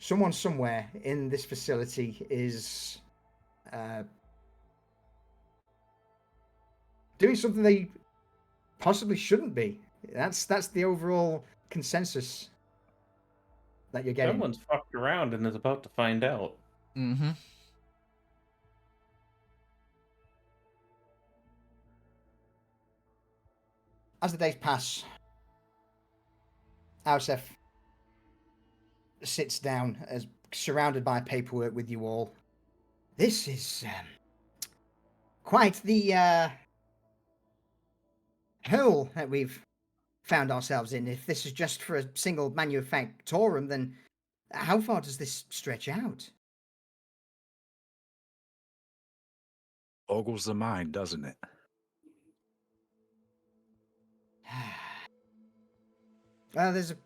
Someone somewhere in this facility is doing something they possibly shouldn't be. That's the overall consensus that you're getting. Someone's fucked around and is about to find out. Mm-hmm. As the days pass, Ausef sits down, as surrounded by paperwork with you all. This is quite the hole that we've found ourselves in. If this is just for a single manufactorum, then how far does this stretch out? Ogles the mind, doesn't it? Well, there's a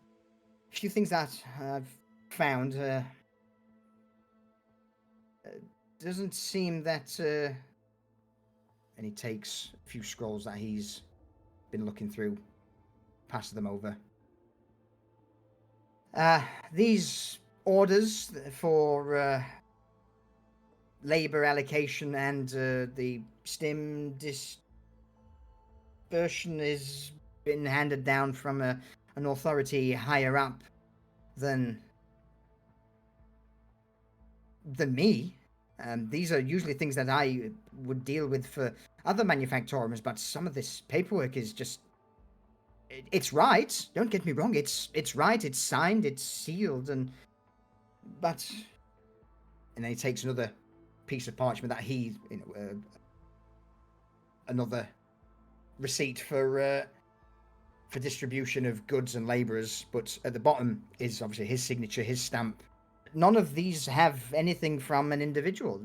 few things that I've found. Doesn't seem that. And he takes a few scrolls that he's been looking through, passes them over. These orders for labor allocation and the stim dispersion has been handed down from an authority higher up than me. These are usually things that I would deal with for other manufacturers, but some of this paperwork is just... It's right, don't get me wrong, it's right, it's signed, it's sealed, but... And then he takes another piece of parchment that he... another receipt for distribution of goods and labourers, but at the bottom is obviously his signature, his stamp. None of these have anything from an individual,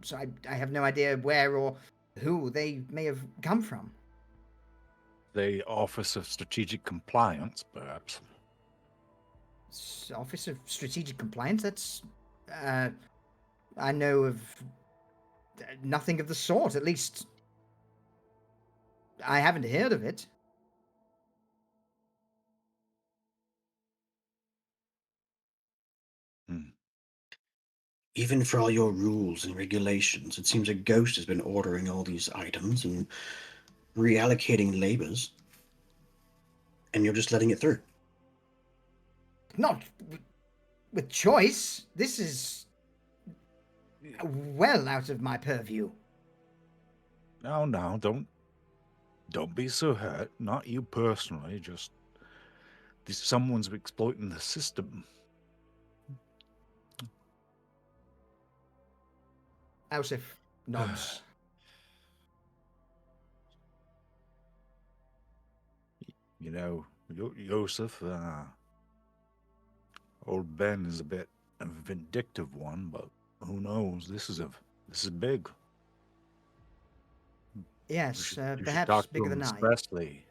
so I have no idea where or who they may have come from. The Office of Strategic Compliance, perhaps. Office of Strategic Compliance? That's... I know of nothing of the sort, at least... I haven't heard of it. even for all your rules and regulations, it seems a ghost has been ordering all these items and reallocating labors, and you're just letting it through. Not with choice. This is well out of my purview. No, don't be so hurt. Not you personally, just someone's exploiting the system. Elsif nods. You know, Yosef, old Ben is a bit of a vindictive one, but who knows? This is big. Yes, You should perhaps talk to bigger him than I. expressly.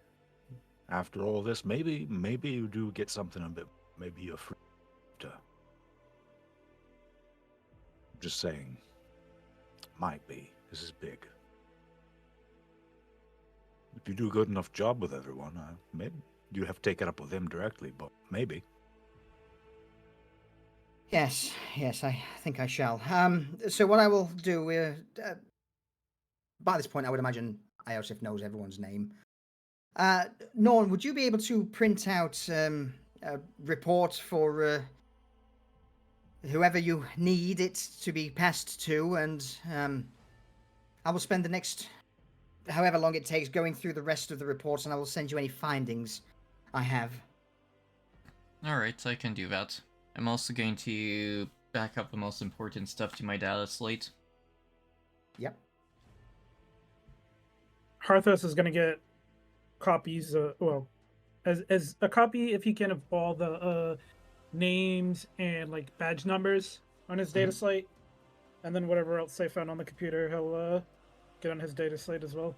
After all this, maybe you do get something a bit. Maybe you're free to. Just saying. Might be. This is big. If you do a good enough job with everyone, maybe you have to take it up with him directly, but maybe. Yes, I think I shall. So what I will do, by this point, I would imagine Iosif knows everyone's name. Norn, would you be able to print out a report for whoever you need it to be passed to, and I will spend the next however long it takes going through the rest of the reports, and I will send you any findings I have. Alright, I can do that. I'm also going to back up the most important stuff to my data slate. Yep. Harthos is going to get copies, as a copy, if he can, of all the names and like badge numbers on his data slate, and then whatever else they found on the computer, he'll get on his data slate as well.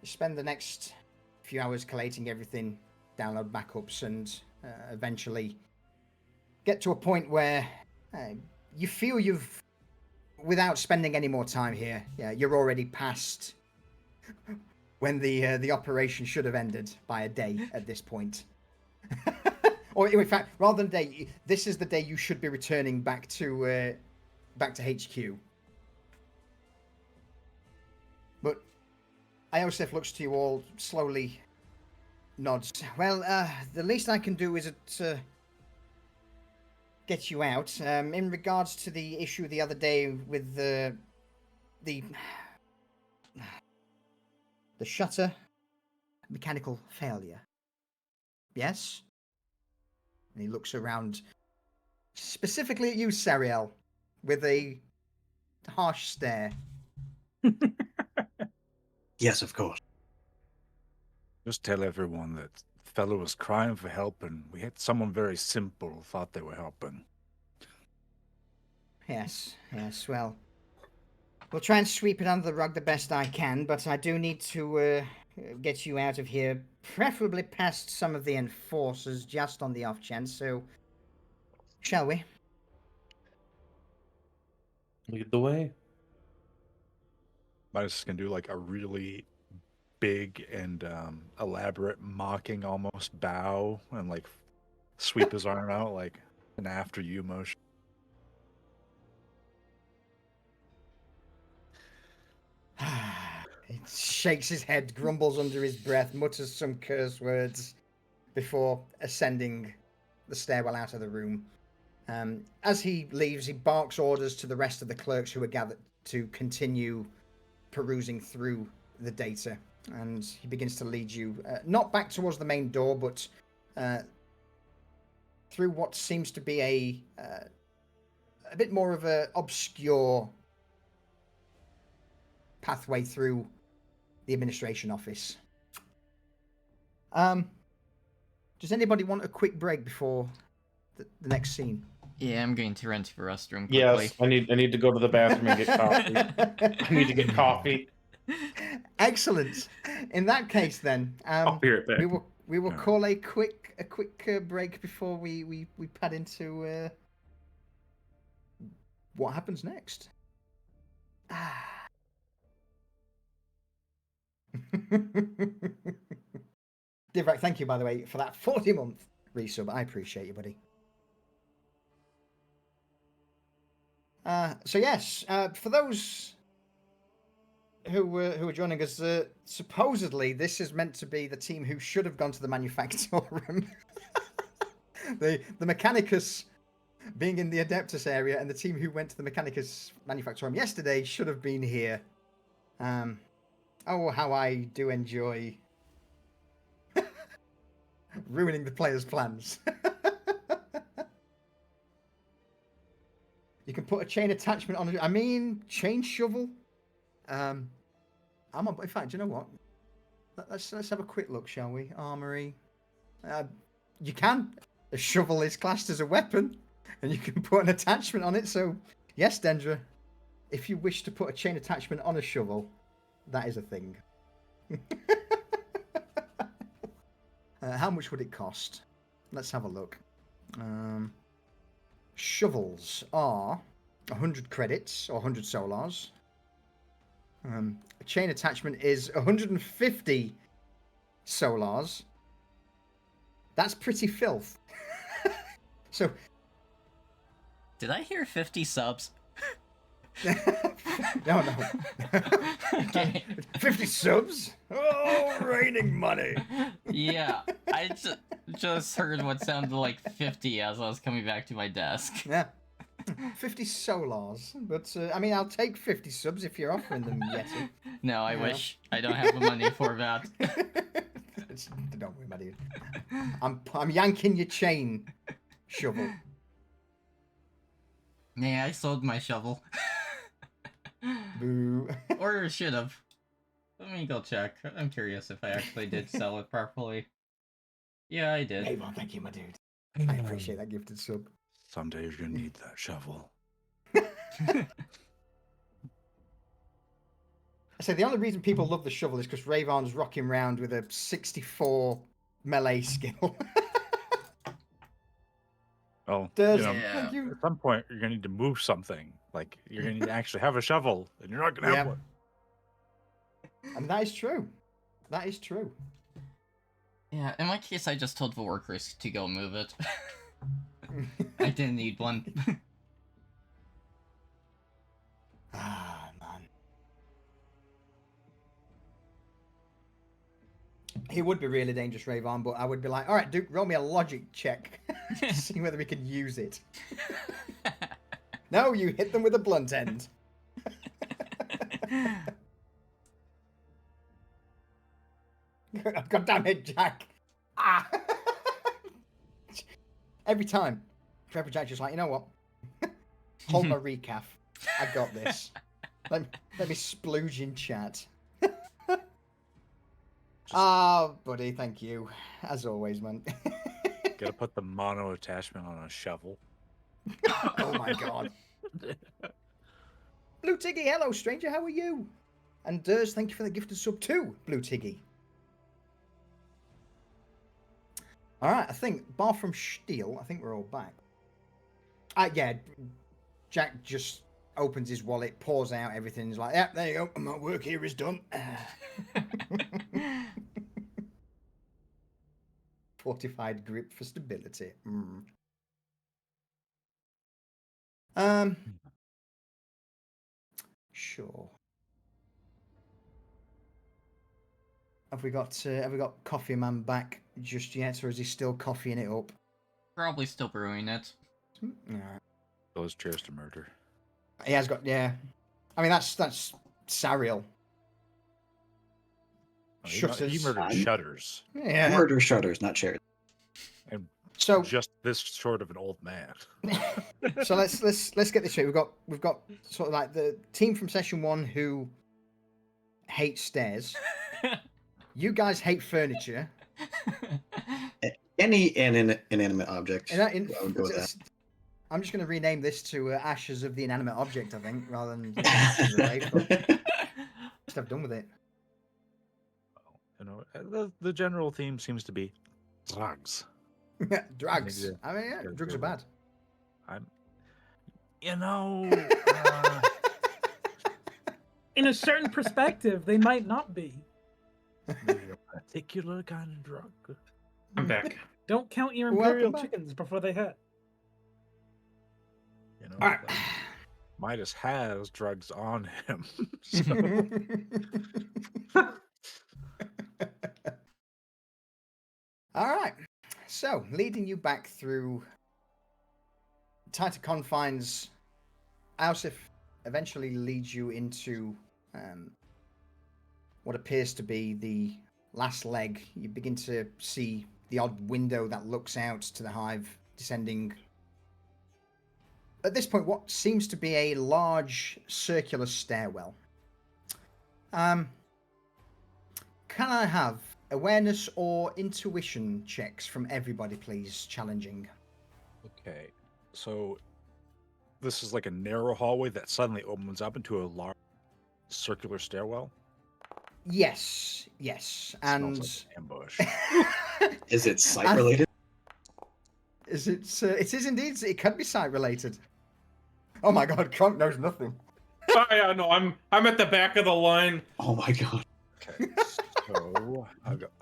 You spend the next few hours collating everything, download backups, and eventually get to a point where you feel you've, without spending any more time here, you're already past when the operation should have ended by a day at this point. Or in fact, rather than day, this is the day you should be returning back to HQ. But Iosef looks to you all, slowly nods. Well, the least I can do is get you out. In regards to the issue the other day with the shutter mechanical failure. Yes? And he looks around specifically at you, Sariel, with a harsh stare. Yes, of course. Just tell everyone that the fellow was crying for help, and we had someone very simple thought they were helping. Yes, well, we'll try and sweep it under the rug the best I can, but I do need to get you out of here, preferably past some of the enforcers, just on the off chance, so shall we? Lead the way. Midas can do like a really big and elaborate mocking almost bow and like sweep his arm out like an after you motion. He shakes his head, grumbles under his breath, mutters some curse words before ascending the stairwell out of the room. As he leaves, he barks orders to the rest of the clerks who are gathered to continue perusing through the data, and he begins to lead you not back towards the main door, but through what seems to be a bit more of a obscure pathway through the administration office. Does anybody want a quick break before the next scene? Yeah, I'm going to run to the restroom quickly. Yes, I need to go to the bathroom and get coffee. I need to get coffee. Excellent. In that case, then, I'll be right back. we will call a quick break before we pad into what happens next. Divrak, thank you, by the way, for that 40-month resub. I appreciate you, buddy. So yes, for those who are joining us, supposedly this is meant to be the team who should have gone to the Manufactorum. the Mechanicus being in the Adeptus area, and the team who went to the Mechanicus Manufactorum yesterday should have been here. Oh, how I do enjoy ruining the players' plans. You can put a chain attachment on. I mean, chain shovel. In fact, do you know what? Let's have a quick look, shall we? Armory. You can. A shovel is classed as a weapon, and you can put an attachment on it. So, yes, Dendra, if you wish to put a chain attachment on a shovel, that is a thing. How much would it cost? Let's have a look. Shovels are 100 credits or 100 solars. A chain attachment is 150 solars. That's pretty filth. So, Did I hear 50 subs? no. Okay. 50 subs? Oh, raining money. Yeah, I just heard what sounded like 50 as I was coming back to my desk. Yeah. 50 solars. But, I mean, I'll take 50 subs if you're offering them, Yeti. No, I Yeah. wish. I don't have the money for that. Don't worry, my dude. I'm yanking your chain, shovel. Nah, I sold my shovel. Boo. Or should have. Let me go check. I'm curious if I actually did sell it properly. Yeah, I did. Hey, well, thank you, my dude. I appreciate that gifted sub. Someday you're gonna need that shovel. I say the only reason people love the shovel is because Rayvon's rocking around with a 64 melee skill. Well, Does you know, Yeah. thank you. at some point you're gonna need to move something. Like you're gonna need to actually have a shovel, and you're not gonna have Yeah. one. I mean, that is true. That is true. Yeah, in my case, I just told the workers to go move it. I didn't need one. Ah, man. He would be really dangerous, Rayvon, but I would be like, all right, Duke, roll me a logic check to see whether we can use it. No, you hit them with a blunt end. God damn it, Jack. Ah. Every time, Trevor Jack's just like, you know what? Hold my recaf. I got this. Let me splooge in chat. Ah, buddy, thank you. As always, man. Gotta put the mono attachment on a shovel. Oh my god. Blue Tiggy, hello, stranger, how are you? And Durs, thank you for the gifted sub too, Blue Tiggy. Alright, I think, bar from Steel, I think we're all back. Yeah, Jack just opens his wallet, pours out everything, he's like, yeah, there you go, my work here is done. Fortified grip for stability. Sure. Have we got Coffee Man back just yet, or is he still coffeeing it up? Probably still brewing it. Alright. Those chairs to murder. He has got, yeah. I mean, that's Sariel. Oh, he Shutters. murdered Fine. shutters. Yeah. Murder shutters, not chairs. And So just this short of an old man. so let's get this straight. We've got sort of like the team from session 1 who hate stairs. You guys hate furniture. Any inanimate object. And I would go with that. I'm just going to rename this to Ashes of the Inanimate Object, I think, rather than Ashes of Life, but just have done with it. You know, the general theme seems to be drugs. Drugs. Maybe I mean, yeah, gotta drugs go are with- bad. You know, In a certain perspective, they might not be. maybe a particular kind of drug. I'm back. Don't count your Welcome imperial back. chickens before they hatch. You know, All right. like, Midas has drugs on him. So, All right. So, leading you back through tighter confines, Alsif eventually leads you into what appears to be the last leg. You begin to see the odd window that looks out to the hive descending. At this point, what seems to be a large circular stairwell. Can I have awareness or intuition checks from everybody, please? Challenging. okay. So this is like a narrow hallway that suddenly opens up into a large circular stairwell. Yes, and Smells like an ambush. Is it sight related? is it? It is indeed. It can be sight related. Oh my God, Kronk knows nothing. Oh, yeah, no, I'm at the back of the line. Oh my god. Okay. So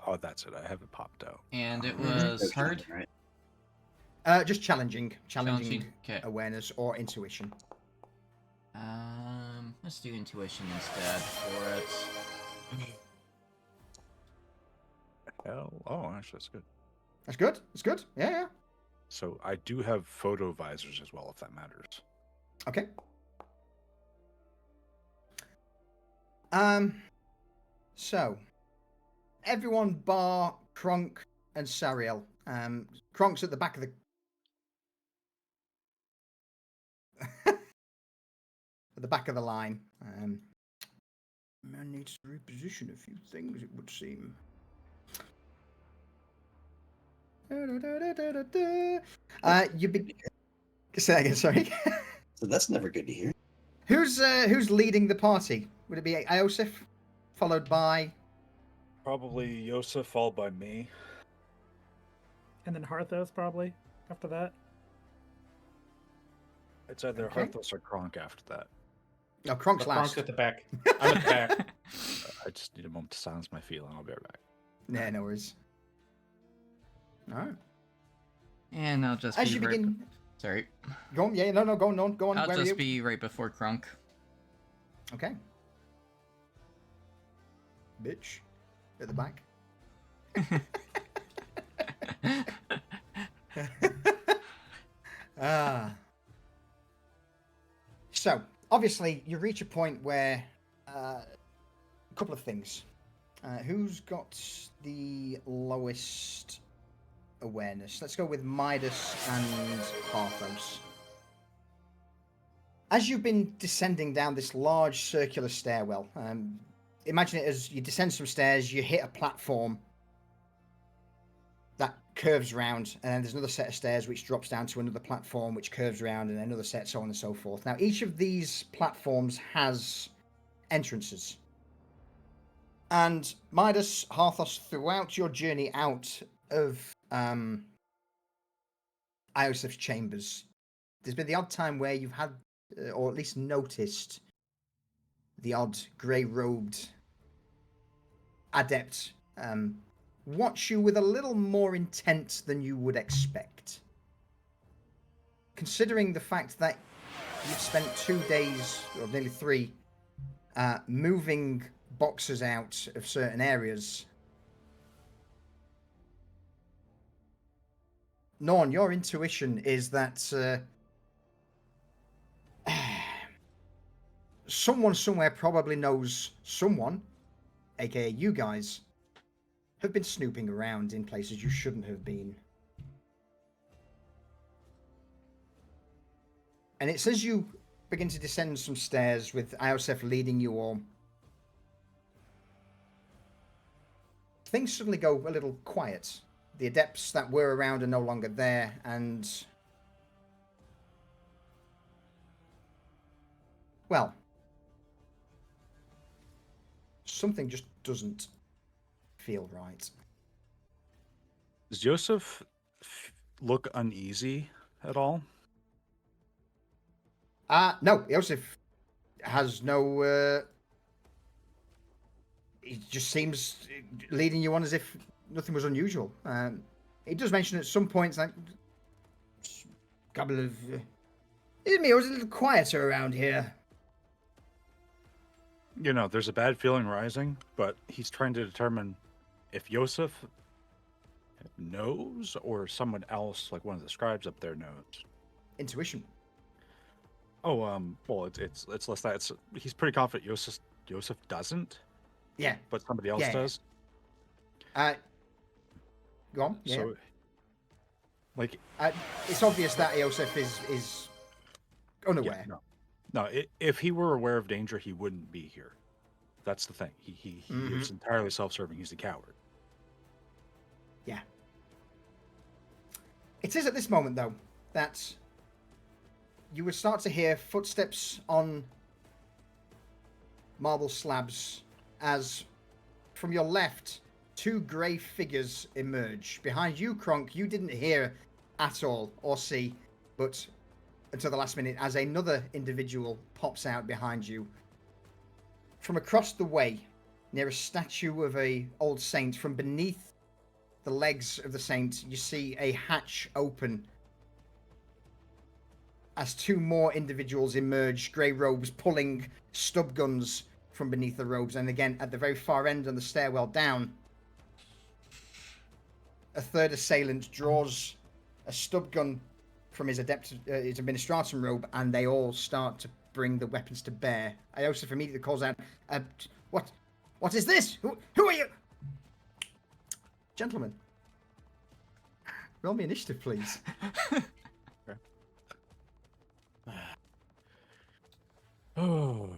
oh, that's it. I have it popped out. And it Mhm. was hard. Right. Just challenging Challenging, okay. awareness or intuition. Let's do intuition instead for it. Hell, oh, actually, that's good. That's good. That's good. Yeah. So I do have photo visors as well, if that matters. Okay. So everyone bar Kronk and Sariel. Kronk's at the back of the at the back of the line. Man needs to reposition a few things, it would seem. You be... Say that again, sorry. So that's never good to hear. Who's leading the party? Would it be Iosif, followed by? Probably Yosef, followed by me. And then Harthos probably after that. It's either Okay. Harthos or Kronk after that. No, Kronk's Kronk's last. at the back. I'm at the back. I just need a moment to silence my feeling. I'll be right back. Yeah, no worries. All right. And I'll just As be you right begin, sorry. go on. Yeah, no, go on. I'll Where are you? just be right before Krunk. Okay. Bitch, at the back. So, obviously, you reach a point where a couple of things. Who's got the lowest awareness? Let's go with Midas and Parthos. As you've been descending down this large circular stairwell, imagine it as you descend some stairs, you hit a platform that curves around, and then there's another set of stairs which drops down to another platform which curves around, and another set, so on and so forth. Now, each of these platforms has entrances. And Midas, Harthos, throughout your journey out of Iosif's chambers, there's been the odd time where you've had, or at least noticed, the odd grey-robed adept watch you with a little more intent than you would expect. Considering the fact that you've spent 2 days, or nearly 3, moving boxes out of certain areas. Norn, your intuition is that someone somewhere probably knows someone, aka you guys, have been snooping around in places you shouldn't have been. And it's as you begin to descend some stairs with Iosef leading you all, things suddenly go a little quiet. The adepts that were around are no longer there, and well, something just doesn't feel right. Does Yosef look uneasy at all? No, Joseph has no. He just seems leading you on as if nothing was unusual. He does mention at some points like a couple of It was a little quieter around here. You know, there's a bad feeling rising, but he's trying to determine if Yosef knows or someone else, like one of the scribes up there, knows. Intuition. Oh, well, it's less that. He's pretty confident Yosef doesn't, Yeah. but somebody else Yeah. does. Go on. Yeah. So, like, It's obvious that Eosef is unaware. yeah, no, if he were aware of danger, he wouldn't be here. That's the thing. He is entirely self-serving. He's a coward. Yeah. It is at this moment, though, that you would start to hear footsteps on marble slabs as, from your left, two grey figures emerge. Behind you, Kronk, you didn't hear at all or see, but until the last minute, as another individual pops out behind you. From across the way, near a statue of a old saint, from beneath the legs of the saint, you see a hatch open as two more individuals emerge, grey robes, pulling stub guns from beneath the robes. And again, at the very far end on the stairwell down, a third assailant draws a stub gun from his his administratum robe, and they all start to bring the weapons to bear. Iosef immediately calls out, what is this? Who are you? Gentlemen, roll me initiative, please. Oh.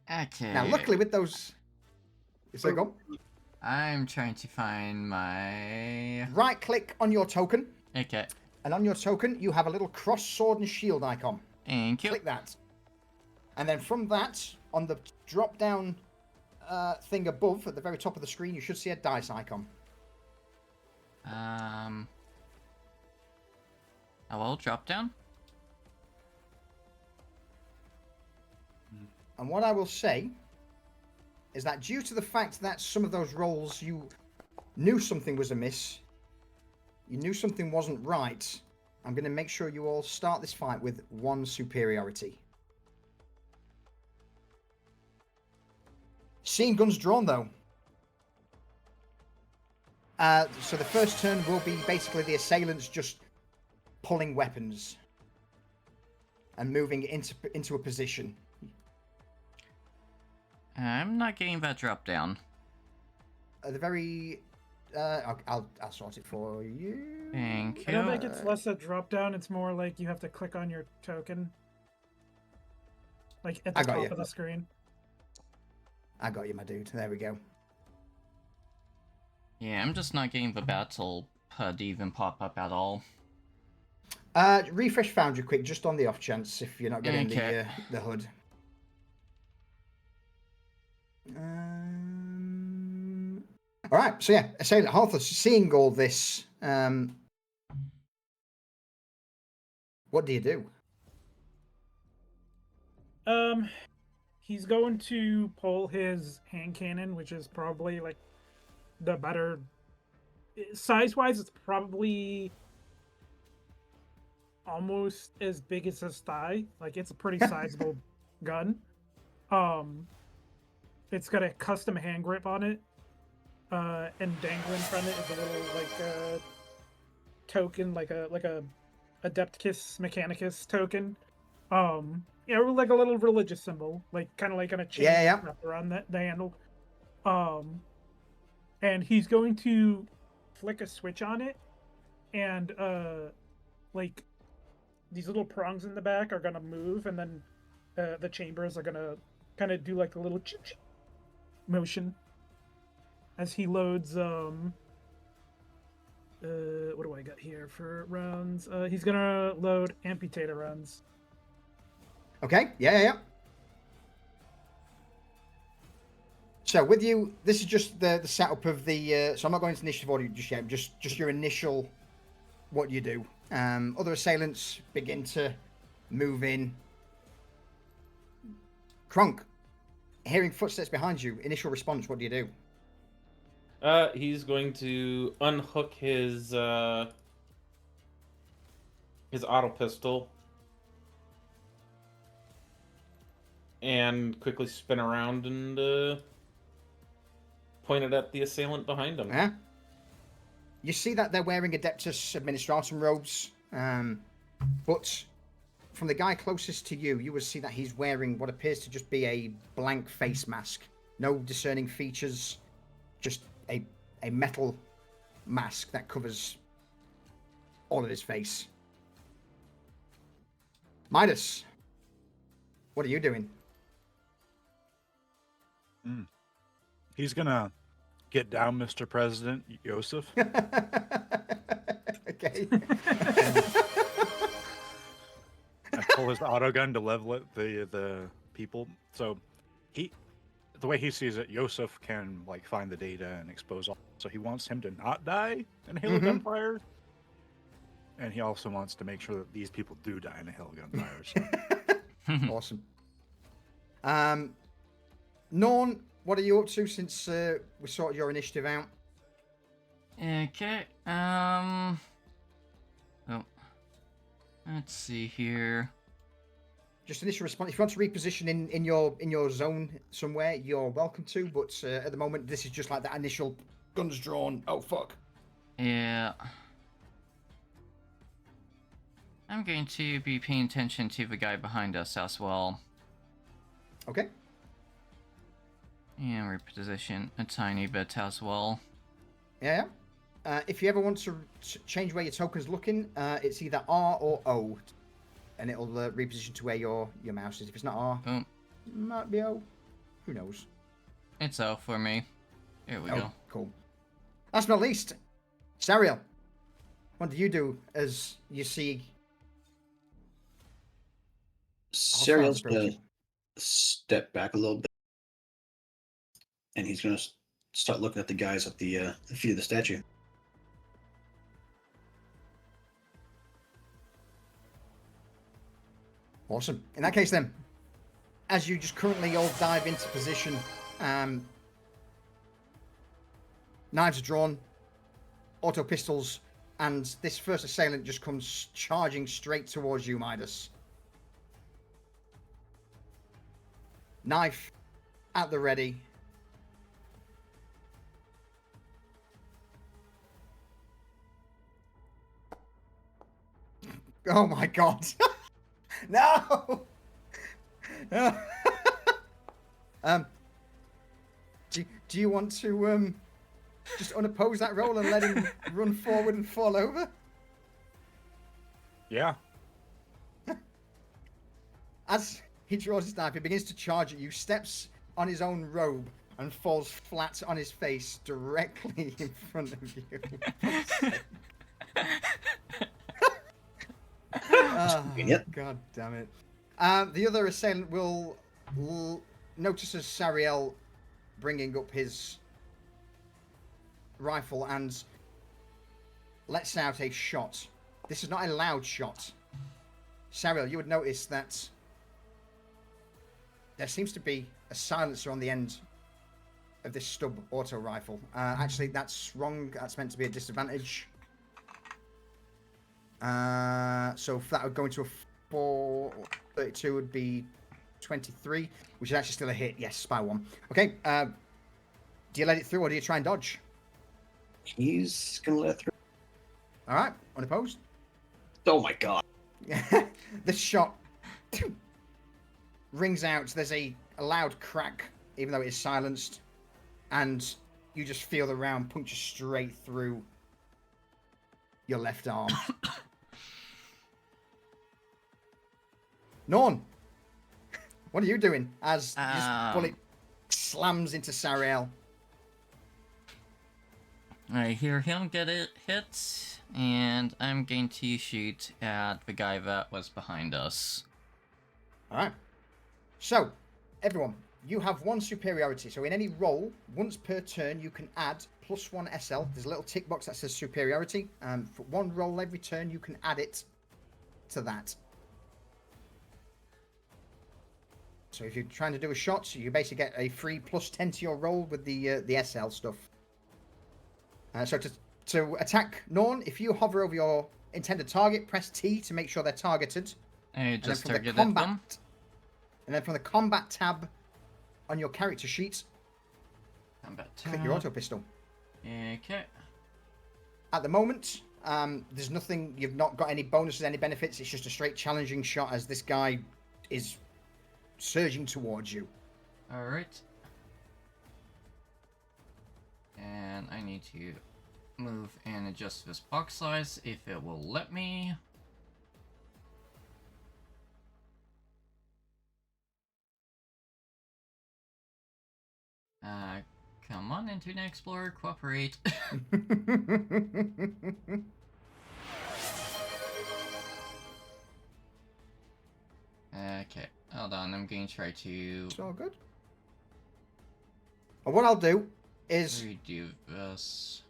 Okay. Now, luckily with those... So go on. I'm trying to find my... Right click on your token, Okay. and on your token you have a little cross, sword, and shield icon. Thank you. Click that. And then from that, on the drop down thing above, at the very top of the screen, you should see a dice icon. Hello, drop down? And what I will say is that due to the fact that some of those rolls you knew something was amiss, you knew something wasn't right, I'm going to make sure you all start this fight with 1 superiority. Seeing guns drawn, though. So the first turn will be basically the assailants just pulling weapons and moving into a position. I'm not getting that drop down. At the very... I'll sort it for you. Thank I don't you. think it's less a drop down. It's more like you have to click on your token, like at I the got top you. of the screen. I got you, my dude. There we go. Yeah, I'm just not getting the battle HUD even pop up at all. Refresh Foundry quick, just on the off chance if you're not getting Okay. the HUD. All right, so yeah, Assailant Halthus, seeing all this, what do you do? He's going to pull his hand cannon, which is probably like the better size-wise. It's probably almost as big as his thigh. Like it's a pretty sizable gun. It's got a custom hand grip on it, and dangling from it is a little like token, like a Adepticus Mechanicus token. Yeah, like a little religious symbol, like kind of like on a chain Yeah. wrapped around the handle. And he's going to flick a switch on it, and like these little prongs in the back are gonna move, and then the chambers are gonna kind of do like a little motion as he loads. What do I got here for rounds? He's gonna load amputator rounds. Okay, yeah. So with you, this is just the setup of the. So I'm not going into initiative order just yet. Just your initial, what you do. Other assailants begin to move in. Kronk, hearing footsteps behind you. Initial response. What do you do? He's going to unhook his auto pistol and quickly spin around and point it at the assailant behind him. Yeah. You see that they're wearing Adeptus Administratum robes, but from the guy closest to you, you will see that he's wearing what appears to just be a blank face mask. No discerning features, just a metal mask that covers all of his face. Midas, what are you doing? He's gonna get down, Mr. President Yosef. Okay. And pull his autogun to level at the people. So the way he sees it, Yosef can like find the data and expose all. So he wants him to not die in a hail of gunfire, and he also wants to make sure that these people do die in a hail of gunfire. So. Awesome. Norn, what are you up to since we sorted your initiative out? Okay. Oh. Let's see here. Just initial response. If you want to reposition in your zone somewhere, you're welcome to. But at the moment, this is just like that initial guns drawn. Oh fuck. Yeah. I'm going to be paying attention to the guy behind us as well. Okay. And reposition a tiny bit as well. Yeah. If you ever want to change where your token's looking, it's either R or O, and it'll reposition to where your mouse is. If it's not R, Boom. it might be O. Who knows? It's O for me. Here we go. Cool. Last but not least, Sariel. What do you do as you see? Serial's gonna step back a little bit, and he's gonna start looking at the guys at the feet of the statue. Awesome. In that case, then, as you just currently all dive into position, knives are drawn, auto pistols, and this first assailant just comes charging straight towards you, Midas. Knife at the ready. Oh my god. No! No. Do you want to just unoppose that roll and let him run forward and fall over? Yeah. As he draws his knife, he begins to charge at you, steps on his own robe, and falls flat on his face directly in front of you. Oh, God damn it. The other assailant will notice as Sariel bringing up his rifle and lets out a shot. This is not a loud shot. Sariel, you would notice that there seems to be a silencer on the end of this stub auto rifle. Actually, that's wrong. That's meant to be a disadvantage. So if that would go into a 432 would be 23, which is actually still a hit. Yes, by one. Okay. Do you let it through or do you try and dodge? He's gonna let it through. All right, unopposed. Oh my god! The shot rings out. There's a loud crack, even though it is silenced, and you just feel the round puncture straight through your left arm. Norn, what are you doing as this bullet slams into Sariel? I hear him get it hit, and I'm going to shoot at the guy that was behind us. Alright. So, everyone, you have one superiority. So in any roll, once per turn, you can add +1 SL. There's a little tick box that says superiority. For one roll every turn, you can add it to that. So if you're trying to do a shot, you basically get a free +10 to your roll with the SL stuff. So to attack Norn, if you hover over your intended target, press T to make sure they're targeted. I just and then targeted them. And then from the combat tab on your character sheet, Combat click your auto pistol. Okay. At the moment, there's nothing, you've not got any bonuses, any benefits. It's just a straight challenging shot as this guy is surging towards you. Alright. And I need to move and adjust this box size if it will let me. Come on, Internet Explorer, cooperate. Okay, hold on, I'm going to try to It's all good. And what I'll do is, redo this.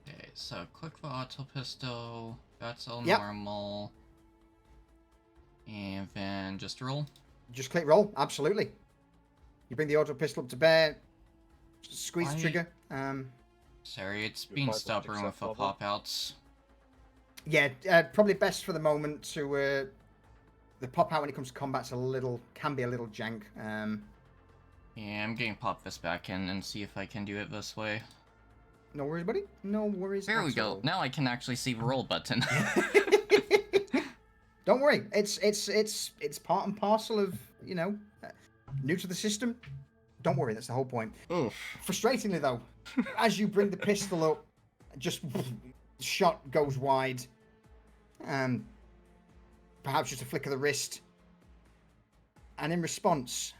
Okay, so click the auto pistol, that's all Yep. normal. And then just roll. just click roll. Absolutely. You bring the auto pistol up to bear, squeeze the I- trigger. Sorry, it's Your being 5.6 stubborn with the level. pop-outs. Yeah, probably best for the moment to the pop out when it comes to combat's can be a little jank. Yeah, I'm going to pop this back in and see if I can do it this way. No worries, buddy. No worries. There we at go. all. Now I can actually see the roll button. Don't worry. It's part and parcel of new to the system. Don't worry. That's the whole point. Oof. Frustratingly though, as you bring the pistol up, just shot goes wide. Perhaps just a flick of the wrist. And in response,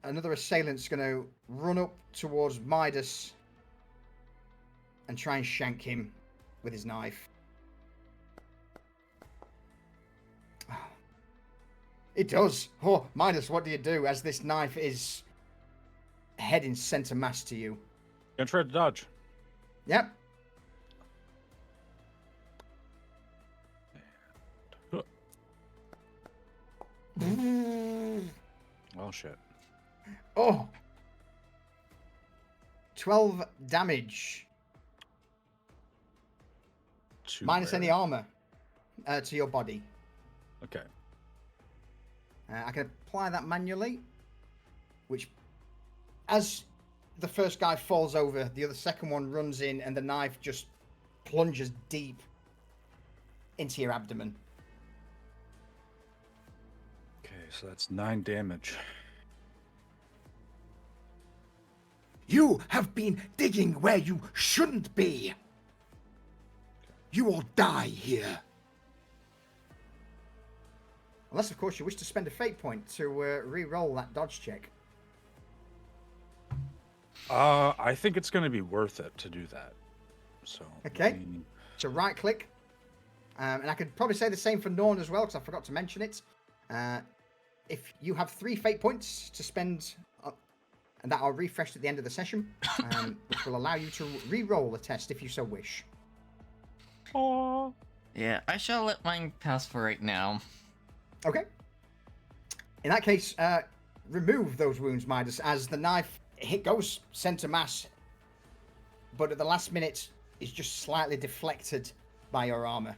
another assailant's going to run up towards Midas and try and shank him with his knife. It does. Oh, Midas, what do you do as this knife is heading center mass to you? Gonna try to dodge. Yep. Oh shit. Oh. 12 damage. Too Minus rare. any armor to your body. Okay. I can apply that manually, which, as the first guy falls over, the second one runs in, and the knife just plunges deep into your abdomen. Okay, so that's 9 damage. You have been digging where you shouldn't be. You will die here. Unless, of course, you wish to spend a fate point to re-roll that dodge check. I think it's gonna be worth it to do that. So Okay. let me- So right-click. And I could probably say the same for Norn as well, because I forgot to mention it. If you have 3 fate points to spend, and that are refreshed at the end of the session, which will allow you to re-roll the test if you so wish. Aw. Yeah, I shall let mine pass for right now. Okay. In that case, remove those wounds, Midas, as the knife goes center mass, but at the last minute is just slightly deflected by your armor.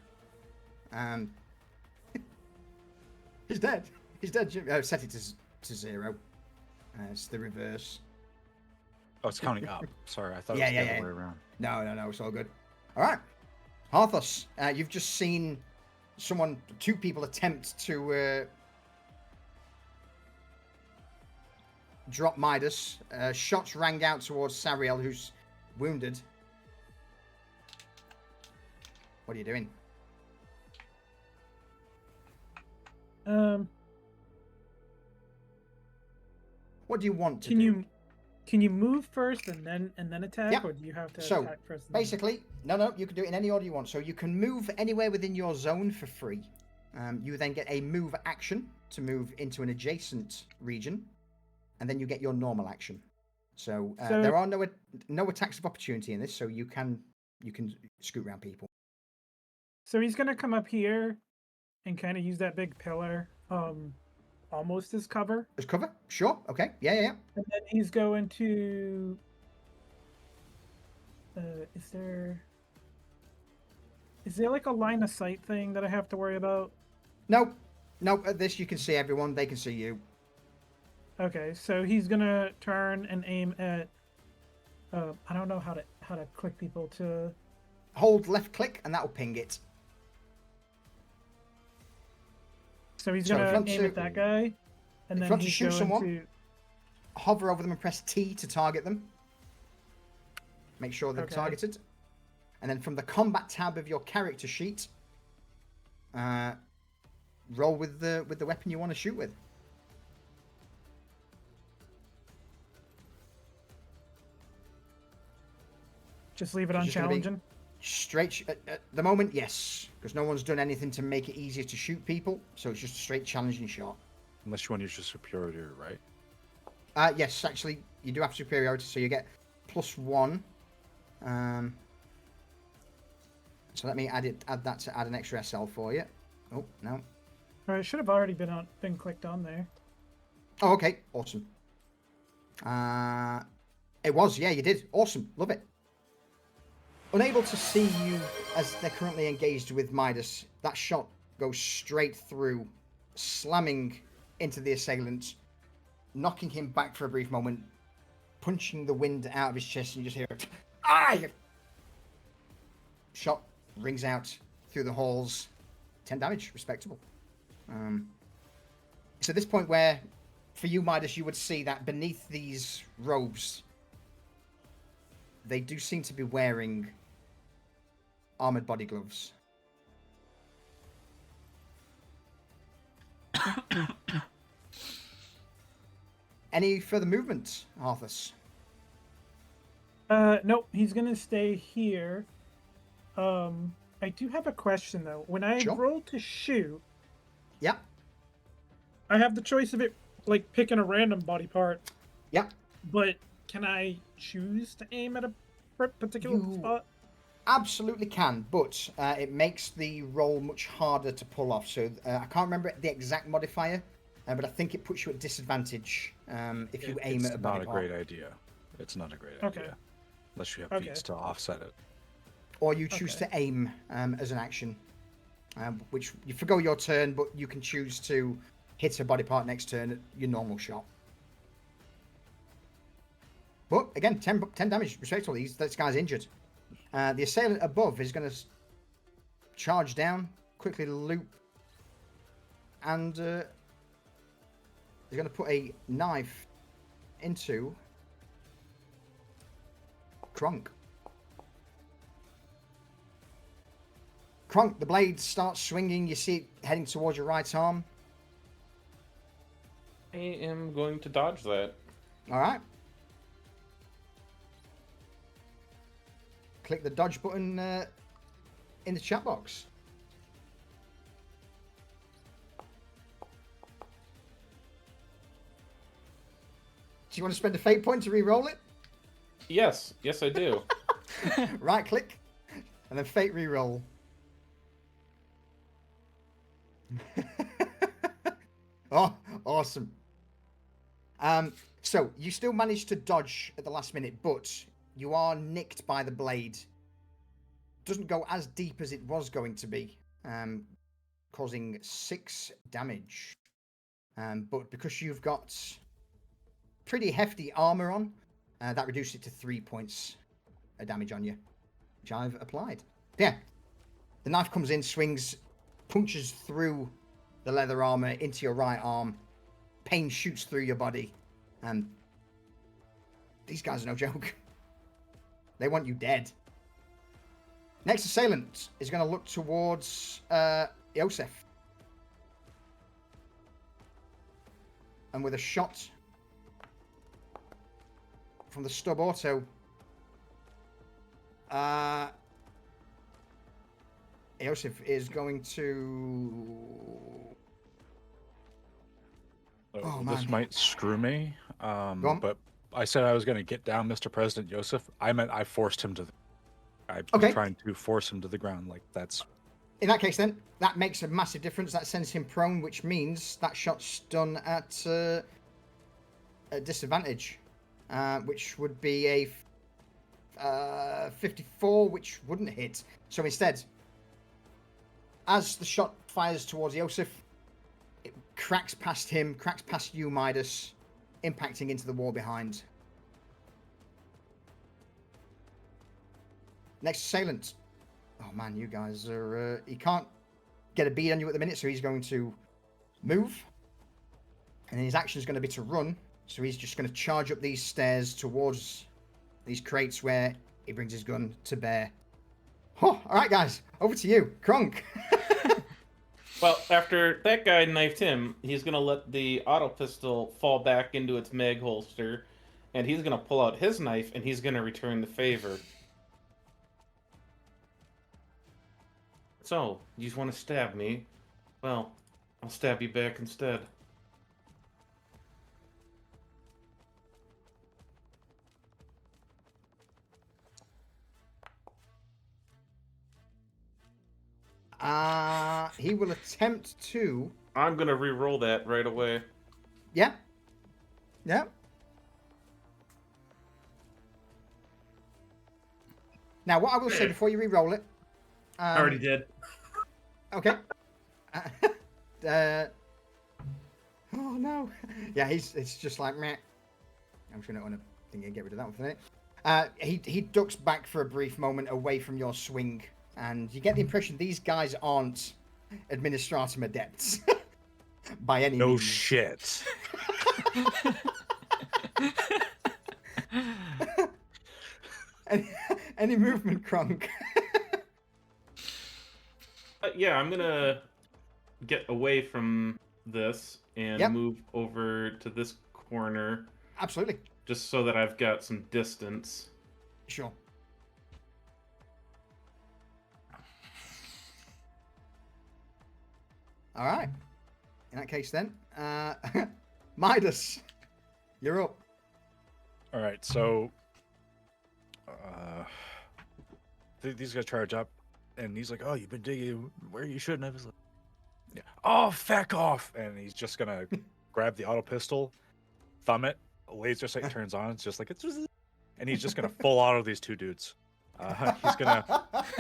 He's dead. He's dead. Jim. Set it to 0. It's the reverse. Oh, it's counting up. Sorry, I thought Yeah, it was yeah, the other yeah. way around. No, it's all good. All right. Arthos, you've just seen two people attempt to drop Midas. Shots rang out towards Sariel, who's wounded. What are you doing? What do you want to do? Can you move first and then attack, Yep. or do you have to So, attack first? and then- Basically, no, you can do it in any order you want. So you can move anywhere within your zone for free. You then get a move action to move into an adjacent region, and then you get your normal action. So, So- there are no attacks of opportunity in this, so you can scoot around people. So he's gonna come up here and kind of use that big pillar, almost as cover, As cover? Sure. Okay. Yeah. and then he's going to. Is there like a line of sight thing that I have to worry about? No, No, at this you can see everyone. They can see you. Okay, so he's gonna turn and aim at. I don't know how to click people to. Hold left click, and that will ping it. So he's So if you gonna want aim to- at that guy, and if you then want to he's shoot going someone- to. Hover over them and press T to target them. Make sure they're Okay. targeted. And then from the combat tab of your character sheet, roll with the weapon you want to shoot with. Just leave it on It's just gonna be- challenging. Straight at the moment, yes, because no one's done anything to make it easier to shoot people, so it's just a straight challenging shot. Unless you want to use your superiority, right? Yes, actually, you do have superiority, so you get +1. So let me add that to add an extra SL for you. Oh no. Or it should have already been clicked on there. Oh, okay, awesome. It was, yeah, you did. Awesome, love it. Unable to see you as they're currently engaged with Midas, that shot goes straight through, slamming into the assailant, knocking him back for a brief moment, punching the wind out of his chest, and you just hear, "Ah!" Shot rings out through the halls. 10 damage, respectable. It's at this point where, for you, Midas, you would see that beneath these robes, they do seem to be wearing armored body gloves. Any further movement, Arthas? Nope, he's gonna stay here. I do have a question though. When I Sure. roll to shoot, Yep. I have the choice of it like picking a random body part. Yep. But can I choose to aim at a particular You- spot? Absolutely can, but it makes the roll much harder to pull off. So I can't remember the exact modifier, but I think it puts you at disadvantage if you aim It's at a not body a part. great idea. It's not a great Okay. idea. Unless you have Okay. feats to offset it. Or you choose Okay. to aim as an action, which you forgo your turn, but you can choose to hit a body part next turn at your normal shot. But again, 10 damage, respectfully. This guy's injured. The assailant above is going to charge down, quickly loop, and he's going to put a knife into Kronk. Kronk, the blade starts swinging. You see it heading towards your right arm. I am going to dodge that. All right. Click the dodge button in the chat box. Do you want to spend a fate point to re-roll it? Yes, I do. Right click, and then fate re-roll. Oh, awesome. So you still managed to dodge at the last minute, but you are nicked by the blade. Doesn't go as deep as it was going to be, causing 6 damage. But because you've got pretty hefty armor on, that reduced it to 3 points of damage on you, which I've applied. Yeah, the knife comes in, swings, punches through the leather armor into your right arm. Pain shoots through your body. These guys are no joke. They want you dead. Next assailant is going to look towards Iosef. And with a shot from the stub auto, Iosef is going to... Oh, This man. might screw me, Go on. but I said I was going to get down Mr. President Yosef. I meant I forced him to. I was Okay. trying to force him to the ground. Like that's In that case, then, that makes a massive difference. That sends him prone, which means that shot's done at a disadvantage, which would be a 54, which wouldn't hit. So instead, as the shot fires towards Yosef, It cracks past him, cracks past you, Midas, impacting into the wall behind. Next assailant. Oh man, you guys are... he can't get a bead on you at the minute, so he's going to move. And his action is going to be to run. So he's just going to charge up these stairs towards these crates where he brings his gun to bear. Oh, all right, guys. Over to you. Kronk. Well, after that guy knifed him, he's gonna let the auto pistol fall back into its mag holster, and he's gonna pull out his knife and he's gonna return the favor. So, you just want to stab me? Well, I'll stab you back instead. He will attempt to... I'm gonna re-roll that right away. Yeah. Yeah. Now, what I will say before you re-roll it... I already did. Okay. Oh, no. Yeah, it's just like, meh. I'm just going to get rid of that one for a minute. He ducks back for a brief moment away from your swing, and you get the impression these guys aren't Administratum adepts by any No means. shit. Any movement, Kronk? Yeah, I'm gonna get away from this and Yep. move over to this corner, Absolutely. just so that I've got some distance. Sure. All right. In that case, then, Midas, you're up. All right, so these guys charge up, and he's like, "Oh, you've been digging where you shouldn't have." He's like, yeah. "Oh, feck off!" And he's just gonna grab the auto pistol, thumb it, a laser sight turns on. It's just like and he's just gonna full auto these two dudes.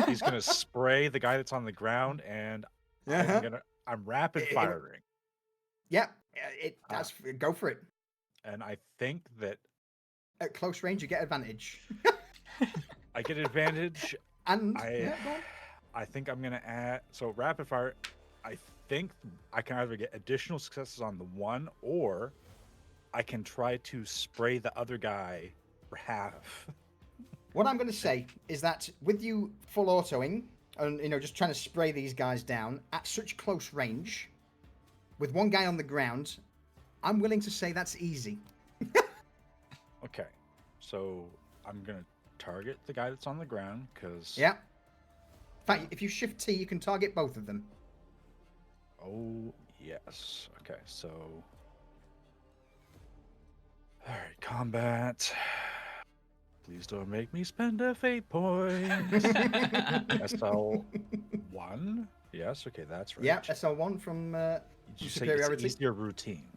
He's gonna spray the guy that's on the ground, and I'm rapid firing. Yeah, that's go for it. And I think that At close range, you get advantage. I get advantage. And I go on. I think I'm gonna add rapid fire. I think I can either get additional successes on the one, or I can try to spray the other guy for half. What I'm going to say is that with you full autoing and just trying to spray these guys down at such close range, with one guy on the ground, I'm willing to say that's easy. Okay, so I'm gonna target the guy that's on the ground because. Yeah. In fact, if you shift T, you can target both of them. Oh yes. Okay, so. All right, combat. Please don't make me spend a fate point. SL1. Yes. Okay, that's right. Yeah, SL1 from Did you say superiority. it's easier routine?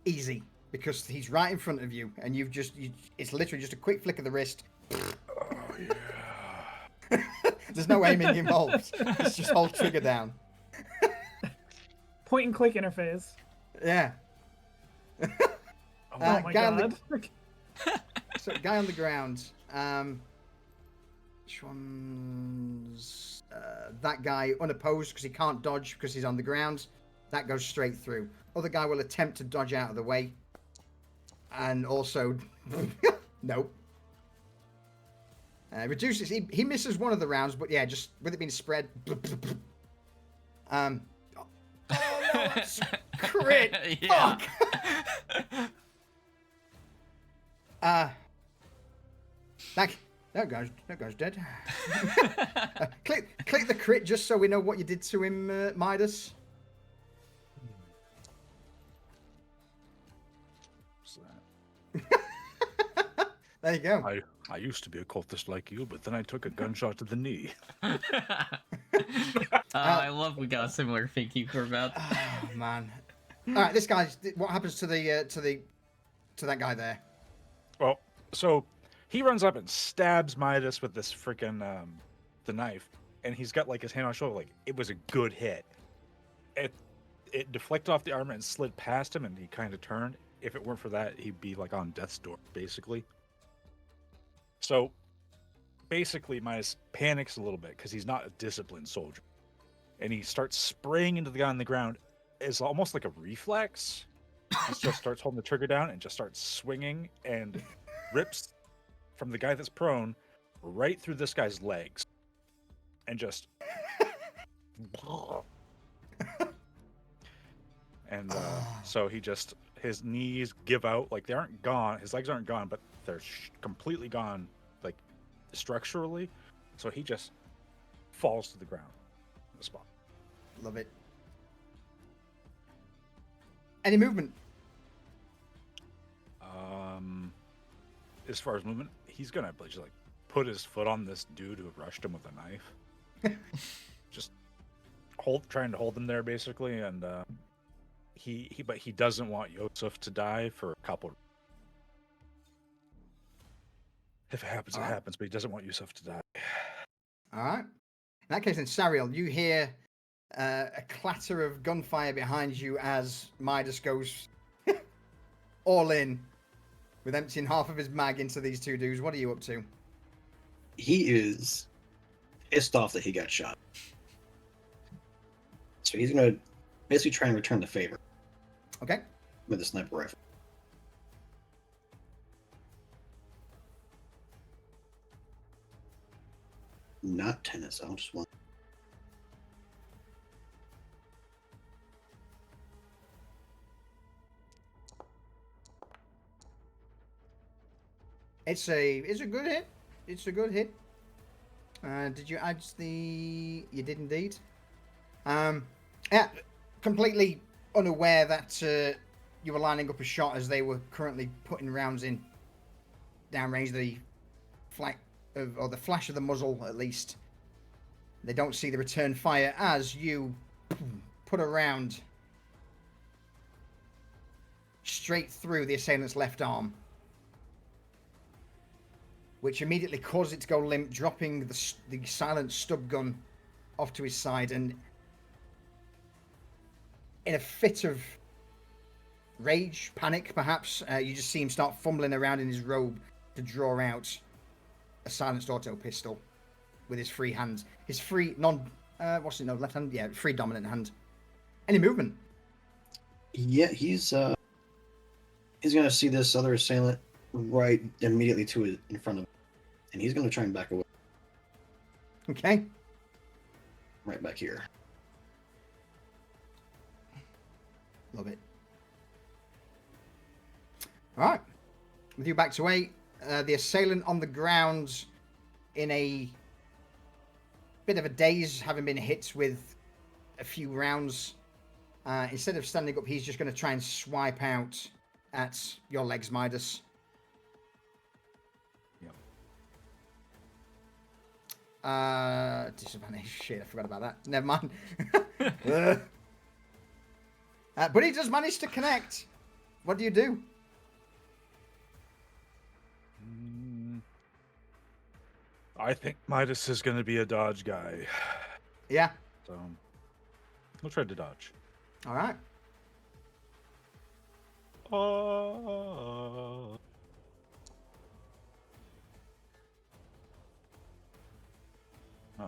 Easy, because he's right in front of you, and it's literally just a quick flick of the wrist. Oh yeah. There's no aiming involved. It's just hold trigger down. Point and click interface. Yeah. Oh my guy on god. So, guy on the ground. Which one's that guy unopposed because he can't dodge because he's on the ground. That goes straight through. Other guy will attempt to dodge out of the way. And also, nope. Reduces. He misses one of the rounds, but yeah, just with it being spread. Oh no, that's crit. Yeah. Fuck. That guy's dead. Click the crit just so we know what you did to him, Midas. There you go. I used to be a cultist like you, but then I took a gunshot to the knee. I love we got a similar thinking for about. Oh man. All right, this guy's. What happens to that guy there? Well, so he runs up and stabs Midas with this freaking the knife, and he's got like his hand on his shoulder, like it was a good hit. it deflected off the armor and slid past him, and he kind of turned. If it weren't for that, he'd be like on death's door, basically. So, basically, Midas panics a little bit because he's not a disciplined soldier, and he starts spraying into the guy on the ground. It's almost like a reflex. He just starts holding the trigger down and just starts swinging and rips from the guy that's prone right through this guy's legs, and just. And so his knees give out, like they aren't gone, his legs aren't gone, but they're completely gone, like structurally. So he just falls to the ground on the spot. Love it. Any movement? As far as movement, he's gonna just like put his foot on this dude who rushed him with a knife. Just trying to hold him there basically, and but he doesn't want Yosef to die for a couple. If it happens, it happens, but he doesn't want Yosef to die. All right. In that case, then, Sariel, you hear a clatter of gunfire behind you as Midas goes all in with emptying half of his mag into these two dudes. What are you up to? He is pissed off that he got shot. So he's going to basically try and return the favor. Okay. With a sniper rifle. Not tennis, I just want. It's a good hit. It's a good hit. Did you add the? You did indeed. Yeah, completely unaware that you were lining up a shot as they were currently putting rounds in downrange. The or the flash of the muzzle, at least. They don't see the return fire as you put a round straight through the assailant's left arm, which immediately causes it to go limp, dropping the silent stub gun off to his side, and in a fit of rage, panic, perhaps, you just see him start fumbling around in his robe to draw out a silenced auto pistol with his free hand. His free left hand? Yeah, free dominant hand. Any movement? Yeah, he's gonna see this other assailant right immediately in front of him, and he's gonna try and back away. Okay. Right back here. Love it. All right. With you backed away, the assailant on the ground in a bit of a daze, having been hit with a few rounds. Instead of standing up, he's just going to try and swipe out at your legs, Midas. Yep. Disadvantage. Shit, I forgot about that. Never mind. But he does manage to connect. What do you do? I think Midas is going to be a dodge guy. Yeah. So we'll try to dodge. All right. Oh,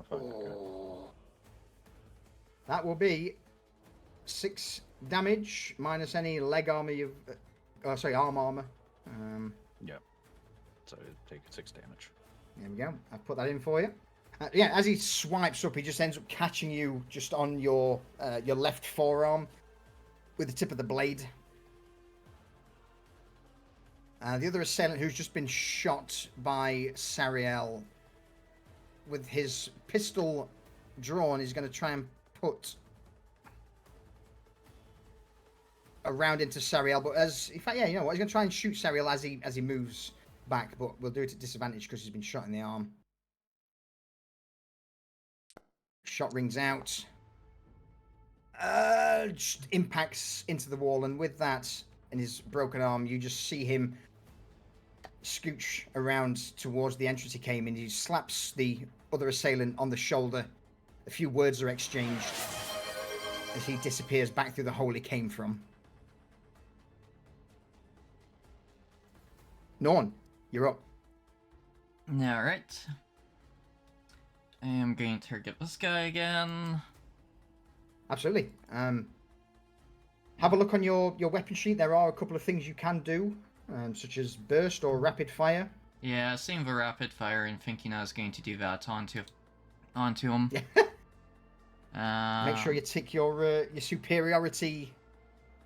fine. Okay. That will be 6 damage minus any leg armor you've. Arm armor. Yep. So take 6 damage. There we go. I've put that in for you. Yeah, as he swipes up, he just ends up catching you just on your left forearm with the tip of the blade. The other assailant who's just been shot by Sariel with his pistol drawn is going to try and put a round into Sariel, but he's going to try and shoot Sariel as he moves back, but we'll do it at disadvantage because he's been shot in the arm. Shot rings out. Just impacts into the wall, and with that, in his broken arm, you just see him scooch around towards the entrance he came in. He slaps the other assailant on the shoulder. A few words are exchanged, as he disappears back through the hole he came from. Norn, you're up. Alright. I am going to target this guy again. Absolutely. Have a look on your weapon sheet. There are a couple of things you can do, such as burst or rapid fire. Yeah, seeing the rapid fire and thinking I was going to do that onto him. Make sure you tick your superiority.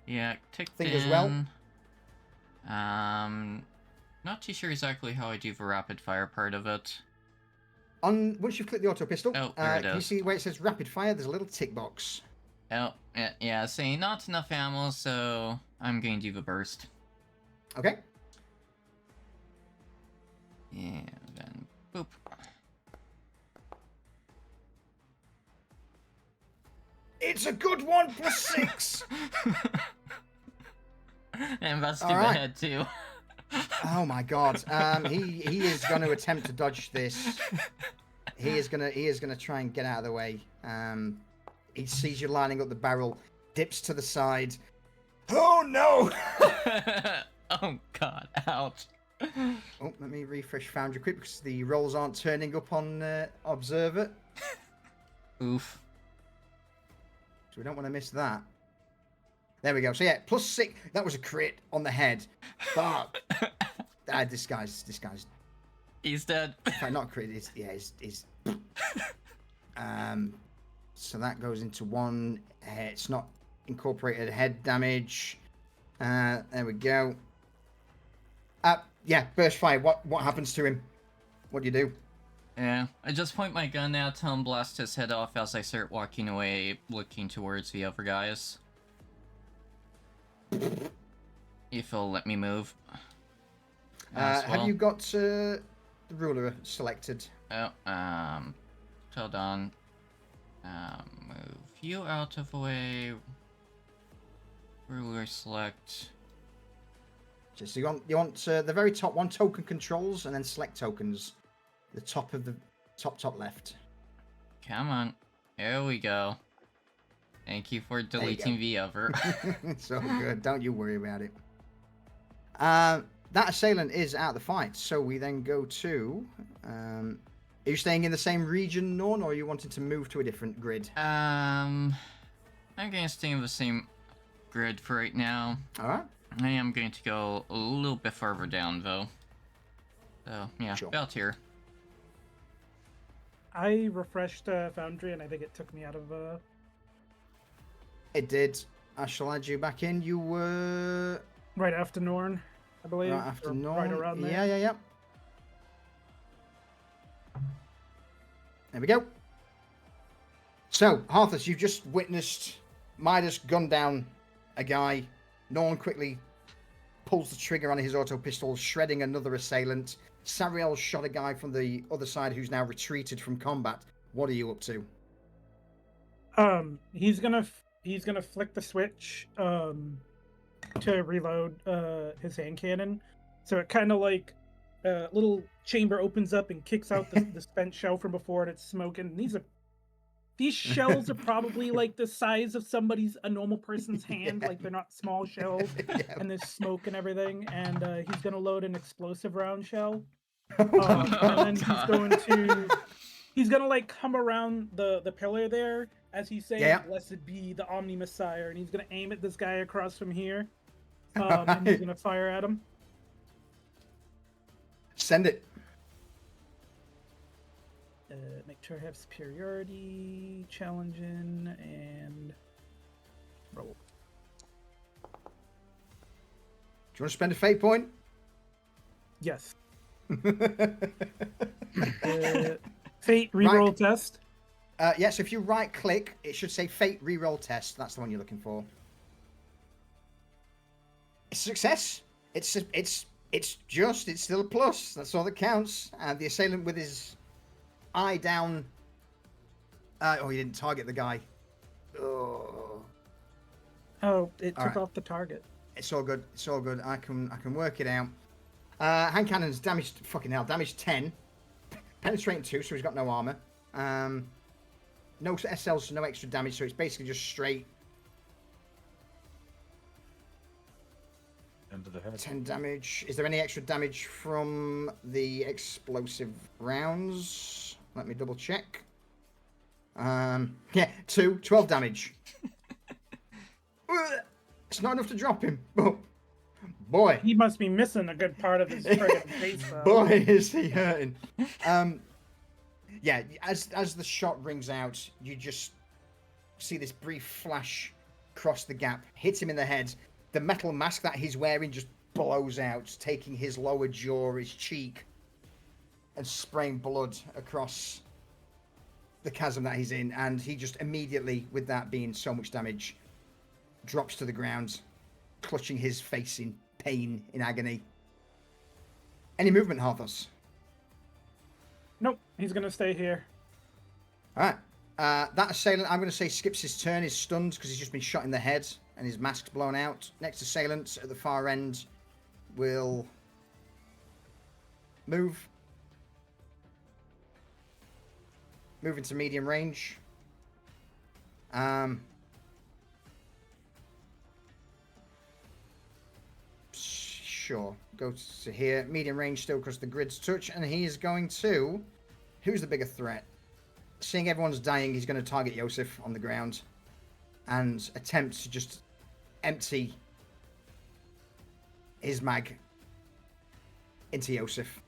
Yeah, tick thing as well. Not too sure exactly how I do the rapid fire part of it. Once you've clicked the auto pistol, Oh, there it can you is. see where it says rapid fire? There's a little tick box. Oh, yeah, saying not enough ammo, so I'm going to do the burst. Okay. And then, boop. It's a good one, +6. And that's to All the right. head too. Oh my god. He is going to attempt to dodge this. He is gonna try and get out of the way. He sees you lining up the barrel, dips to the side. Oh no! Oh god, ouch. Oh, let me refresh Foundry quick because the rolls aren't turning up on Observer, Oof. so we don't want to miss that. There we go. So yeah, +6. That was a crit on the head. But this guy's. He's dead. In fact, not crit. He's. So that goes into one. It's not incorporated head damage. There we go. Yeah, burst fire. What happens to him? What do you do? Yeah, I just point my gun at him, blast his head off as I start walking away, looking towards the other guys. If he'll let me move. As well. Have you got the ruler selected? Oh, hold on. Move you out of the way. Ruler select. So you want the very top one, token controls, and then select tokens. The top of the top left. Come on. There we go. Thank you for deleting the other. It's all good. Don't you worry about it. That assailant is out of the fight, so we then go to. Are you staying in the same region, Norn, or are you wanting to move to a different grid? I'm going to stay in the same grid for right now. All right. I am going to go a little bit further down, though. So, yeah, Sure. about here. I refreshed Foundry, and I think it took me out of. It did. I shall add you back in. You were Right after Norn, I believe. right after or Norn. Right around there. Yeah. There we go. So, Harthus, you've just witnessed Midas gun down a guy. Norn quickly pulls the trigger on his auto pistol, shredding another assailant. Sariel shot a guy from the other side who's now retreated from combat. What are you up to? He's gonna flick the switch to reload his hand cannon. So it kind of like a little chamber opens up and kicks out the spent shell from before, and it's smoking. These shells are probably like the size of a normal person's hand. Like they're not small shells, Yeah. and there's smoke and everything. And he's gonna load an explosive round shell. Oh, And then God. he's gonna like come around the pillar there as he's saying, Yeah. "Blessed be the Omni Messiah," and he's gonna aim at this guy across from here, and Alright. he's gonna fire at him. Send it. Make sure I have superiority, challenging, and roll. Do you want to spend a fate point? Yes. Fate reroll test. Yes, if you right click, it should say Fate Reroll Test. That's the one you're looking for. It's a success. It's still a plus. That's all that counts. And the assailant with his eye down. He didn't target the guy. Oh, Oh, it took Alright. off the target. it's all good. It's all good. I can work it out. Hand cannon's damaged. Fucking hell, damage 10. Penetrating 2, so he's got no armor. No SLs, so no extra damage. So it's basically just straight into the head. 10 damage. Is there any extra damage from the explosive rounds? Let me double check. Yeah, 12 damage. It's not enough to drop him. But boy, He must be missing a good part of his friggin' face, though. boy, is he hurting. Yeah, as the shot rings out, you just see this brief flash cross the gap, hits him in the head. The metal mask that he's wearing just blows out, taking his lower jaw, his cheek, and spraying blood across the chasm that he's in. And he just immediately, with that being so much damage, drops to the ground, clutching his face in pain, in agony. Any movement, Harthos? Nope, he's gonna stay here. All right. That assailant, I'm going to say, skips his turn. He's stunned because he's just been shot in the head and his mask's blown out. Next assailant at the far end will move. Move into medium range. Sure. Go to here. Medium range still because the grid's touch. And he is going to... Who's the bigger threat? Seeing everyone's dying, he's going to target Yosef on the ground and attempt to just empty his mag into Yosef.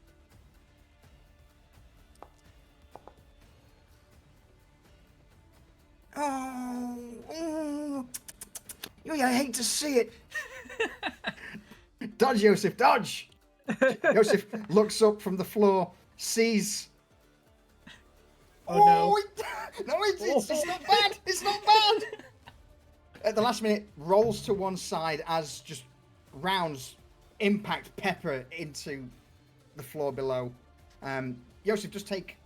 Oh, I hate to see it. Dodge, Yosef, dodge! Yosef looks up from the floor, sees... Oh, no. No, it's not bad. It's not bad. At the last minute, rolls to one side as just rounds impact pepper into the floor below. Yosef, just take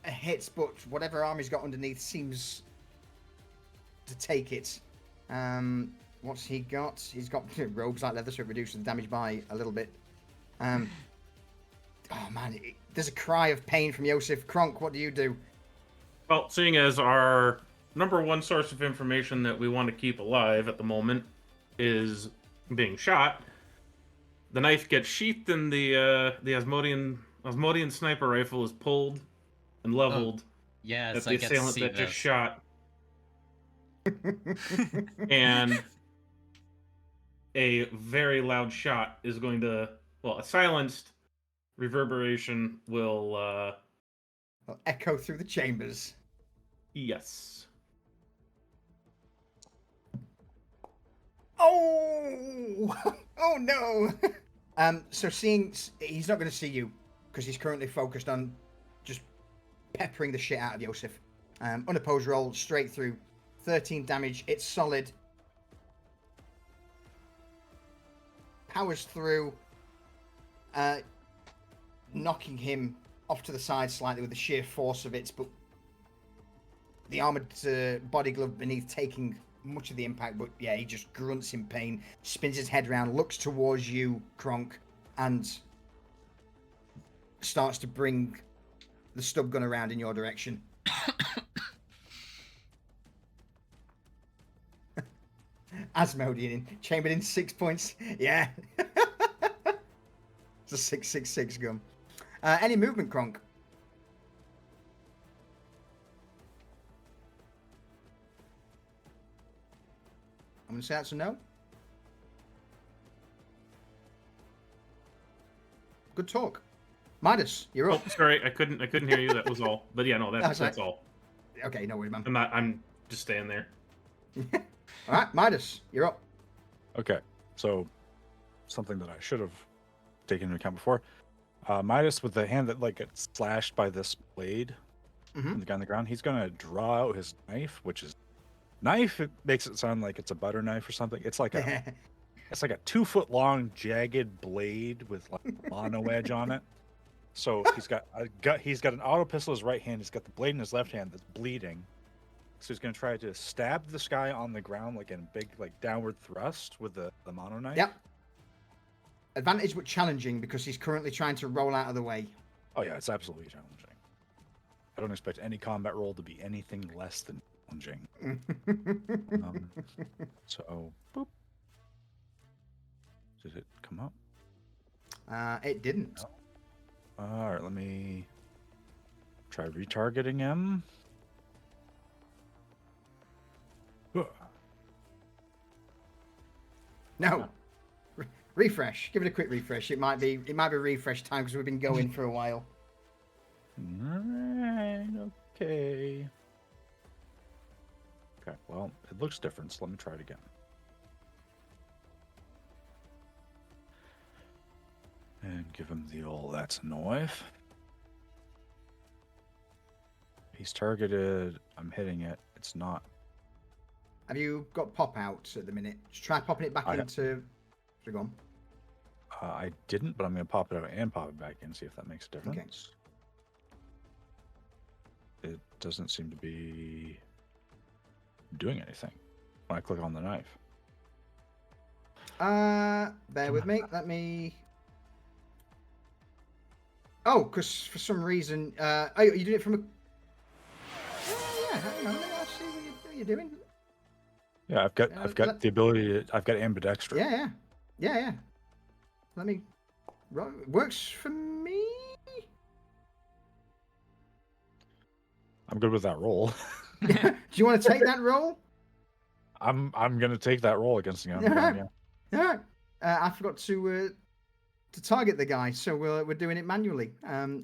a hit, but whatever arm he's got underneath seems to take it. What's he got? He's got robes like leather, so it reduces the damage by a little bit. Oh man, there's a cry of pain from Yosef. Kronk, what do you do? Well, seeing as our number one source of information that we want to keep alive at the moment is being shot, the knife gets sheathed and the Asmodean sniper rifle is pulled and leveled Yes, at the I get to assailant see that this. just shot. And a very loud shot is going to, a silenced reverberation will, Will echo through the chambers. yes. Oh! Oh no! So seeing he's not going to see you because he's currently focused on just peppering the shit out of Yosef. Unopposed roll straight through, 13 damage. It's solid. Powers through, knocking him off to the side slightly with the sheer force of it, but the armored body glove beneath taking much of the impact. But yeah, he just grunts in pain, spins his head around, looks towards you, Kronk, and starts to bring the stub gun around in your direction. Asmodean, chambered in 6 points. Yeah. It's a 666 gun. Any movement, Kronk? I'm going to say that's a no. Good talk. Midas, you're Oh, up. sorry, I couldn't hear you. That was all. But yeah, no, that's That's all. Okay, no worries, man. I'm just staying there. All right, Midas, you're up. Okay, so something that I should have taken into account before. Midas, with the hand that gets slashed by this blade from the guy on the ground, he's gonna draw out his knife, which is knife. It makes it sound like it's a butter knife or something. It's like a 2 foot long jagged blade with like a mono edge on it. So he's got an auto pistol in his right hand. He's got the blade in his left hand that's bleeding. So he's gonna try to stab this guy on the ground like in a big downward thrust with the mono knife. Yep. Advantage but challenging because he's currently trying to roll out of the way. Oh yeah, it's absolutely challenging. I don't expect any combat roll to be anything less than challenging. So, boop. Did it come up? It didn't. All right, let me try retargeting him. No. Refresh. Give it a quick refresh. It might be refresh time because we've been going for a while. Alright, okay. Okay, well, it looks different, so let me try it again. And give him the old that's a knife. He's targeted. I'm hitting it. It's not. Have you got pop out at the minute? Just try popping it back I- into. Go on. I didn't, but I'm going to pop it out and pop it back in, see if that makes a difference. It doesn't seem to be doing anything when I click on the knife. Bear with me. Let me. Oh, because for some reason, oh, you doing it from a. Yeah, hang on. I'll see what you're doing. Yeah, I've got let- the ability to, I've got ambidextrous. Yeah. Let me. Works for me. I'm good with that roll. Do you want to take that roll? I'm gonna take that roll against the gun. Yeah. Yeah. Yeah. I forgot to target the guy, so we're doing it manually.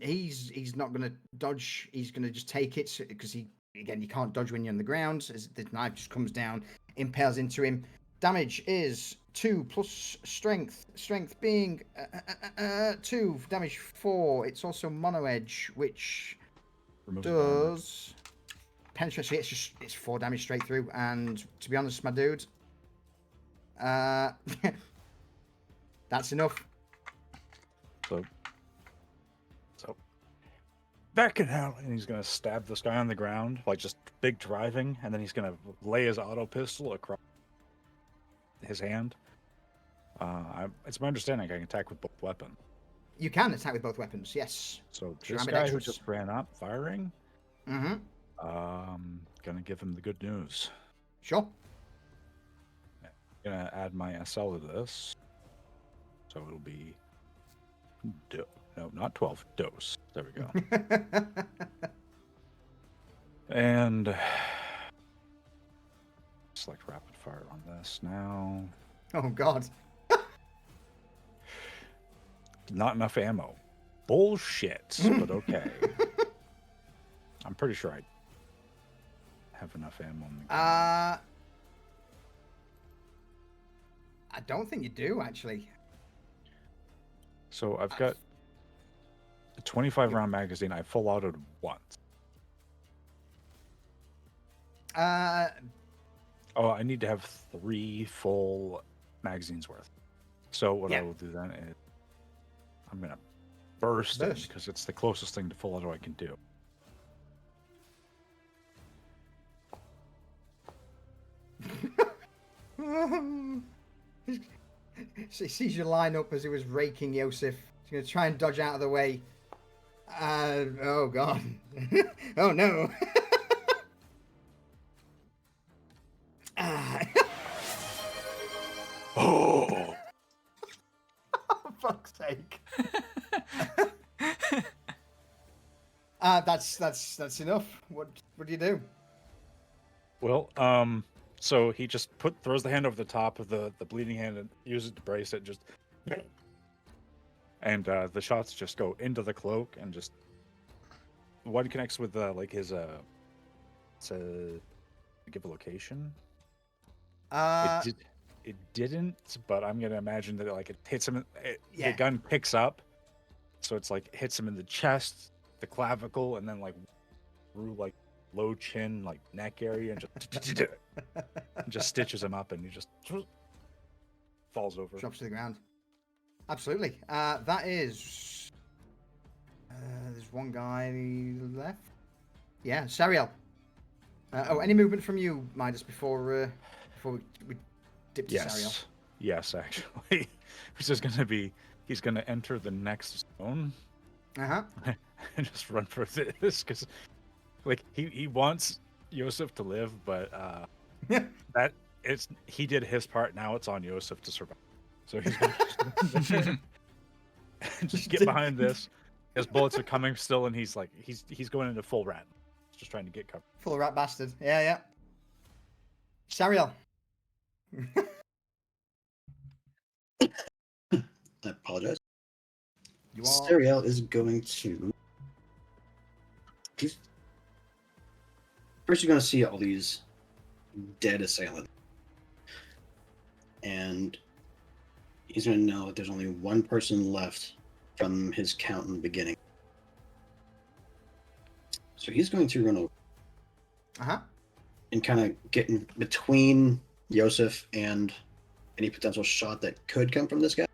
He's not going to dodge. He's going to just take it because you can't dodge when you're on the ground. As the knife just comes down, impales into him. Damage is 2 plus strength. Strength being 2. Damage 4. It's also mono edge, which Remove the armor. does penetration. It's 4 damage straight through. And to be honest, my dude, that's enough. So that can happen. And he's gonna stab this guy on the ground, like just big driving, and then he's gonna lay his auto pistol across his hand. It's my understanding I can attack with both weapons. You can attack with both weapons, yes. So Sure, this I'm guy who ambidextrous. just ran up firing, Mm-hmm. gonna give him the good news. Sure. Gonna add my SL to this, so it'll be no, not 12 dose. There we go. And select rapid fire on this now. Oh God. Not enough ammo. Bullshit, but okay. I'm pretty sure I have enough ammo on the gun. I don't think you do actually. So I've got a 25 round magazine. I full autoed once. Oh, I need to have 3 full magazines worth. So what I Yeah. will do then is I'm gonna burst it because it's the closest thing to full auto I can do. He sees you line up as he was raking Yosef. He's going to try and dodge out of the way. Oh God. Oh no. Ah. Oh, For fuck's sake. That's enough. What do you do? well, so he just throws the hand over the top of the bleeding hand and uses it to brace it. Just and the shots just go into the cloak and just one connects with like his it's a give a location. It didn't, but I'm gonna imagine that it hits him. Yeah. The gun picks up, so it's like hits him in the chest, the clavicle, and then through low chin, neck area, and just stitches him up, and he just falls over. Drops to the ground. Absolutely. That is. There's one guy left. Yeah, Sariel. Any movement from you, Midas, before we dip to Sariel? Yes, actually, which is gonna be he's gonna enter the next zone Uh-huh. and just run for this because he wants Yosef to live, but he did his part. Now it's on Yosef to survive. So he's going to just get behind this. His bullets are coming still, and he's going into full rat. Just trying to get cover. Full rat bastard. Yeah, yeah. Sariel. I apologize. You are. Sariel is going to. First, you're going to see all these dead assailants. And he's going to know that there's only one person left from his count in the beginning. So he's going to run over Uh-huh. and kind of get in between Yosef and any potential shot that could come from this guy.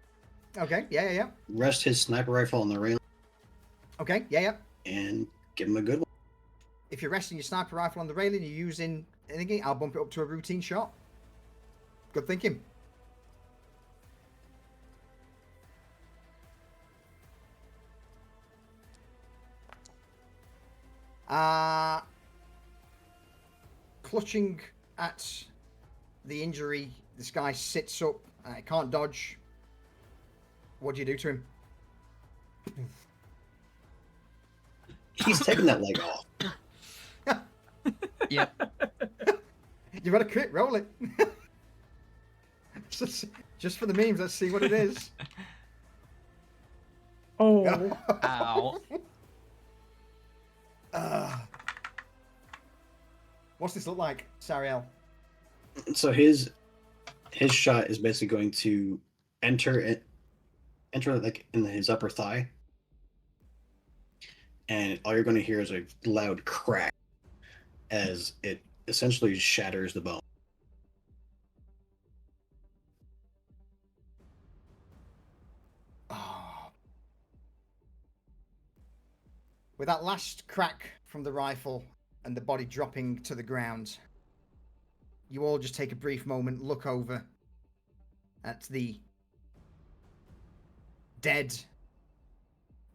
Okay, yeah, yeah, yeah. Rest his sniper rifle on the railing Okay, yeah, yeah. and give him a good one. If you're resting your sniper rifle on the railing, you're using anything, I'll bump it up to a routine shot. Good thinking. Clutching at the injury, this guy sits up, can't dodge. What do you do to him? He's taking that leg off. Yep. You've got a crit, roll it. Just for the memes, let's see what it is. Oh, Ow. What's this look like, Sariel? So his shot is basically going to enter like in his upper thigh, and all you're going to hear is a loud crack as it essentially shatters the bone. Oh. With that last crack from the rifle and the body dropping to the ground, you all just take a brief moment, look over at the dead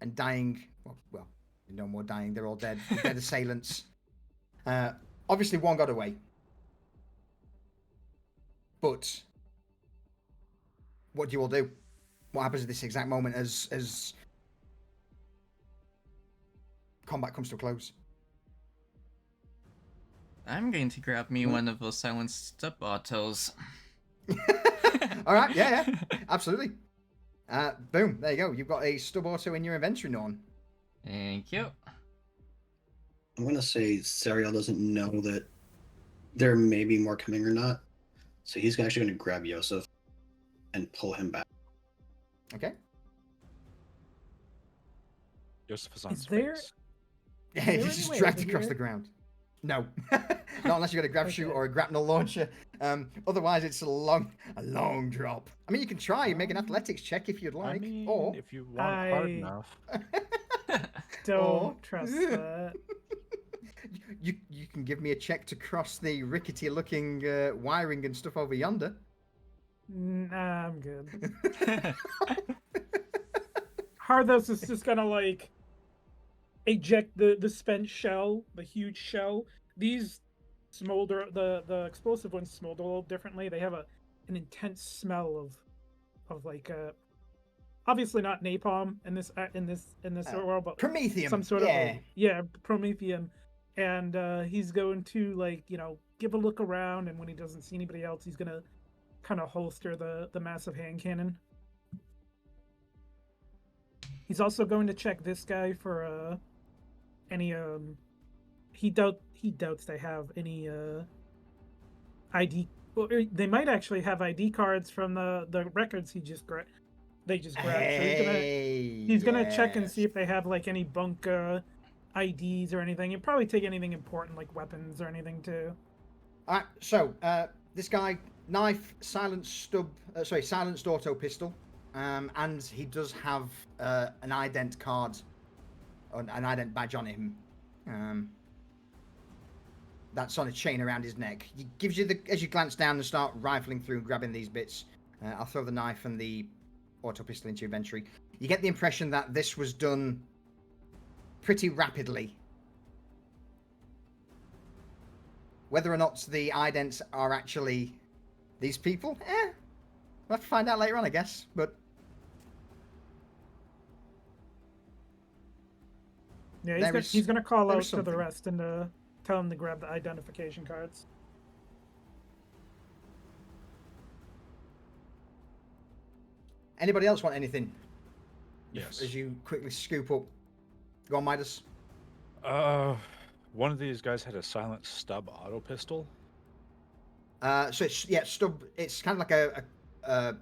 and dying, well, no more dying, they're all dead, the dead assailants. Obviously one got away. But what do you all do? What happens at this exact moment as combat comes to a close? I'm going to grab me one of those silenced stub autos. All right, yeah, absolutely. Boom, there you go. You've got a stub auto in your inventory, Norn. Thank you. I'm going to say Sariel doesn't know that there may be more coming or not, so he's actually going to grab Yosef and pull him back. Okay. Joseph is on Is space. there- Yeah, there he's just any way dragged over across here? the ground. No, not unless you've got a grab shoot Okay. or a grapnel launcher. Otherwise, it's a long drop. I mean, you can try make an athletics check if you'd like, I mean, or if you want it hard I- enough. don't Or- trust that. you can give me a check to cross the rickety-looking wiring and stuff over yonder. Nah, I'm good. Hardos is just gonna like eject the spent shell, the huge shell. These smolder, the explosive ones smolder a little differently. They have an intense smell of like obviously not napalm in this world, but Prometheum. some sort yeah. of promethium. And he's going to like give a look around, and when he doesn't see anybody else, he's gonna kind of holster the massive hand cannon. He's also going to check this guy for any he doubts they have any ID. Well, they might actually have ID cards from the records they just grabbed. So he's gonna check and see if they have like any bunk IDs or anything. You'd probably take anything important like weapons or anything too. All right, so this guy, knife, silenced auto pistol, and he does have an ident card, or an ident badge on him. That's on a chain around his neck. He gives you as you glance down and start rifling through and grabbing these bits. I'll throw the knife and the auto pistol into your inventory. You get the impression that this was done pretty rapidly. Whether or not the idents are actually these people, We'll have to find out later on, I guess. But Yeah, There is- he's gonna call there out is to the something. rest and tell them to grab the identification cards. anybody else want anything? Yes. As you quickly scoop up. Go on, Midas. One of these guys had a silent stub auto pistol. So it's stub. It's kind of like a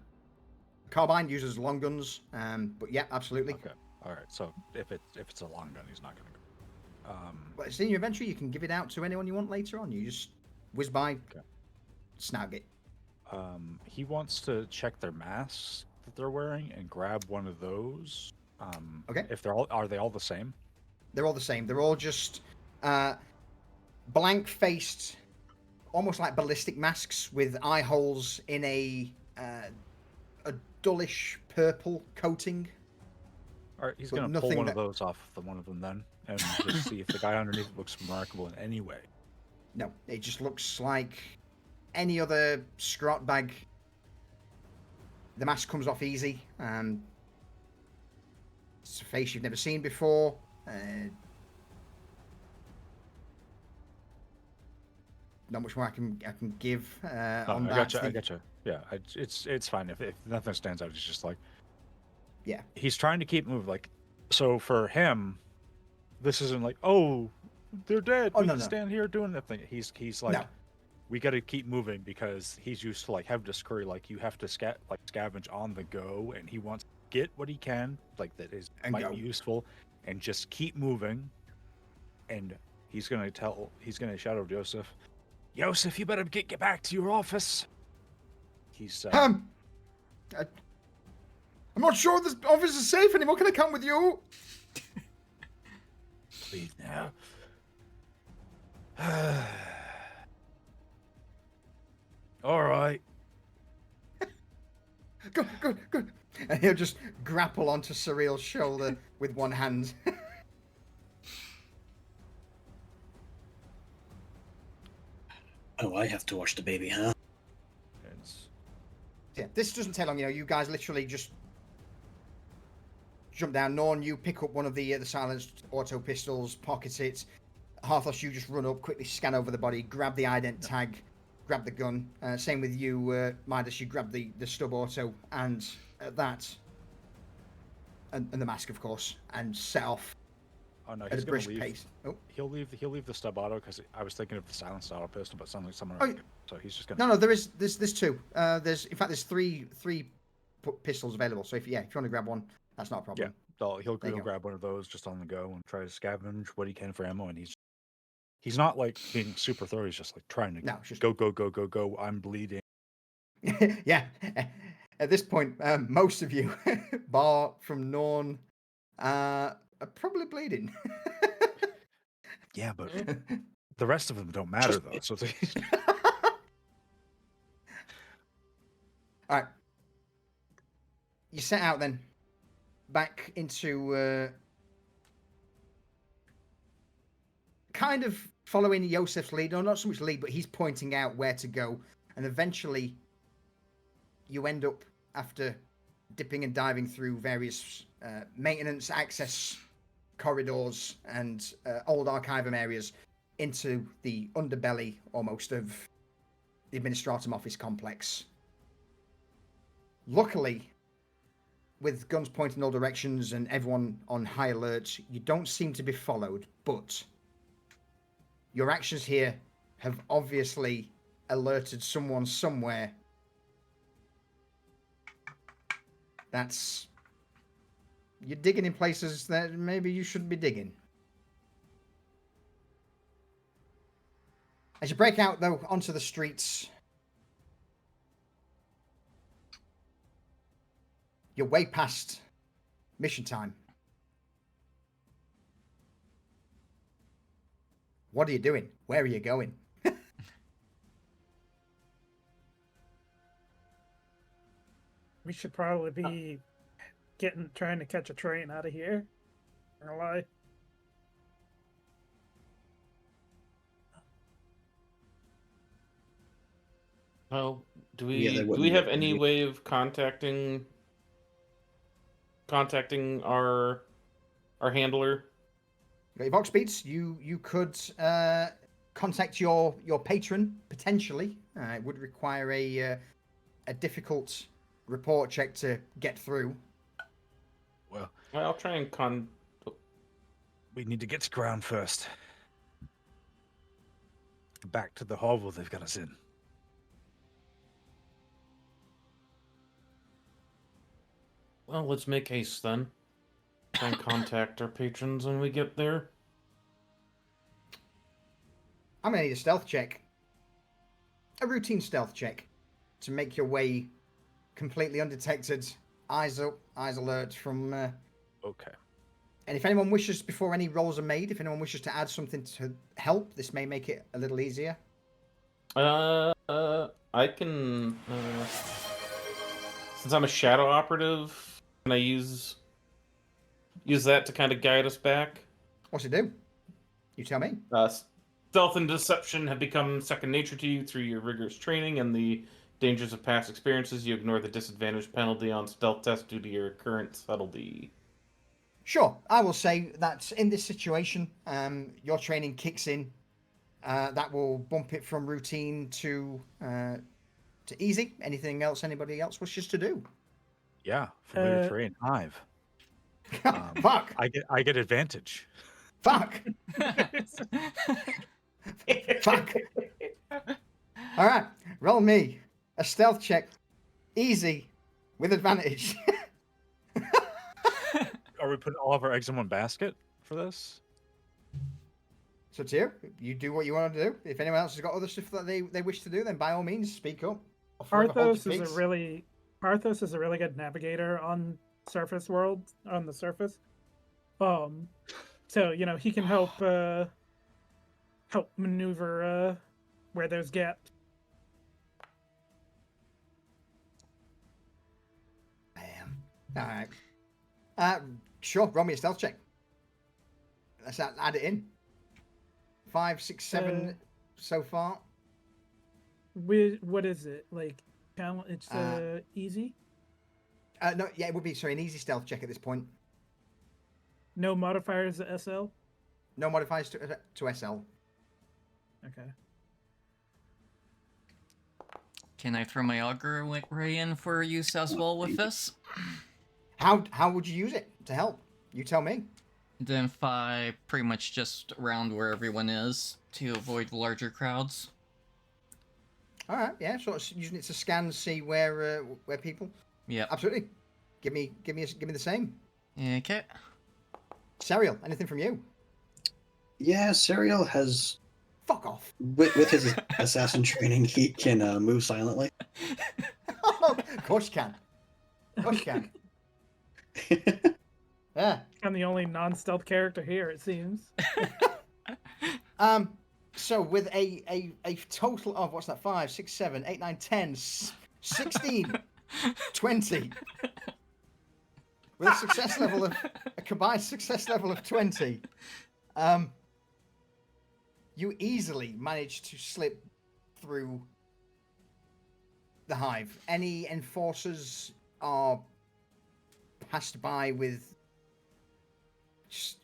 carbine uses long guns. But yeah, absolutely. Okay. All right. So if it's a long gun, he's not gonna go. But it's in your inventory. You can give it out to anyone you want later on. You just whiz by, Okay. snag it. He wants to check their masks that they're wearing and grab one of those. Okay. If are they all the same? They're all the same. They're all just blank-faced, almost like ballistic masks with eye holes in a dullish purple coating. All right, he's But gonna pull nothing one of that- those off the one of them then, and just see if the guy underneath looks remarkable in any way. No, it just looks like any other scrot bag. The mask comes off easy. It's a face you've never seen before. Not much more I can give Oh, on I that. gotcha. I gotcha. Yeah, it's fine if nothing stands out. It's just like Yeah. he's trying to keep moving. Like, so for him, this isn't like, oh, they're dead. Oh, we no, can no. stand here doing nothing. He's like, No. we got to keep moving because he's used to like having to scurry. Like you have to scavenge on the go, and he wants to get what he can, like that is And might go. be useful, and just keep moving. And he's gonna shout over Joseph, Joseph, you better get back to your office. He's I'm not sure this office is safe anymore. Can I come with you? please now. All right. Good. And he'll just grapple onto Surreal's shoulder with one hand. Oh, I have to watch the baby, huh? It's, Yeah, this doesn't take long. You guys literally just jump down. Norn, you pick up one of the silenced auto pistols, pocket it. Harthos, you just run up, quickly scan over the body, grab the ident tag, grab the gun. Same with you, Midas, you grab the stub auto and that, and the mask, of course, and set off oh no, at he's a gonna brisk leave. pace. Oh, He'll leave the stub auto because I was thinking of the silenced auto pistol, but suddenly someone. Oh, So he's just gonna. no, there's two. There's three pistols available. So if you want to grab one, that's not a problem. He'll There you go. grab one of those just on the go and try to scavenge what he can for ammo, and he's not like being super thorough. He's just like trying to No, it's just go. I'm bleeding. yeah. At this point, most of you, bar from Norn, are probably bleeding. Yeah, but the rest of them don't matter though. So All right. You set out then, back into kind of following Yosef's lead, or not so much lead, but he's pointing out where to go, and eventually you end up, after dipping and diving through various maintenance access corridors and old archivum areas, into the underbelly almost of the Administratum office complex. Luckily, with guns pointing in all directions and everyone on high alert, you don't seem to be followed, but your actions here have obviously alerted someone somewhere. You're digging in places that maybe you shouldn't be digging. As you break out, though, onto the streets, you're way past mission time. What are you doing? Where are you going? We should probably be trying to catch a train out of here. Not gonna lie. Well, Do Yeah, they we wouldn't have be- any way of contacting our handler? Vox Beats, you could contact your patron potentially. It would require a difficult report check to get through. Well, I'll try and we need to get to ground first. Back to the hovel they've got us in. Well, let's make haste then. Try and contact our patrons when we get there. I'm gonna need a stealth check. A routine stealth check to make your way completely undetected, eyes up, eyes alert from. Okay. And if anyone wishes, before any rolls are made, if anyone wishes to add something to help, this may make it a little easier. I can. Since I'm a shadow operative, can I use that to kind of guide us back? What's it do? You tell me. Stealth and deception have become second nature to you through your rigorous training and the dangers of past experiences. You ignore the disadvantage penalty on stealth tests due to your current subtlety. Sure, I will say that in this situation, your training kicks in. That will bump it from routine to easy. Anything else anybody else wishes to do? Yeah, familiar terrain. Hive. Fuck! I get advantage. Fuck! Fuck! All right, roll me a stealth check, easy, with advantage. Are we putting all of our eggs in one basket for this? So, Tyr, you do what you want to do. If anyone else has got other stuff that they wish to do, then by all means, speak up. Or forever hold Parthos your is peace. a really good navigator on surface world, on the surface. So he can help maneuver where there's gaps. All right. Sure. Roll me a stealth check. Let's add it in. 5, 6, 7 so far. What is it like? It's easy. No, yeah, it would be an easy stealth check at this point. No modifiers to SL. No modifiers to SL. Okay. Can I throw my auger ray in for use as well with this? How would you use it to help? You tell me. Identify pretty much just around where everyone is to avoid larger crowds. All right, yeah, sort of using it to scan, see where people. Yeah. Absolutely. Give me the same. Okay. Serial, anything from you? Yeah, Serial has Fuck off. with his assassin training, he can move silently. Of course you can. Of course you can. Yeah. I'm the only non-stealth character here, it seems. So with a total of, what's that, 5, 6, 7, 8, 9, 10, 16, 20. With a combined success level of 20, you easily manage to slip through the hive. Any enforcers are passed by with just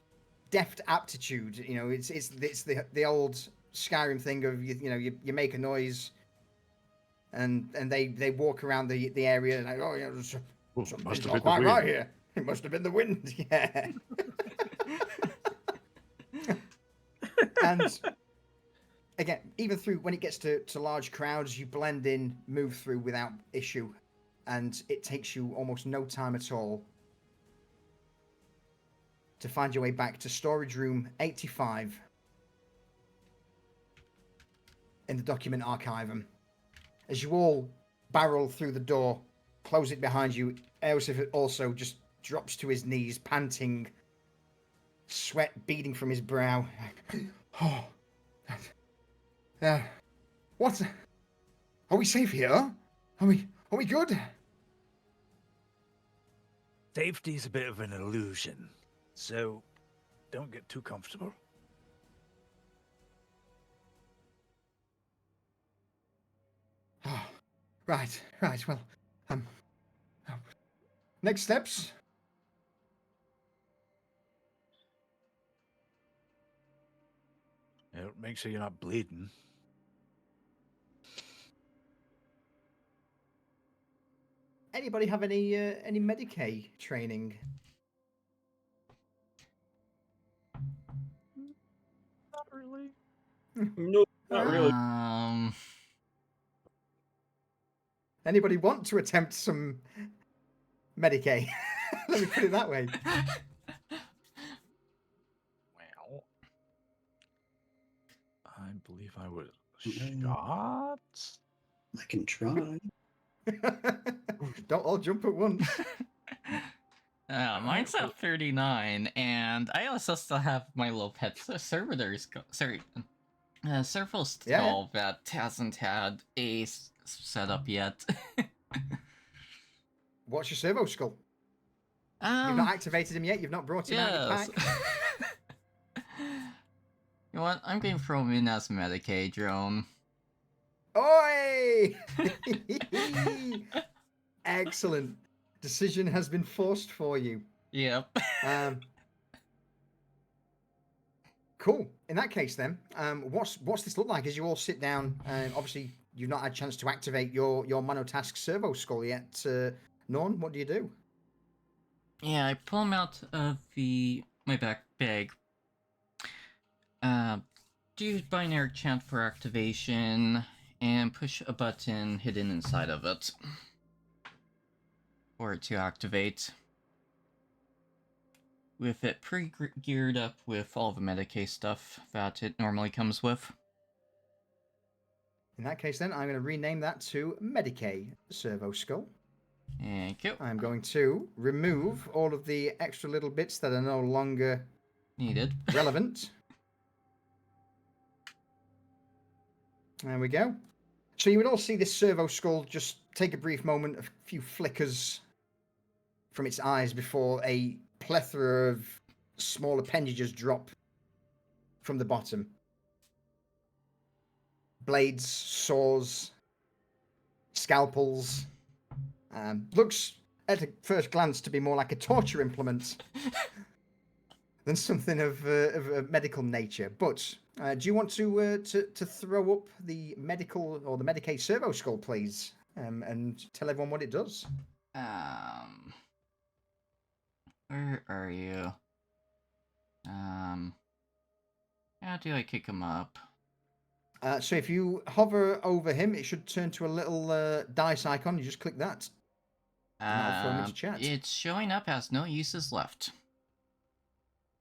deft aptitude. It's the old Skyrim thing of you make a noise, and they walk around the area like, something's not quite right here. It must have been the wind. Yeah. And again, even through when it gets to large crowds, you blend in, move through without issue, and it takes you almost no time at all to find your way back to storage room 85 in the document archivum. As you all barrel through the door, close it behind you, Eosif also just drops to his knees, panting, sweat beading from his brow. Oh, what? Are we safe here? Are we good? Safety's a bit of an illusion, so don't get too comfortable. Right. Well, um, next steps. Make sure you're not bleeding. Anybody have any Medicaid training? Not really. No, not really. Anybody want to attempt some Medicaid? Let me put it that way. Well, I believe I was Mm. shot. I can try. Don't all jump at once. Mine's at 39, and I also still have my low pet servitors. Serval skull that hasn't had a setup yet. What's your servo skull? You've not activated him yet. You've not brought him out of your pack. You know what? I'm going to throw him in as Medicaid drone. Oi! Excellent. Decision has been forced for you. Yep. Cool. In that case, then, what's this look like as you all sit down? Obviously, you've not had a chance to activate your monotask servo skull yet. Norn, what do you do? Yeah, I pull him out of my back bag. Do binary chant for activation, and push a button hidden inside of it for it to activate. With it pre-geared up with all the Medicaid stuff that it normally comes with. In that case, then, I'm going to rename that to Medicaid servo skull. Thank you. I'm going to remove all of the extra little bits that are no longer Needed. relevant. There we go. So you would all see this servo skull just take a brief moment, a few flickers from its eyes before a plethora of small appendages drop from the bottom. Blades, saws, scalpels. Looks at a first glance to be more like a torture implement than something of a medical nature. But do you want to throw up the medical or the Medicaid servo skull, please, and tell everyone what it does? Where are you? How do I kick him up? So if you hover over him, it should turn to a little dice icon. You just click that. And that'll throw him into chat. It's showing up as no uses left.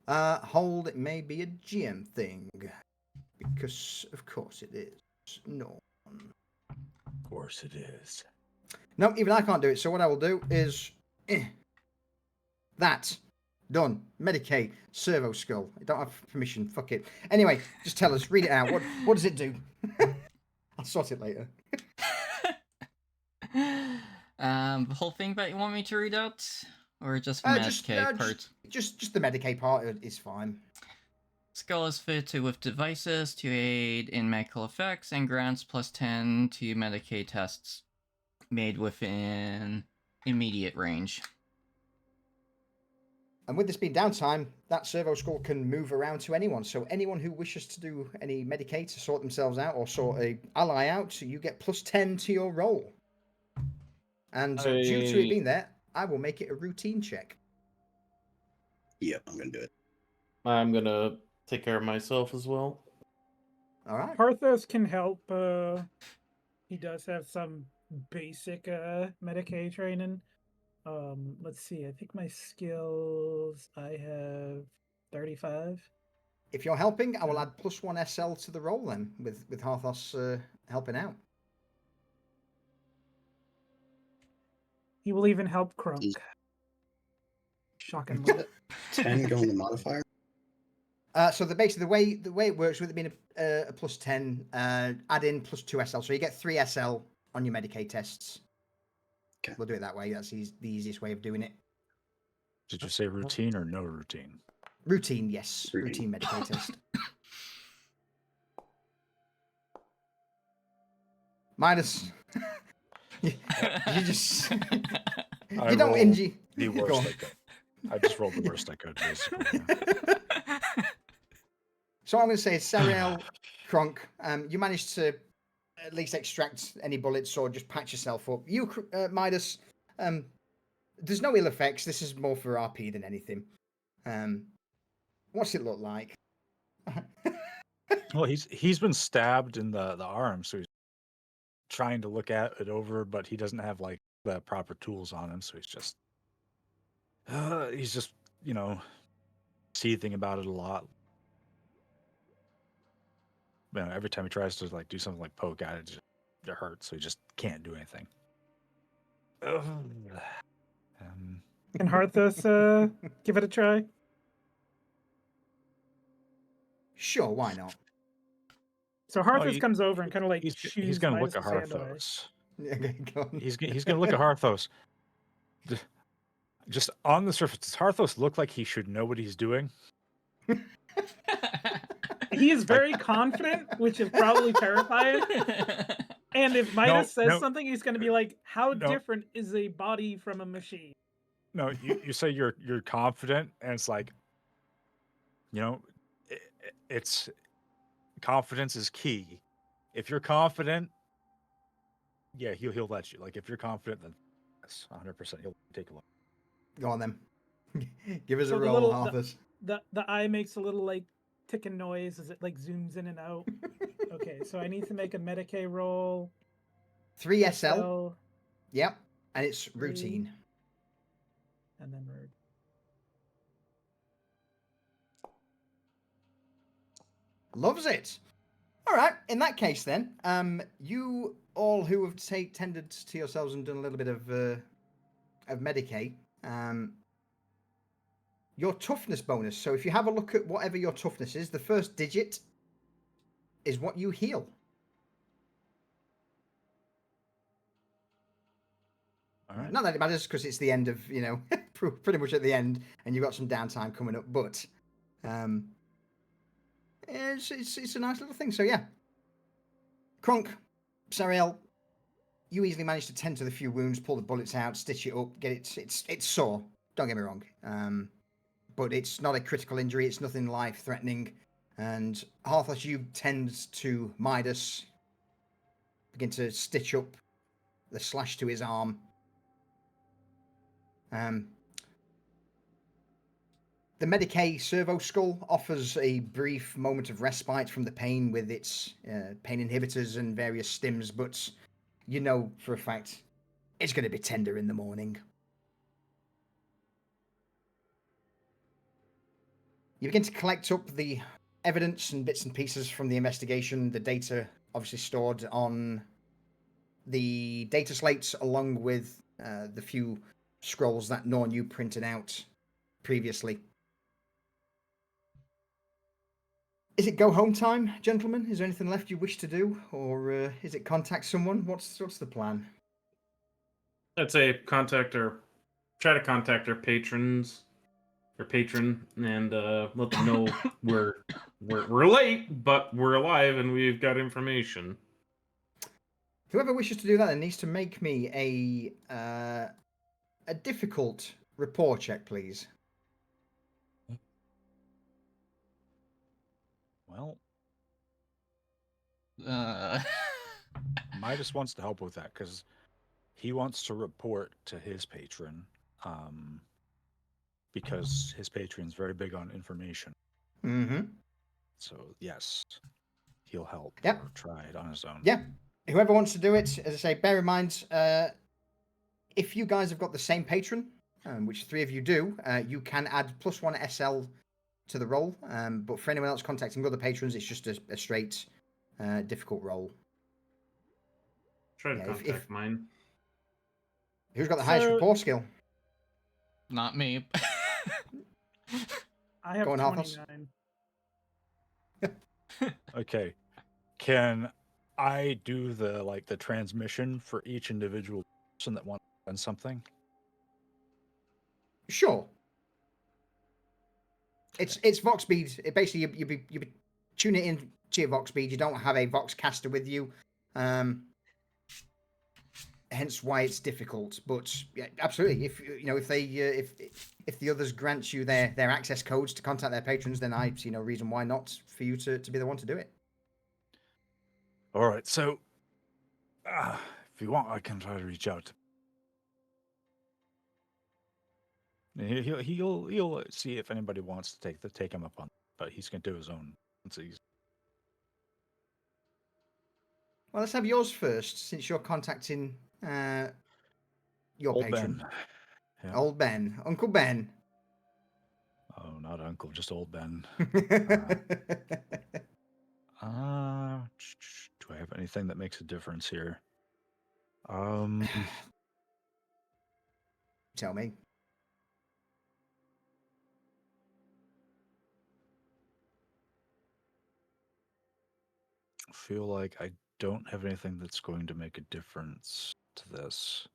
Hold, it may be a GM thing. Because, of course, it is. No. Of course it is. No, even I can't do it. So what I will do is... that. Done. Medicaid. Servo skull. I don't have permission. Fuck it. Anyway, just tell us. Read it out. What does it do? I'll sort it later. The whole thing that you want me to read out? Or just the Medicaid part? Just the Medicaid part is fine. Skull is fitted with devices to aid in medical effects and grants +10 to Medicaid tests made within immediate range. And with this being downtime, that servo skull can move around to anyone. So anyone who wishes to do any Medicaid to sort themselves out or sort a ally out, you get +10 to your roll. And due to it being there, I will make it a routine check. Yep, I'm gonna do it. I'm gonna take care of myself as well. All right. Parthos can help. He does have some basic Medicaid training. Let's see. I think my skills, I have 35. If you're helping, I will add +1 SL to the roll then, with Harthos helping out. He will even help Crunk. Shockingly. 10 go on the modifier. So basically the way it works with it being a +10, add in +2 SL, so you get 3 SL on your Medicaid tests. Okay. We'll do it that way. That's the easiest way of doing it. Did you say routine or no routine? Routine, yes. Routine. Routine Medicaid test. You just I you don't rolled injure. the Go worst on. I could. I just rolled the worst I could, basically. Yeah. So I'm going to say, Sariel, Kronk, you managed to at least extract any bullets or just patch yourself up. You, Midas, there's no ill effects. This is more for RP than anything. What's it look like? Well, he's been stabbed in the arm, so he's trying to look at it over, but he doesn't have like the proper tools on him, so he's just seething about it a lot. Every time he tries to like do something like poke at it, it hurts, so he just can't do anything. Can Harthos give it a try? Sure, why not? So Harthos comes over and kind of like he's shoos gonna look at Midas's hand away. Harthos. Okay, go on. He's gonna look at Harthos. Just on the surface, does Harthos look like he should know what he's doing? He is very confident, which is probably terrifying. And if Midas says something, he's going to be like, "How different is a body from a machine?" No, you say you're confident, and it's like, it's confidence is key. If you're confident, yeah, he'll let you. Like if you're confident, then yes, 100%, he'll take a look. Go on then. Give us So a the roll, little- Harthos. The eye makes a little like ticking noise as it like zooms in and out. Okay, so I need to make a Medicae roll. 3 SL. SL, Yep. And it's routine. and then we're Loves it. All right. In that case, then, you all who have tended to yourselves and done a little bit of Medicae, your toughness bonus. So if you have a look at whatever your toughness is, the first digit is what you heal. All right. Not that it matters because it's the end of, pretty much at the end, and you've got some downtime coming up. But it's a nice little thing. So yeah, Kronk, Sariel, you easily managed to tend to the few wounds, pull the bullets out, stitch it up, get it. It's sore. Don't get me wrong. But it's not a critical injury. It's nothing life-threatening. And Harthos, you tend to Midas, begin to stitch up the slash to his arm. The Medicae Servo Skull offers a brief moment of respite from the pain with its pain inhibitors and various stims, but you know for a fact it's going to be tender in the morning. You begin to collect up the evidence and bits and pieces from the investigation, the data obviously stored on the data slates, along with the few scrolls that Norn you printed out previously. Is it go home time, gentlemen? Is there anything left you wish to do, or is it contact someone? What's the plan? I'd say try to contact our patrons or patron and let them know we're late, but we're alive and we've got information. Whoever wishes to do that then needs to make me a difficult rapport check, please. Well, Midas Midas wants to help with that because he wants to report to his patron, because his patron's very big on information. Mm-hmm. So yes, he'll help. Yep. Or try it on his own. Yeah. Whoever wants to do it, as I say, bear in mind, if you guys have got the same patron, which 3 of you do, you can add +1 SL to the roll. But for anyone else contacting other patrons, it's just a straight difficult roll. Try to Yeah, contact mine. Who's got the highest So- rapport skill? Not me. I have Go on, Harthos. 29. Okay. Can I do the transmission for each individual person that wants to send something? Sure. It's Vox speed. It basically you be tune it in to your Vox speed. You don't have a Vox caster with you. hence why it's difficult. But yeah, absolutely, if you know if they if the others grant you their access codes to contact their patrons, then I see no reason why not for you to be the one to do it. All right, so if you want, I can try to reach out. He'll see if anybody wants to take him up on, but he's gonna do his own. Well, let's have yours first, since you're contacting your Old patron, Ben. Yeah. Old Ben, Uncle Ben. Oh, not Uncle, just Old Ben. Do I have anything that makes a difference here? Tell me. I feel like I don't have anything that's going to make a difference to this.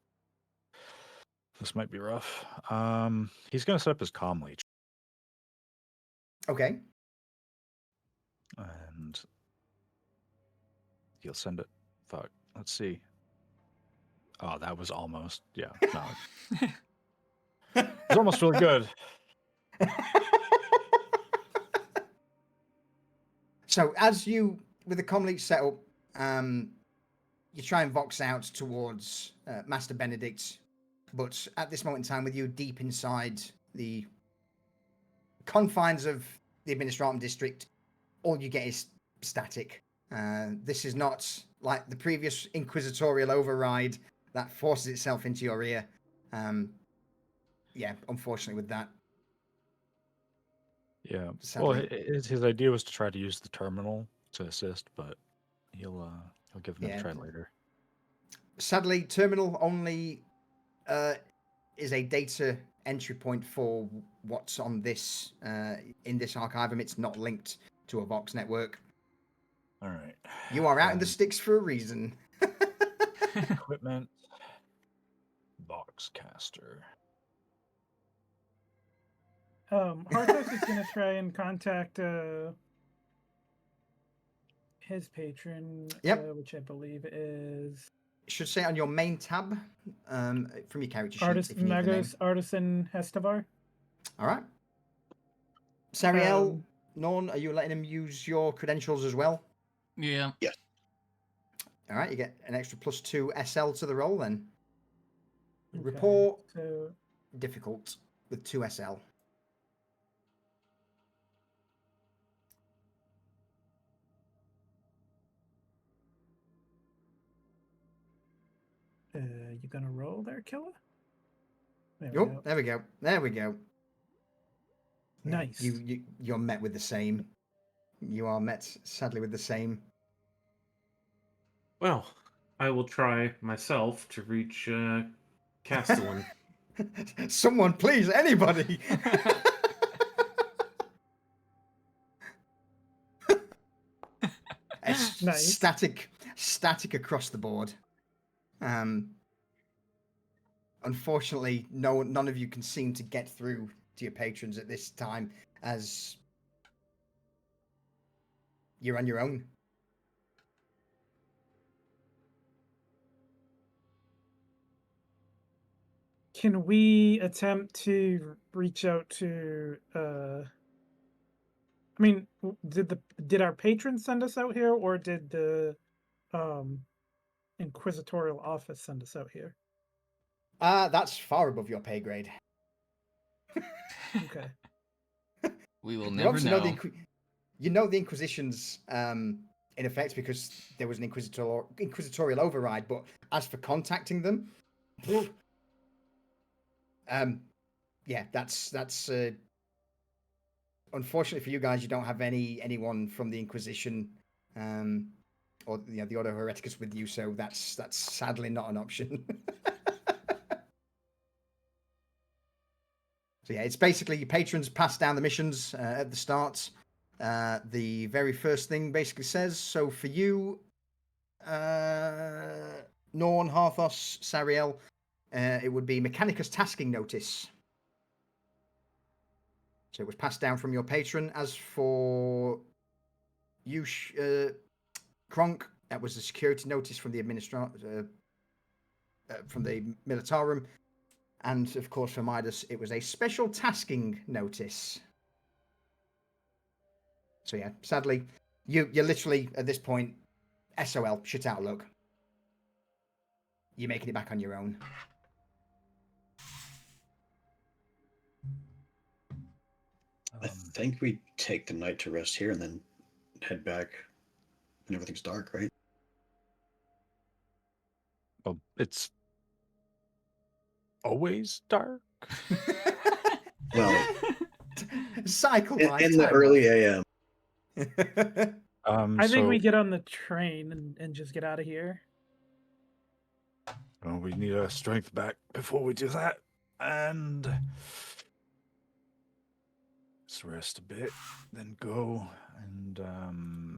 This might be rough. He's gonna set up his comm leech. Okay. And he'll send it. Fuck. Let's see. Oh, that was almost. Yeah. No. It's almost really good. So as you, with the comleech setup, you try and vox out towards Master Benedict, but at this moment in time, with you deep inside the confines of the Administratum District, all you get is static. This is not like the previous inquisitorial override that forces itself into your ear. Yeah, unfortunately with that. Yeah. Sadly. Well, his idea was to try to use the terminal to assist, but he'll give it a try later. Sadly, terminal only is a data entry point for what's on this in this archivum. It's not linked to a Vox network. All right. You are out in the sticks for a reason. Equipment. Voxcaster. Harthos is going to try and contact his patron, which I believe is... It should say on your main tab from your character sheet. Magos Artisan Hestavar. All right. Sariel, Norn, are you letting him use your credentials as well? Yeah. Yes. All right, you get an extra +2 SL to the roll then. Okay, Report so... difficult with 2 SL. You gonna roll there, Killa? There we go. There we go. Nice. You're met with the same. You are met, sadly, with the same. Well, I will try myself to reach Castellan. Someone, please, anybody. Nice. Static across the board. Unfortunately, none of you can seem to get through to your patrons at this time, as you're on your own. Can we attempt to reach out to? I mean, did our patrons send us out here, or did the inquisitorial office send us out here? That's far above your pay grade. Okay. We will never know. You know the Inquisition's in effect because there was an inquisitorial override, but as for contacting them, yeah, that's unfortunately for you guys, you don't have anyone from the Inquisition or the Ordo Hereticus with you, so that's sadly not an option. So yeah, it's basically your patrons pass down the missions at the start. The very first thing basically says, so for you, Norn, Harthos, Sariel, it would be Mechanicus tasking notice. So it was passed down from your patron. As for you, Kronk, that was a security notice from the from the Militarum, and of course for Midas, it was a special tasking notice. So yeah, sadly, you're literally at this point, SOL, shit out of luck. You're making it back on your own. I think we take the night to rest here and then head back when everything's dark, right? Well, it's always dark. Well, Cycle in, life in the time. early AM. I think So, we get on the train and just get out of here. well, we need our strength back before we do that, and let's rest a bit, then go and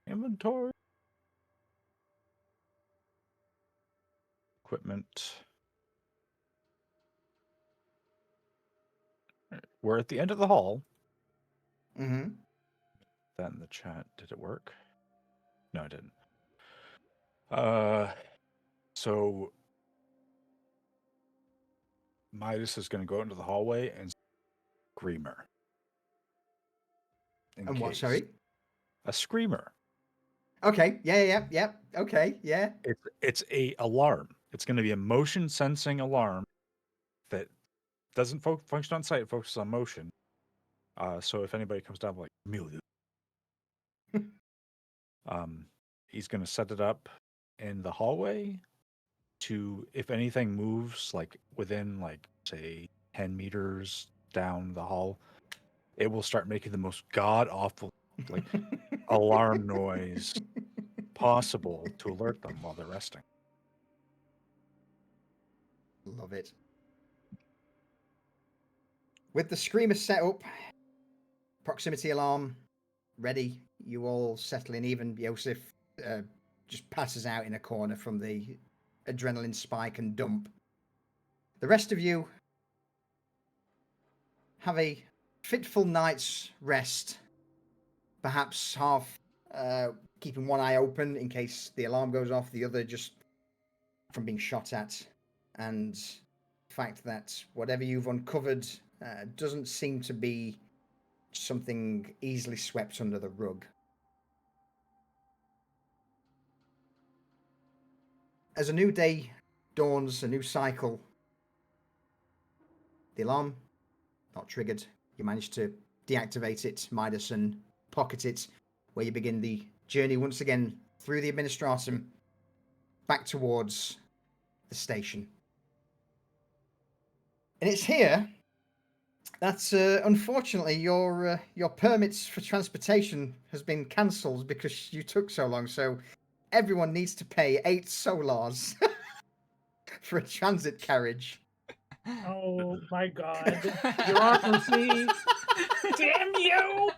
inventory, equipment. We're at the end of the hall. Mm-hmm. That in the chat. Did it work? No, it didn't. So Midas is going to go into the hallway and screamer. In And what? case. Sorry. A screamer. Okay. Yeah. Okay. Yeah. It's a alarm. It's going to be a motion sensing alarm that doesn't function on sight. It focuses on motion. So if anybody comes down like Amelia, he's going to set it up in the hallway to, if anything moves like within like say 10 meters down the hall, it will start making the most god awful like alarm noise possible to alert them while they're resting. Love it. With the screamer set up, proximity alarm ready, you all settle in. Even Yosef just passes out in a corner from the adrenaline spike and dump. The rest of you have a fitful night's rest, perhaps half keeping one eye open in case the alarm goes off, the other just from being shot at, and the fact that whatever you've uncovered doesn't seem to be something easily swept under the rug. As a new day dawns, a new cycle, the alarm not triggered. You manage to deactivate it, Midas, and pocket it, where you begin the journey once again through the Administratum back towards the station. And it's here that unfortunately your permits for transportation has been cancelled because you took so long. So everyone needs to pay 8 solars for a transit carriage. Oh my god. Bureaucracy. Damn you!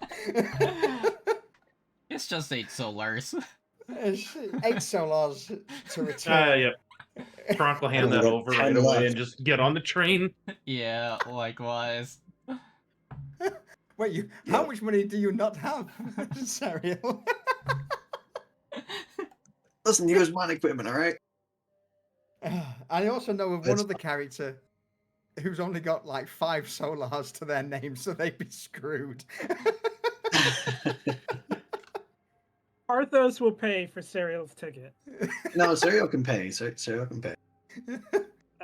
It's just 8 solars. 8 solars to return. Yep. Kronk will hand Only that got over 10 right away left. and just get on the train. Yeah, likewise. Wait, how much money do you not have, Sariel? Listen, use mine equipment, all right? I also know of one That's other character who's only got like 5 solars to their name, so they'd be screwed. Arthos will pay for Serial's ticket. No, Serial can pay. Serial can pay.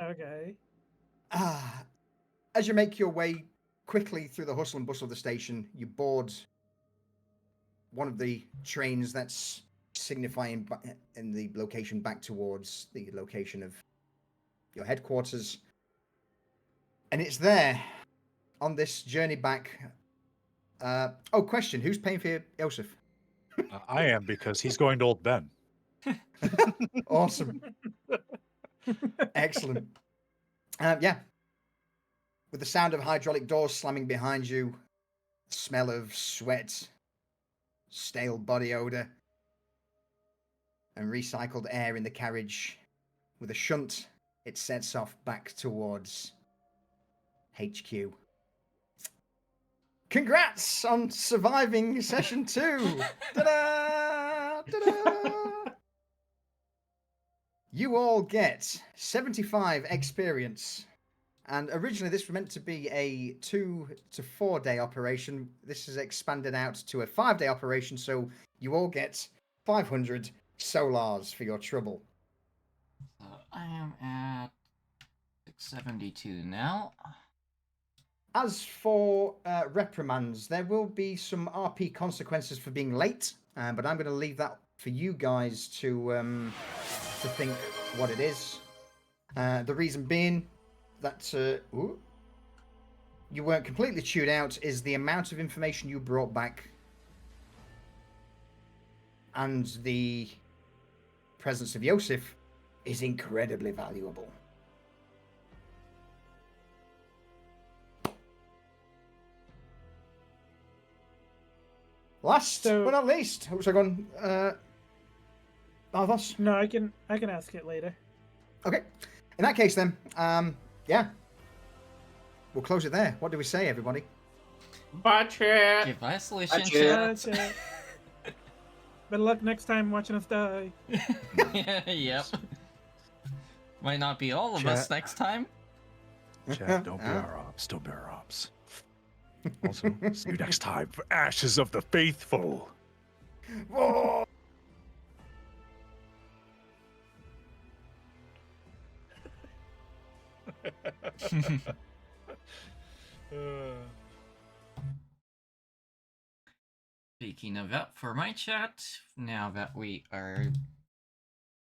Okay. As you make your way quickly through the hustle and bustle of the station, you board one of the trains that's signifying in the location back towards the location of your headquarters. And it's there on this journey back. Question. Who's paying for Joseph? I am, because he's going to Old Ben. Awesome. Excellent. Yeah. With the sound of hydraulic doors slamming behind you, smell of sweat, stale body odor, and recycled air in the carriage, with a shunt, it sets off back towards HQ. Congrats on surviving session 2! Ta-da! Ta-da! You all get 75 experience. And originally, this was meant to be a 2 to 4 day operation. This is expanded out to a 5-day operation, so you all get 500 solars for your trouble. So I am at 672 now. As for reprimands, there will be some RP consequences for being late, but I'm going to leave that for you guys to think what it is. The reason being that you weren't completely chewed out is the amount of information you brought back and the presence of Yosef is incredibly valuable. Last So- but not least, who's I gone? Arthos? No, I can ask it later. Okay. In that case, then, yeah, we'll close it there. What do we say, everybody? Bye, chat. Give isolation Gotcha. chat. That's it. Better luck next time watching us die. Yep. Might not be all of us Chat. next time. Chat, don't be our ops. Don't be our ops. Also, see you next time for Ashes of the Faithful. Whoa! Speaking of that, for my chat, now that we are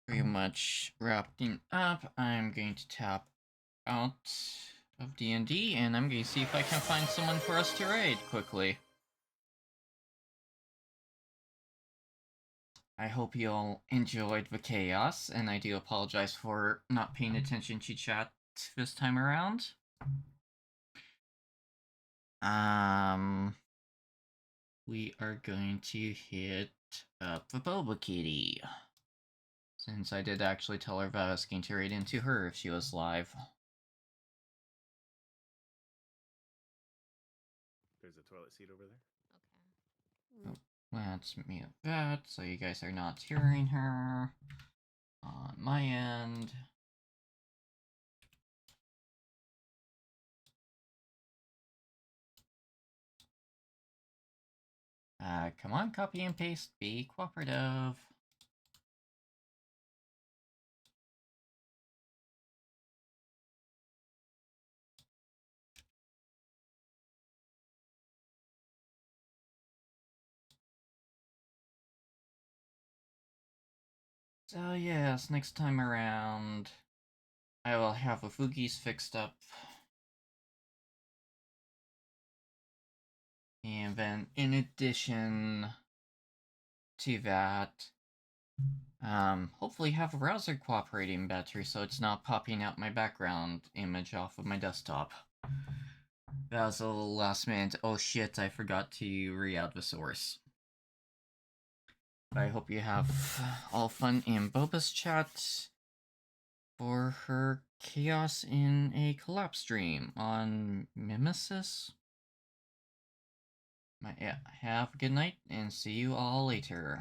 pretty much wrapping up, I'm going to tap out of D&D, and I'm going to see if I can find someone for us to raid quickly. I hope you all enjoyed the chaos, and I do apologize for not paying attention to chat this time around. We are going to hit up the Boba Kitty. Since I did actually tell her that I was going to raid into her if she was live. There's a toilet seat over there. Okay. Let's mute that so you guys are not hearing her on my end. Come on, copy and paste, be cooperative. So yes, next time around, I will have the Fugis fixed up. And then, in addition to that, hopefully have a browser cooperating better so it's not popping out my background image off of my desktop. That was a little last minute. Oh shit, I forgot to re-add the source. But I hope you have all fun in Boba's chat for her chaos in a collapse stream on Mimesis. Yeah, have a good night and see you all later.